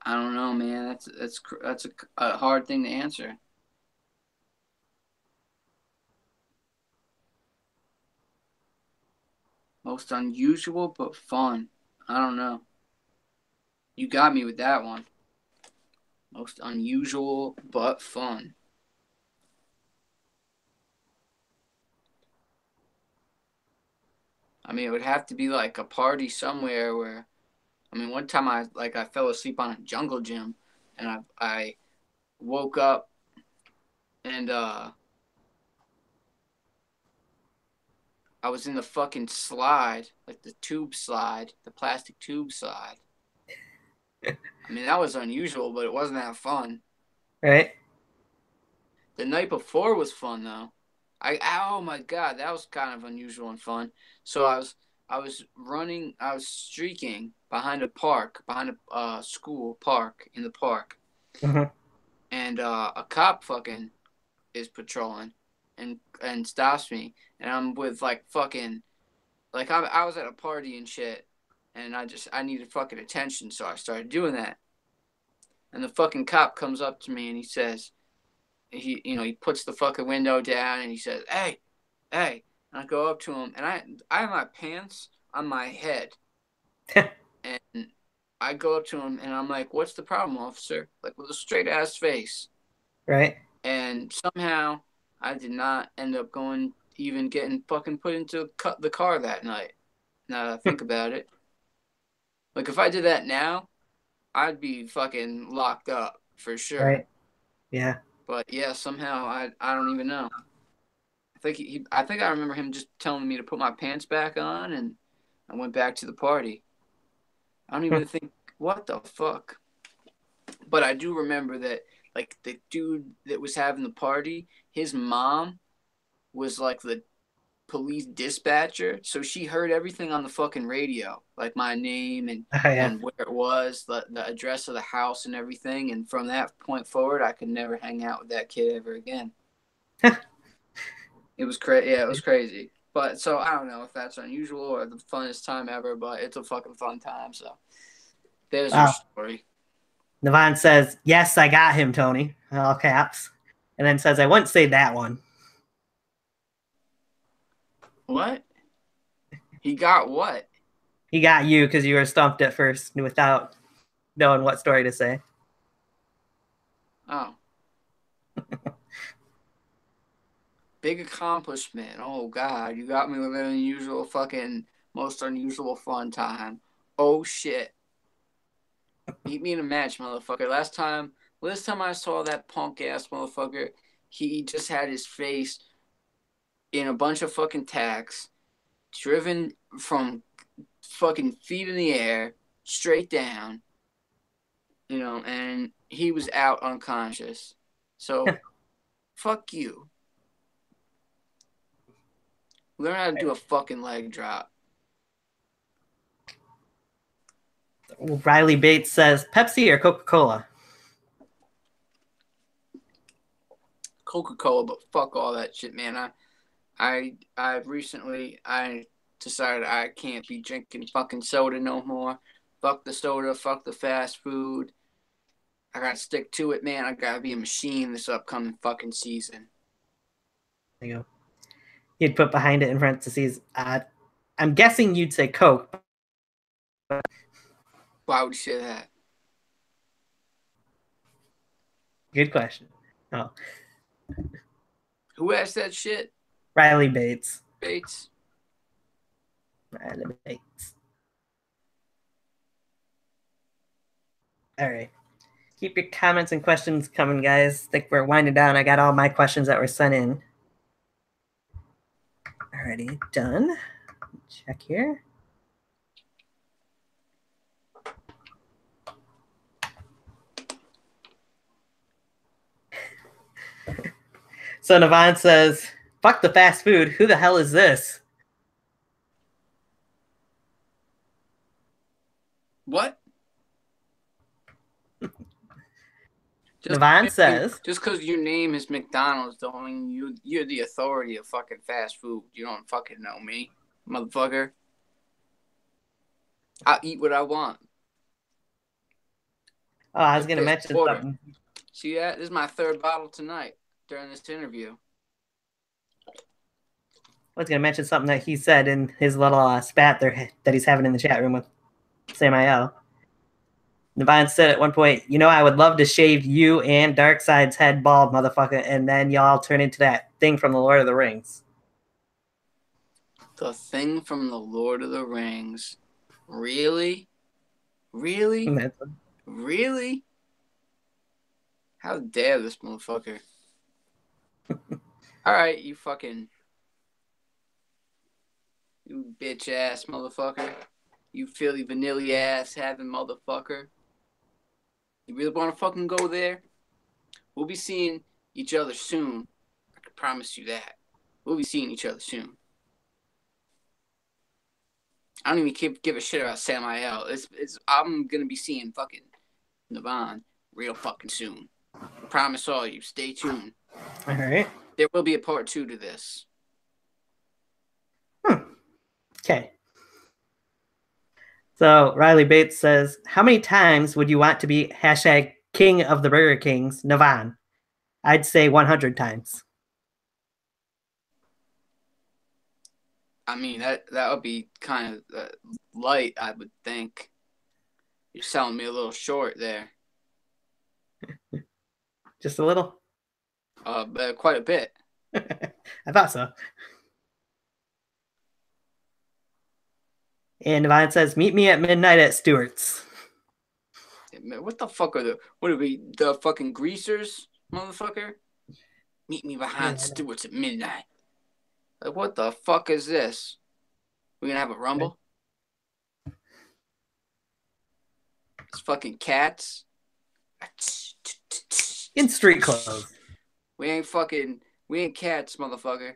don't know, man. That's a hard thing to answer. Most unusual but fun. I don't know. You got me with that one. Most unusual but fun. I mean, it would have to be like a party somewhere where, I mean, one time I fell asleep on a jungle gym, and I woke up and I was in the fucking slide, like the tube slide, the plastic tube slide. I mean, that was unusual, but it wasn't that fun. Right? The night before was fun though. Oh my god, that was kind of unusual and fun. So I was streaking behind a school park in the park, Mm-hmm. and a cop fucking is patrolling, and stops me, and I'm with like fucking like I was at a party and shit, and I needed fucking attention, so I started doing that, and the fucking cop comes up to me and he says, he puts the fucking window down and he says, "Hey, hey," and I go up to him and I have my pants on my head, and I go up to him and I'm like, "What's the problem, officer?" Like with a straight ass face. Right? And somehow I did not end up getting fucking put into the car that night. Now that I think about it, like if I did that now, I'd be fucking locked up for sure. Right? Yeah. But yeah, somehow I don't even know. I think I remember him just telling me to put my pants back on, and I went back to the party. I don't even think what the fuck. But I do remember that like the dude that was having the party, his mom was like the police dispatcher, so she heard everything on the fucking radio, like my name Yeah. and where it was, the address of the house and everything. And from that point forward, I could never hang out with that kid ever again. It was crazy. Yeah, it was crazy. But so I don't know if that's unusual or the funnest time ever, but it's a fucking fun time. So there's your story. Devon says, "Yes, I got him, Tony." All caps. And then says, "I wouldn't say that one." What? He got what? He got you because you were stumped at first without knowing what story to say. Oh. Big accomplishment. Oh God, you got me with an unusual fucking most unusual fun time. Oh shit. Meet me in a match, motherfucker. Last time I saw that punk ass motherfucker, he just had his face in a bunch of fucking tacks, driven from fucking feet in the air, straight down, and he was out unconscious. So, fuck you. Learn how to do a fucking leg drop. Riley Bates says, Pepsi or Coca-Cola? Coca-Cola, but fuck all that shit, man. I recently decided I can't be drinking fucking soda no more. Fuck the soda, fuck the fast food. I gotta stick to it, man. I gotta be a machine this upcoming fucking season. There you go. You'd put behind it in parentheses. I'm guessing you'd say Coke. Why would you say that? Good question. Oh. Who asked that shit? Riley Bates. Bates. Riley Bates. All right. Keep your comments and questions coming, guys. I think we're winding down. I got all my questions that were sent in. Alrighty, done. Check here. So Navon says, fuck the fast food. Who the hell is this? What? Navon says, just because your name is McDonald's don't mean you're the authority of fucking fast food. You don't fucking know me, motherfucker. I'll eat what I want. Oh, I was going to mention something. See that? This is my third bottle tonight during this interview. I was going to mention something that he said in his little spat there that he's having in the chat room with Samael. Navon said at one point, I would love to shave you and DarkSide's head bald, motherfucker, and then y'all turn into that thing from the Lord of the Rings. The thing from the Lord of the Rings. Really? Really? Really? How dare this motherfucker? Alright, you bitch ass motherfucker. You Philly vanilla ass having motherfucker. You really want to fucking go there? We'll be seeing each other soon. I can promise you that. We'll be seeing each other soon. I don't even give a shit about Samael. I'm gonna be seeing fucking Navon real fucking soon. I promise all you. Stay tuned. All right. There will be a part 2 to this. Okay. So Riley Bates says, how many times would you want to be # King of the Burger Kings, Navon? I'd say 100 times. I mean, that would be kind of light, I would think. You're selling me a little short there. Just a little? Quite a bit. I thought so. And Navon says, meet me at midnight at Stewart's. What the fuck what are we, the fucking greasers, motherfucker? Meet me behind Stewart's at midnight. Like, what the fuck is this? We gonna have a rumble? It's fucking cats. In street clothes. We ain't cats, motherfucker.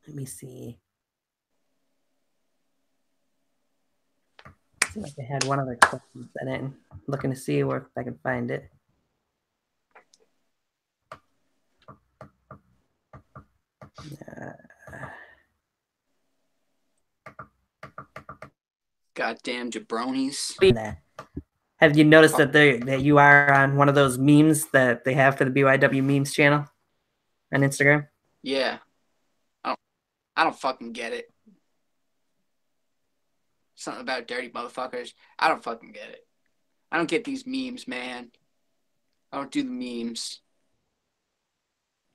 Let me see. Seems like I had one other question sent in. I'm looking to see where if I can find it. Goddamn jabronis. Have you noticed that you are on one of those memes that they have for the BYW memes channel on Instagram? Yeah. I don't fucking get it. Something about dirty motherfuckers. I don't fucking get it. I don't get these memes, man. I don't do the memes.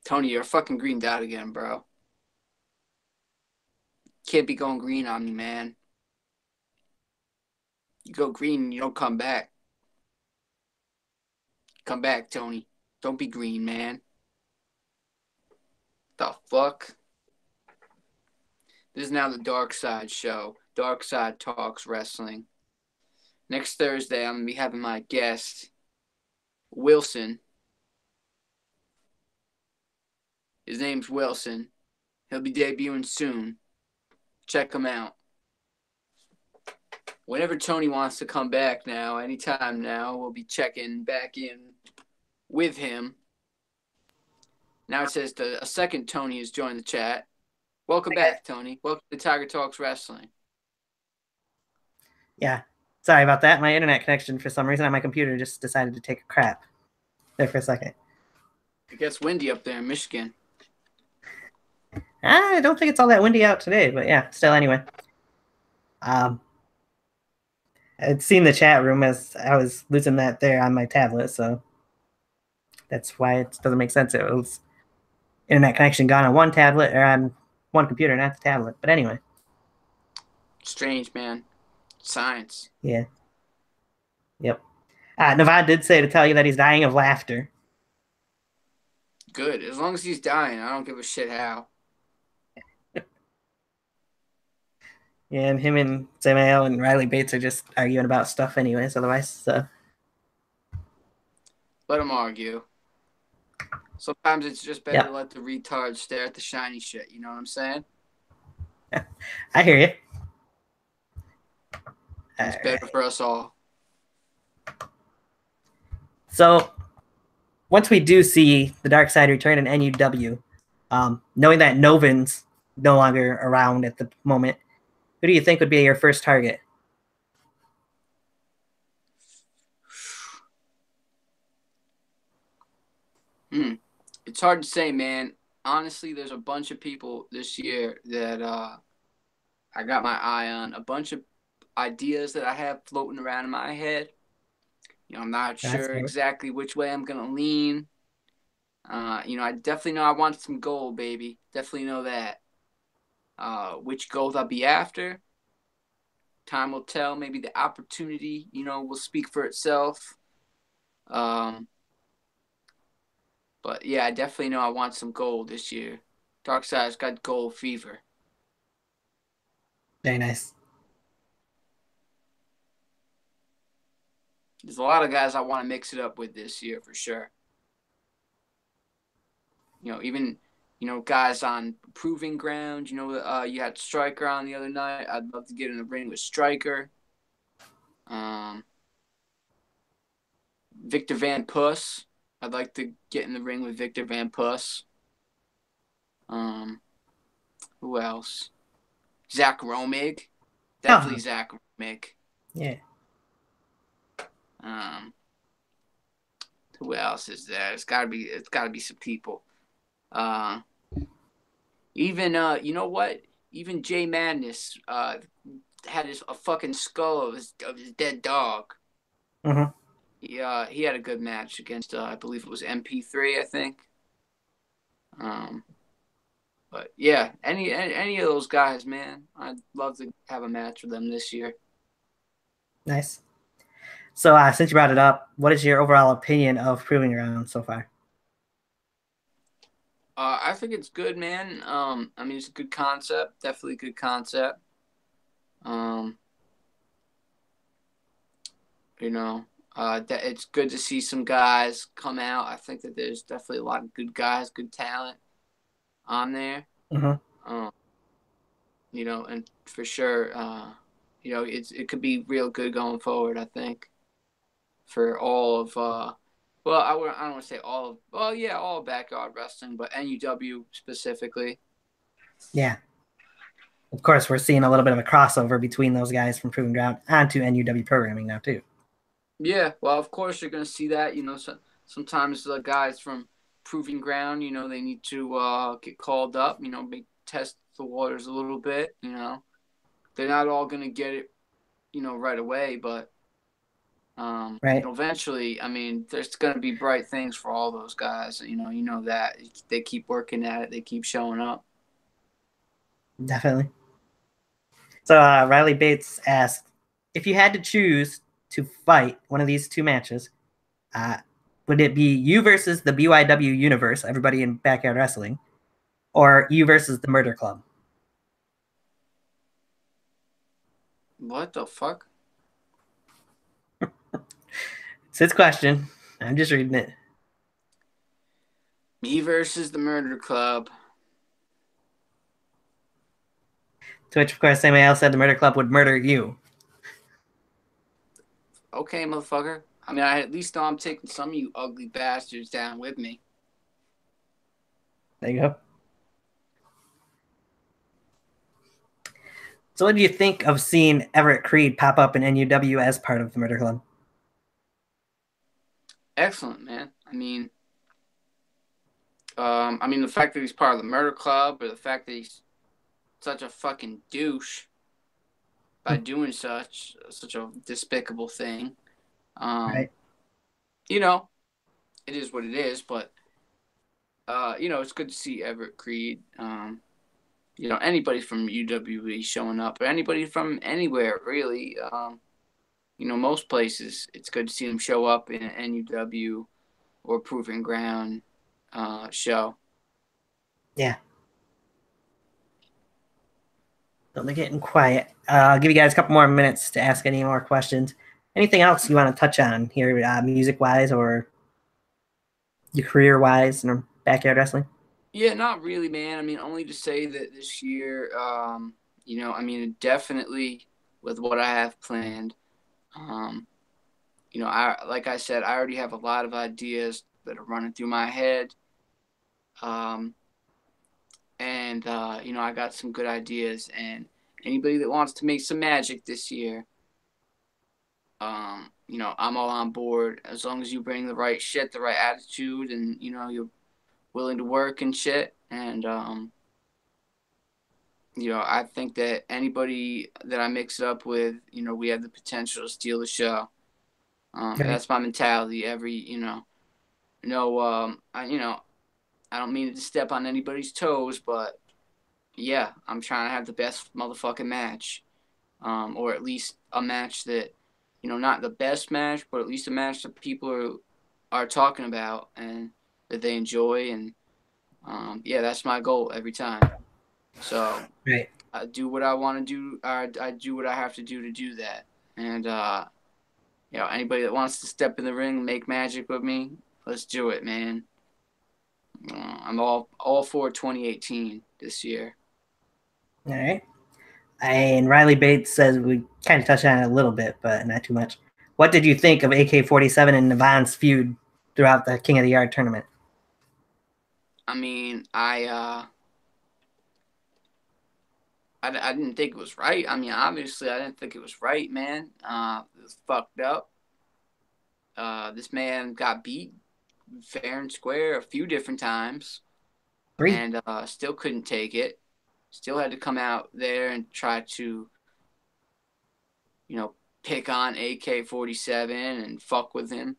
Tony, you're fucking greened out again, bro. Can't be going green on me, man. You go green, you don't come back. Come back, Tony. Don't be green, man. The fuck? This is now the Dark Side show. Dark Side Talks Wrestling. Next Thursday, I'm going to be having my guest, Wilson. His name's Wilson. He'll be debuting soon. Check him out. Whenever Tony wants to come back now, anytime now, we'll be checking back in with him. Now it says a second Tony has joined the chat. Welcome back, Tony. Welcome to Tiger Talks Wrestling. Yeah. Sorry about that. My internet connection, for some reason, on my computer just decided to take a crap there for a second. It gets windy up there in Michigan. I don't think it's all that windy out today, but yeah, still anyway. I'd seen the chat room as I was losing that there on my tablet, so that's why it doesn't make sense. It was internet connection gone on one tablet or on one computer, not the tablet. But anyway. Strange, man. Science. Yeah. Yep. Navad did say to tell you that he's dying of laughter. Good. As long as he's dying, I don't give a shit how. Yeah, and him and Samael and Riley Bates are just arguing about stuff anyways, otherwise, so. Let them argue. Sometimes it's just better to let the retards stare at the shiny shit, you know what I'm saying? I hear you. It's better for us all. So, once we do see the Dark Side return in NUW, knowing that Novin's no longer around at the moment, who do you think would be your first target? It's hard to say, man. Honestly, there's a bunch of people this year that I got my eye on. A bunch of ideas that I have floating around in my head. You know, I'm not sure exactly which way I'm going to lean. You know, I definitely know I want some gold, baby. Definitely know that. Which gold I'll be after, time will tell. Maybe the opportunity, you know, will speak for itself. But yeah, I definitely know I want some gold this year. DarkSide's got gold fever. Very nice. There's a lot of guys I want to mix it up with this year for sure. You know, even, you know, guys on proving ground. You know, you had Stryker on the other night. I'd love to get in the ring with Stryker. Victor Van Puss. I'd like to get in the ring with Victor Van Puss. Who else? Zach Romig. Definitely Zach Romig. Yeah. Who else is there? It's gotta be some people. Even you know what? Even Jay Madness had a fucking skull of his dead dog. Mm-hmm. He had a good match against I believe it was MP3, I think. But yeah, any of those guys, man, I'd love to have a match with them this year. Nice. So since you brought it up, what is your overall opinion of Proving Ground so far? I think it's good, man. I mean, it's a good concept. Definitely a good concept. You know, it's good to see some guys come out. I think that there's definitely a lot of good guys, good talent on there. Mm-hmm. You know, and for sure, you know, it could be real good going forward, I think, for all of well, I don't want to say all of, well, yeah, all of backyard wrestling, but NUW specifically. Yeah. Of course, we're seeing a little bit of a crossover between those guys from Proving Ground onto NUW programming now, too. Yeah, well, of course, you're going to see that. You know, sometimes the guys from Proving Ground, you know, they need to get called up, you know, test the waters a little bit, you know. They're not all going to get it, you know, right away, but right. You know, eventually, I mean, there's going to be bright things for all those guys. You know that. They keep working at it. They keep showing up. Definitely. So Riley Bates asked, if you had to choose to fight one of these two matches, would it be you versus the BYW Universe, everybody in Backyard Wrestling, or you versus the Murder Club? What the fuck? It's his question. I'm just reading it. Me versus the Murder Club. To which, of course, somebody else said the Murder Club would murder you. Okay, motherfucker. I mean, I at least know I'm taking some of you ugly bastards down with me. There you go. So what do you think of seeing Everett Creed pop up in NUW as part of the Murder Club? Excellent, man. I mean, the fact that he's part of the Murder Club, or the fact that he's such a fucking douche by doing such a despicable thing. Right. You know, it is what it is, but it's good to see Everett Creed. Anybody from UWE showing up, or anybody from anywhere really. Most places, it's good to see them show up in an NUW or Proving Ground show. Yeah. So they're getting quiet. I'll give you guys a couple more minutes to ask any more questions. Anything else you want to touch on here, music-wise or your career-wise in Backyard Wrestling? Yeah, not really, man. I mean, only to say that this year, definitely with what I have planned, like I said, I already have a lot of ideas that are running through my head. I got some good ideas, and anybody that wants to make some magic this year, I'm all on board as long as you bring the right shit, the right attitude, and, you're willing to work and shit. And, I think that anybody that I mix it up with, we have the potential to steal the show. Okay. That's my mentality. I don't mean to step on anybody's toes, but yeah, I'm trying to have the best motherfucking match. Or at least a match that, not the best match, but at least a match that people are talking about and that they enjoy. And, that's my goal every time. So right. I do what I want to do. I do what I have to do that. And, anybody that wants to step in the ring and make magic with me, let's do it, man. I'm all for 2018 this year. All right. And Riley Bates says we kind of touched on it a little bit, but not too much. What did you think of AK-47 and Navon's feud throughout the King of the Yard tournament? I mean, I didn't think it was right. I mean, obviously, I didn't think it was right, man. It was fucked up. This man got beat fair and square a few different times. 3. And still couldn't take it. Still had to come out there and try to, pick on AK-47 and fuck with him.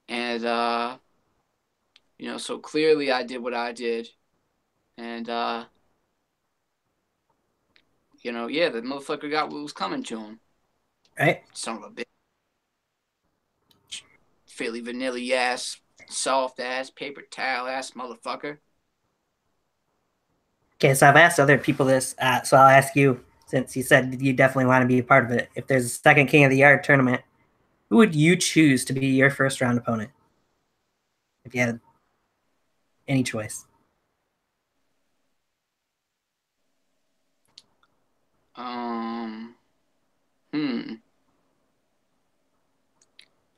And, so clearly I did what I did. And, the motherfucker got what was coming to him. Right. Son of a bitch. Philly vanilla ass, soft ass, paper towel ass motherfucker. Okay, so I've asked other people this, so I'll ask you, since you said you definitely want to be a part of it. If there's a second King of the Yard tournament, who would you choose to be your first round opponent? If you had any choice.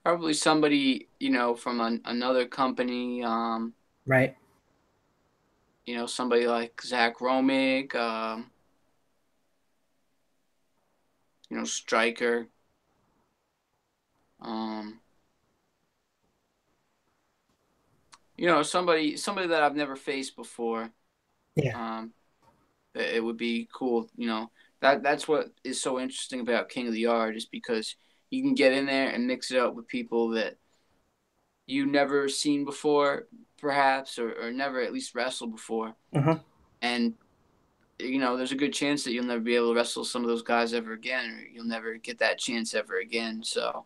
Probably somebody, from another company. Right. Somebody like Zach Romig, Striker. Somebody that I've never faced before. Yeah. It would be cool. That's what is so interesting about King of the Yard, is because you can get in there and mix it up with people that you've never seen before, perhaps, or never at least wrestled before. Mm-hmm. And there's a good chance that you'll never be able to wrestle some of those guys ever again, or you'll never get that chance ever again. So,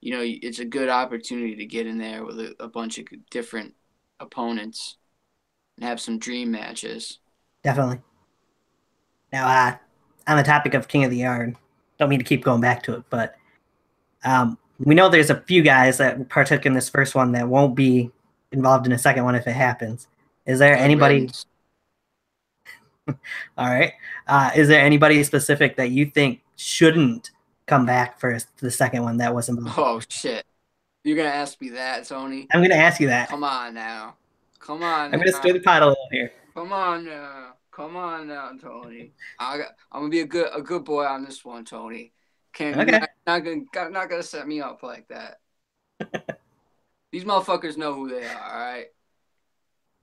it's a good opportunity to get in there with a bunch of different opponents and have some dream matches. Definitely. Now, on the topic of King of the Yard, don't mean to keep going back to it, but we know there's a few guys that partook in this first one that won't be involved in the second one if it happens. Is there anybody? All right. Is there anybody specific that you think shouldn't come back for the second one that was involved? Oh, shit. You're going to ask me that, Tony? I'm going to ask you that. Come on now. I'm going to stir the pot a little here. Come on now, Tony. I'm going to be a good boy on this one, Tony. Not gonna set me up like that. These motherfuckers know who they are, all right?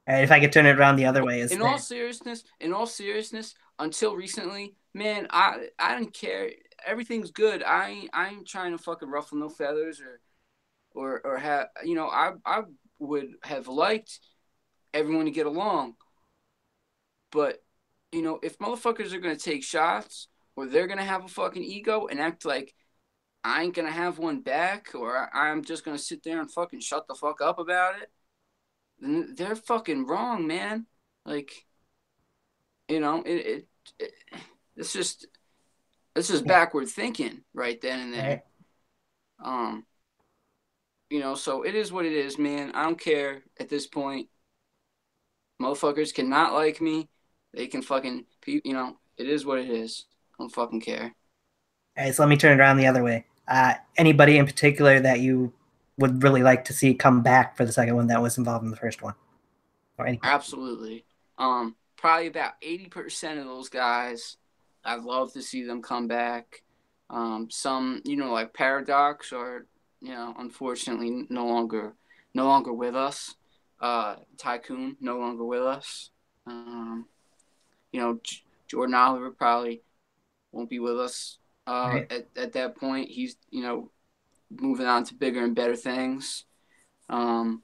All right, if I could turn it around the other way. In all seriousness, until recently, man, I didn't care. Everything's good. I ain't trying to fucking ruffle no feathers or have, I would have liked everyone to get along. But, if motherfuckers are going to take shots or they're going to have a fucking ego and act like I ain't going to have one back or I'm just going to sit there and fucking shut the fuck up about it, then they're fucking wrong, man. Like, it's just backward thinking right then and there. So it is what it is, man. I don't care at this point. Motherfuckers cannot like me. They can fucking, it is what it is. I don't fucking care. All right, so let me turn it around the other way. Anybody in particular that you would really like to see come back for the second one that was involved in the first one? Or any? Absolutely. Probably about 80% of those guys, I'd love to see them come back. Some, like Paradox are, unfortunately no longer with us. Tycoon no longer with us. Jordan Oliver probably won't be with us right. at that point. He's moving on to bigger and better things. A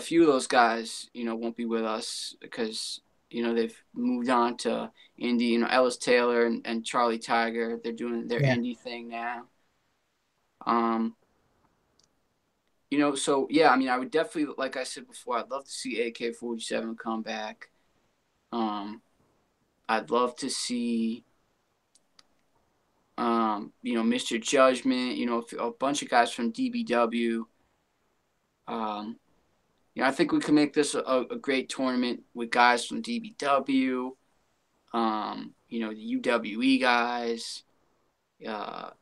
few of those guys won't be with us because they've moved on to indie. Ellis Taylor and Charlie Tiger, they're doing their indie thing now. So yeah, I would definitely, like I said before, I'd love to see AK-47 come back. I'd love to see, Mr. Judgment, a bunch of guys from DBW. I think we can make this a great tournament with guys from DBW, the UWE guys, a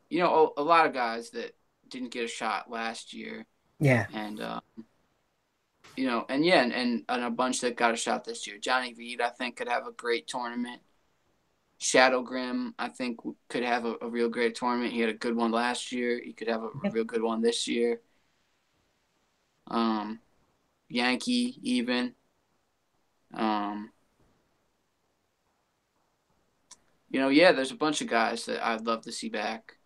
lot of guys that didn't get a shot last year. Yeah. And, and a bunch that got a shot this year. Johnny Veed, I think, could have a great tournament. Shadow Grim, I think, could have a real great tournament. He had a good one last year. He could have a real good one this year. Yankee, even. There's a bunch of guys that I'd love to see back.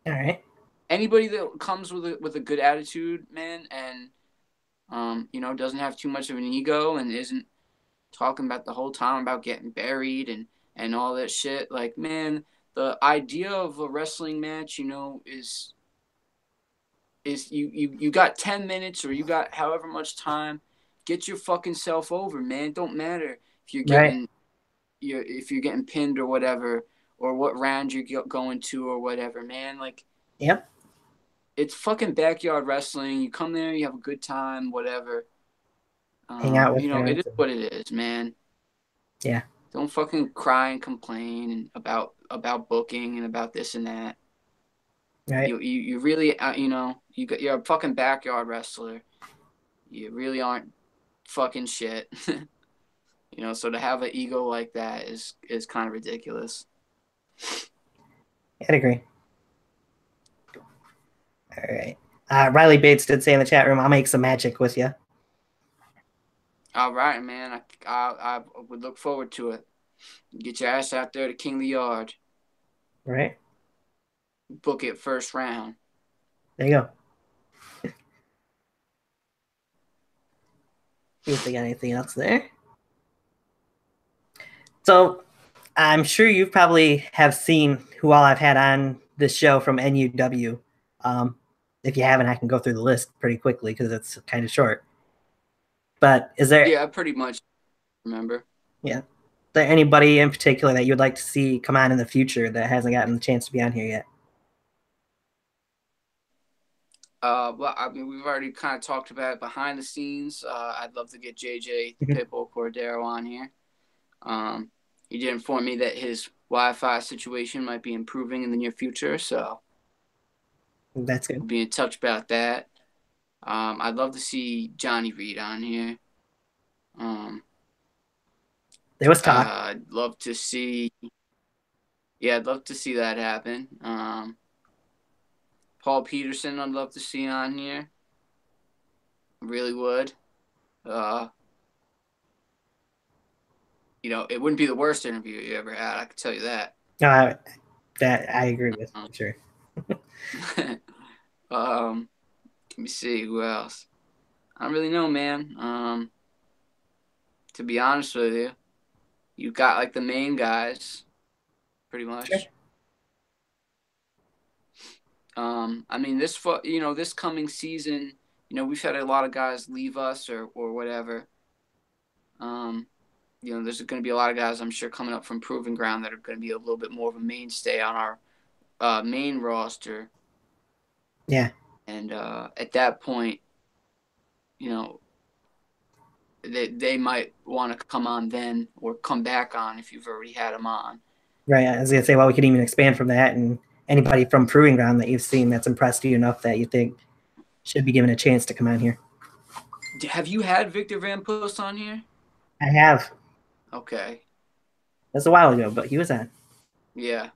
All right. Anybody that comes with a good attitude, man, and doesn't have too much of an ego and isn't talking about the whole time about getting buried and all that shit. Like, man, the idea of a wrestling match, is you got 10 minutes or you got however much time. Get your fucking self over, man. Don't matter if you're getting if you're getting pinned or whatever, or what round you're going to or whatever, man. Like, yep. It's fucking backyard wrestling. You come there, you have a good time, whatever. Hang out with it is what it is, man. Yeah. Don't fucking cry and complain about booking and about this and that. Right. You really you're a fucking backyard wrestler. You really aren't fucking shit. So to have an ego like that is kind of ridiculous. I'd agree. All right. Riley Bates did say in the chat room, I'll make some magic with you. All right, man. I would look forward to it. Get your ass out there to King of the Yard. Right. Book it first round. There you go. See if they got anything else there. So I'm sure you probably have seen who all I've had on this show from NUW. If you haven't, I can go through the list pretty quickly because it's kind of short. But is there? Yeah, I pretty much remember. Yeah. Is there anybody in particular that you'd like to see come on in the future that hasn't gotten the chance to be on here yet? Well, I mean, we've already kind of talked about it behind the scenes. I'd love to get JJ Mm-hmm. Pitbull Cordero on here. He did inform me that his Wi-Fi situation might be improving in the near future, so That's good. we'll be in touch about that. I'd love to see Johnny Reed on here. There was talk. I'd love to see. Yeah, I'd love to see that happen. Paul Peterson, I'd love to see on here. Really would. It wouldn't be the worst interview you ever had. I can tell you that. That I agree with, for sure. Let me see who else. I don't really know, man. To be honest with you, you got like the main guys, pretty much. Sure. I mean, this coming season, we've had a lot of guys leave us or whatever. There's going to be a lot of guys I'm sure coming up from Proving Ground that are going to be a little bit more of a mainstay on our main roster. Yeah. And at that point, they might want to come on then or come back on if you've already had them on. Right. I was going to say, well, we could even expand from that, and anybody from Proving Ground that you've seen that's impressed you enough that you think should be given a chance to come on here. Have you had Victor Van Puss on here? I have. Okay. That's a while ago, but he was on. Yeah.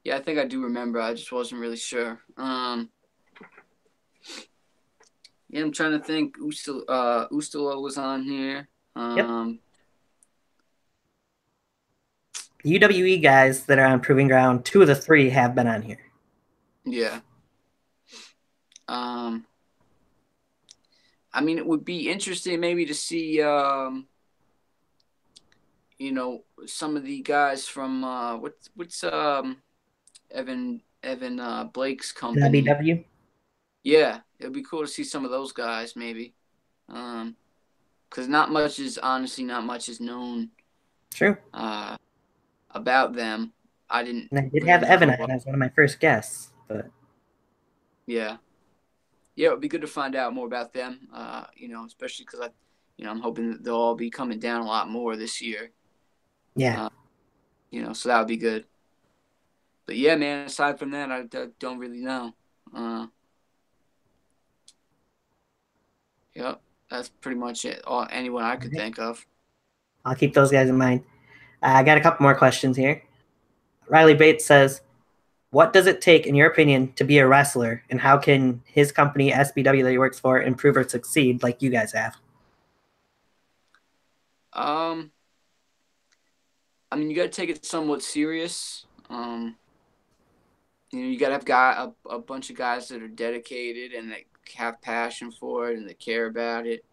Yeah, I think I do remember. I just wasn't really sure. Yeah, I'm trying to think. Ustalo was on here. Yep. The UWE guys that are on Proving Ground, 2 of the 3 have been on here. Yeah. I mean, it would be interesting maybe to see, some of the guys from what's Evan Blake's company. WW. Yeah, it'd be cool to see some of those guys maybe, because not much is known. True. About them. I didn't. And I did have Evan on as one of my first guests, but yeah, it would be good to find out more about them. Especially because I'm hoping that they'll all be coming down a lot more this year. Yeah. So that would be good. But yeah, man. Aside from that, I don't really know. Yep, that's pretty much it. Anyone I could think of. I'll keep those guys in mind. I got a couple more questions here. Riley Bates says, what does it take, in your opinion, to be a wrestler, and how can his company, SBW, that he works for, improve or succeed like you guys have? I mean, you got to take it somewhat serious. You got to have a bunch of guys that are dedicated and that have passion for it and that care about it.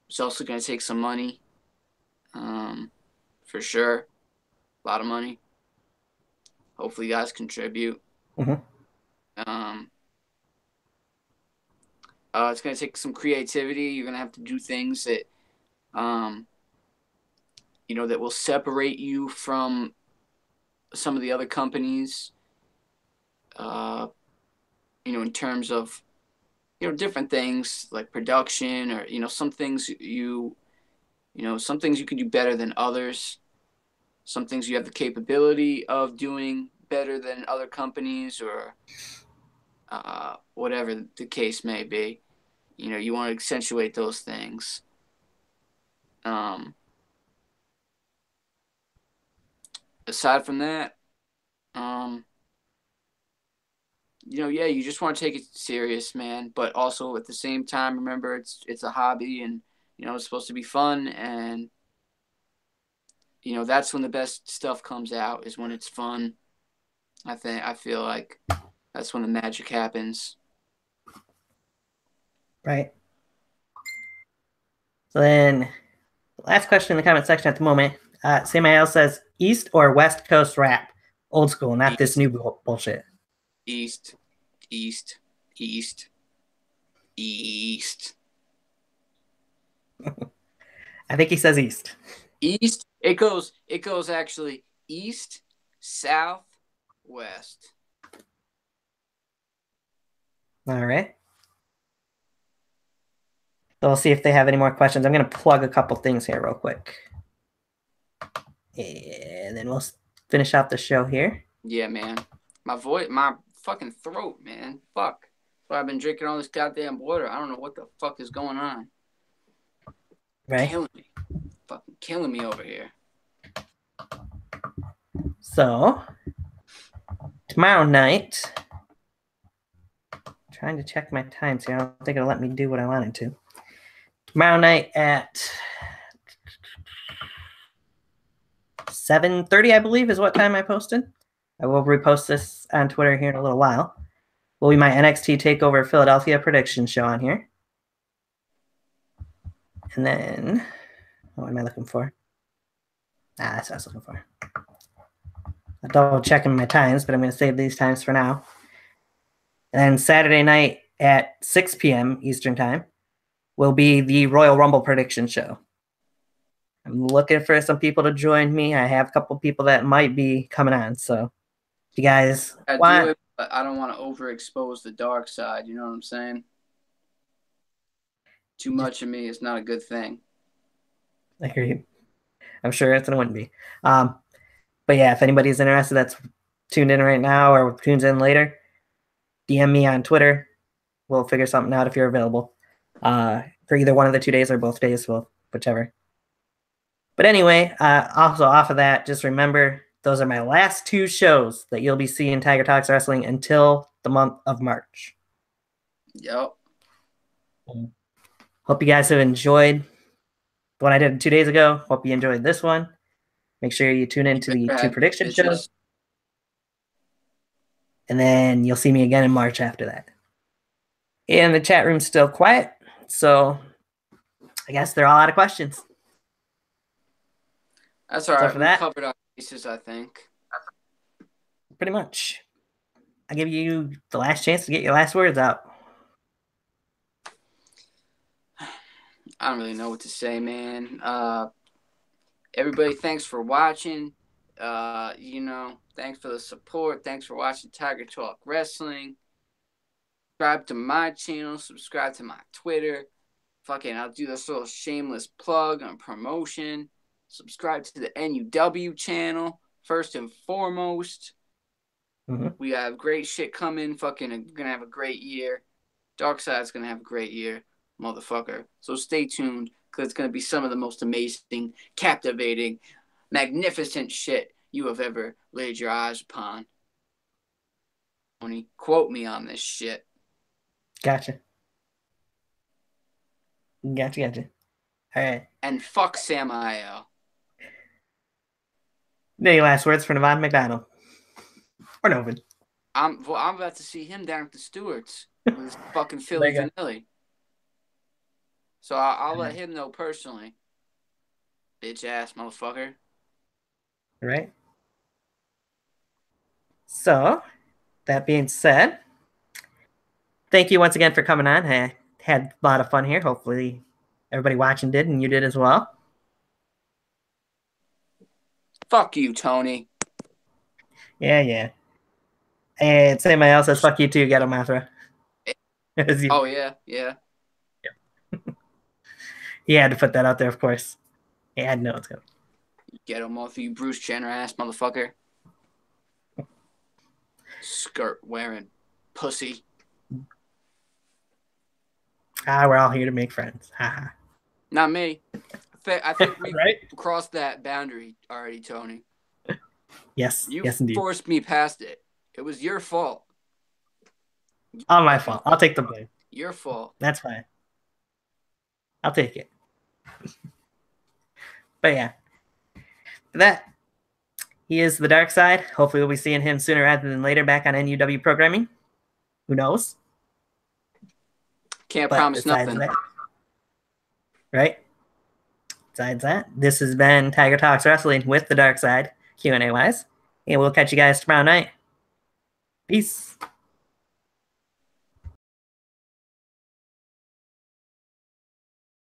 It's also going to take some money, for sure. A lot of money. Hopefully, guys contribute. Mm-hmm. It's going to take some creativity. You're going to have to do things that, that will separate you from some of the other companies. In terms of, different things like production or, some things you can do better than others. Some things you have the capability of doing better than other companies or whatever the case may be. You want to accentuate those things. Aside from that, you just want to take it serious, man. But also at the same time, remember it's a hobby and, it's supposed to be fun. And, that's when the best stuff comes out is when it's fun. I feel like that's when the magic happens. Right. So then Last question in the comment section at the moment. Samael says, East or West Coast rap? Old school, not this new bullshit. East. I think he says East. East. It goes actually East, South, West. All right. So we'll see if they have any more questions. I'm going to plug a couple things here real quick. And then we'll finish out the show here. Yeah, man. My voice, my fucking throat, man. Fuck. So I've been drinking all this goddamn water. I don't know what the fuck is going on. Right. Killing me. Fucking killing me over here. So, tomorrow night, trying to check my times here. I don't think it'll let me do what I wanted to. Tomorrow night at 7:30, I believe, is what time I posted. I will repost this on Twitter here in a little while. Will be my NXT TakeOver Philadelphia prediction show on here. And then, what am I looking for? That's what I was looking for. I'm double checking my times, but I'm going to save these times for now. And then Saturday night at 6 p.m. Eastern Time will be the Royal Rumble prediction show. I'm looking for some people to join me. I have a couple people that might be coming on. So, if you guys want... do it, but I don't want to overexpose the dark side. You know what I'm saying? Too much of me is not a good thing. I hear you. I'm sure it wouldn't be. But yeah, if anybody's interested that's tuned in right now or tunes in later, DM me on Twitter. We'll figure something out if you're available for either one of the 2 days or both days, well, whichever. But anyway, also off of that, just remember, those are my last 2 shows that you'll be seeing Tiger Talks Wrestling until the month of March. Yep. Hope you guys have enjoyed the one I did 2 days ago. Hope you enjoyed this one. Make sure you tune into the 2 prediction shows. And then you'll see me again in March after that. And the chat room's still quiet, so I guess they're all out of questions. That's all right. We covered our bases, I think. Pretty much. I give you the last chance to get your last words out. I don't really know what to say, man. Everybody, thanks for watching. Thanks for the support. Thanks for watching Tiger Talk Wrestling. Subscribe to my channel. Subscribe to my Twitter. Fucking, I'll do this little shameless plug on promotion. Subscribe to the NUW channel, first and foremost. Mm-hmm. We have great shit coming. Fucking, gonna have a great year. DarkSide's gonna have a great year, motherfucker. So stay tuned, because it's gonna be some of the most amazing, captivating, magnificent shit you have ever laid your eyes upon. Tony, quote me on this shit. Gotcha. All right. And fuck Samael. Any last words for Nevon McDonald? Or Novin? I'm about to see him down at the Stewarts with his fucking Philly Vanilli. So I'll let him know personally. Bitch ass motherfucker. Right. So, that being said, thank you once again for coming on. I had a lot of fun here. Hopefully everybody watching did, and you did as well. Fuck you, Tony. Yeah. And somebody else says, fuck you too, Ghetto Mothra. Oh, yeah. Yep. He had to put that out there, of course. He had to know it's coming. Ghetto Mothra, you Bruce Jenner ass motherfucker. Skirt wearing pussy. We're all here to make friends. Not me. I think we right? crossed that boundary already, Tony. Yes, you indeed. Forced me past it. It was your fault. All my fault. I'll take the blame. Your fault. That's fine. I'll take it. But yeah. For that, he is the dark side. Hopefully we'll be seeing him sooner rather than later back on NUW programming. Who knows? Can't promise nothing. That, right? besides that, this has been Tiger Talks Wrestling with the Dark Side, Q&A wise. And we'll catch you guys tomorrow night. Peace.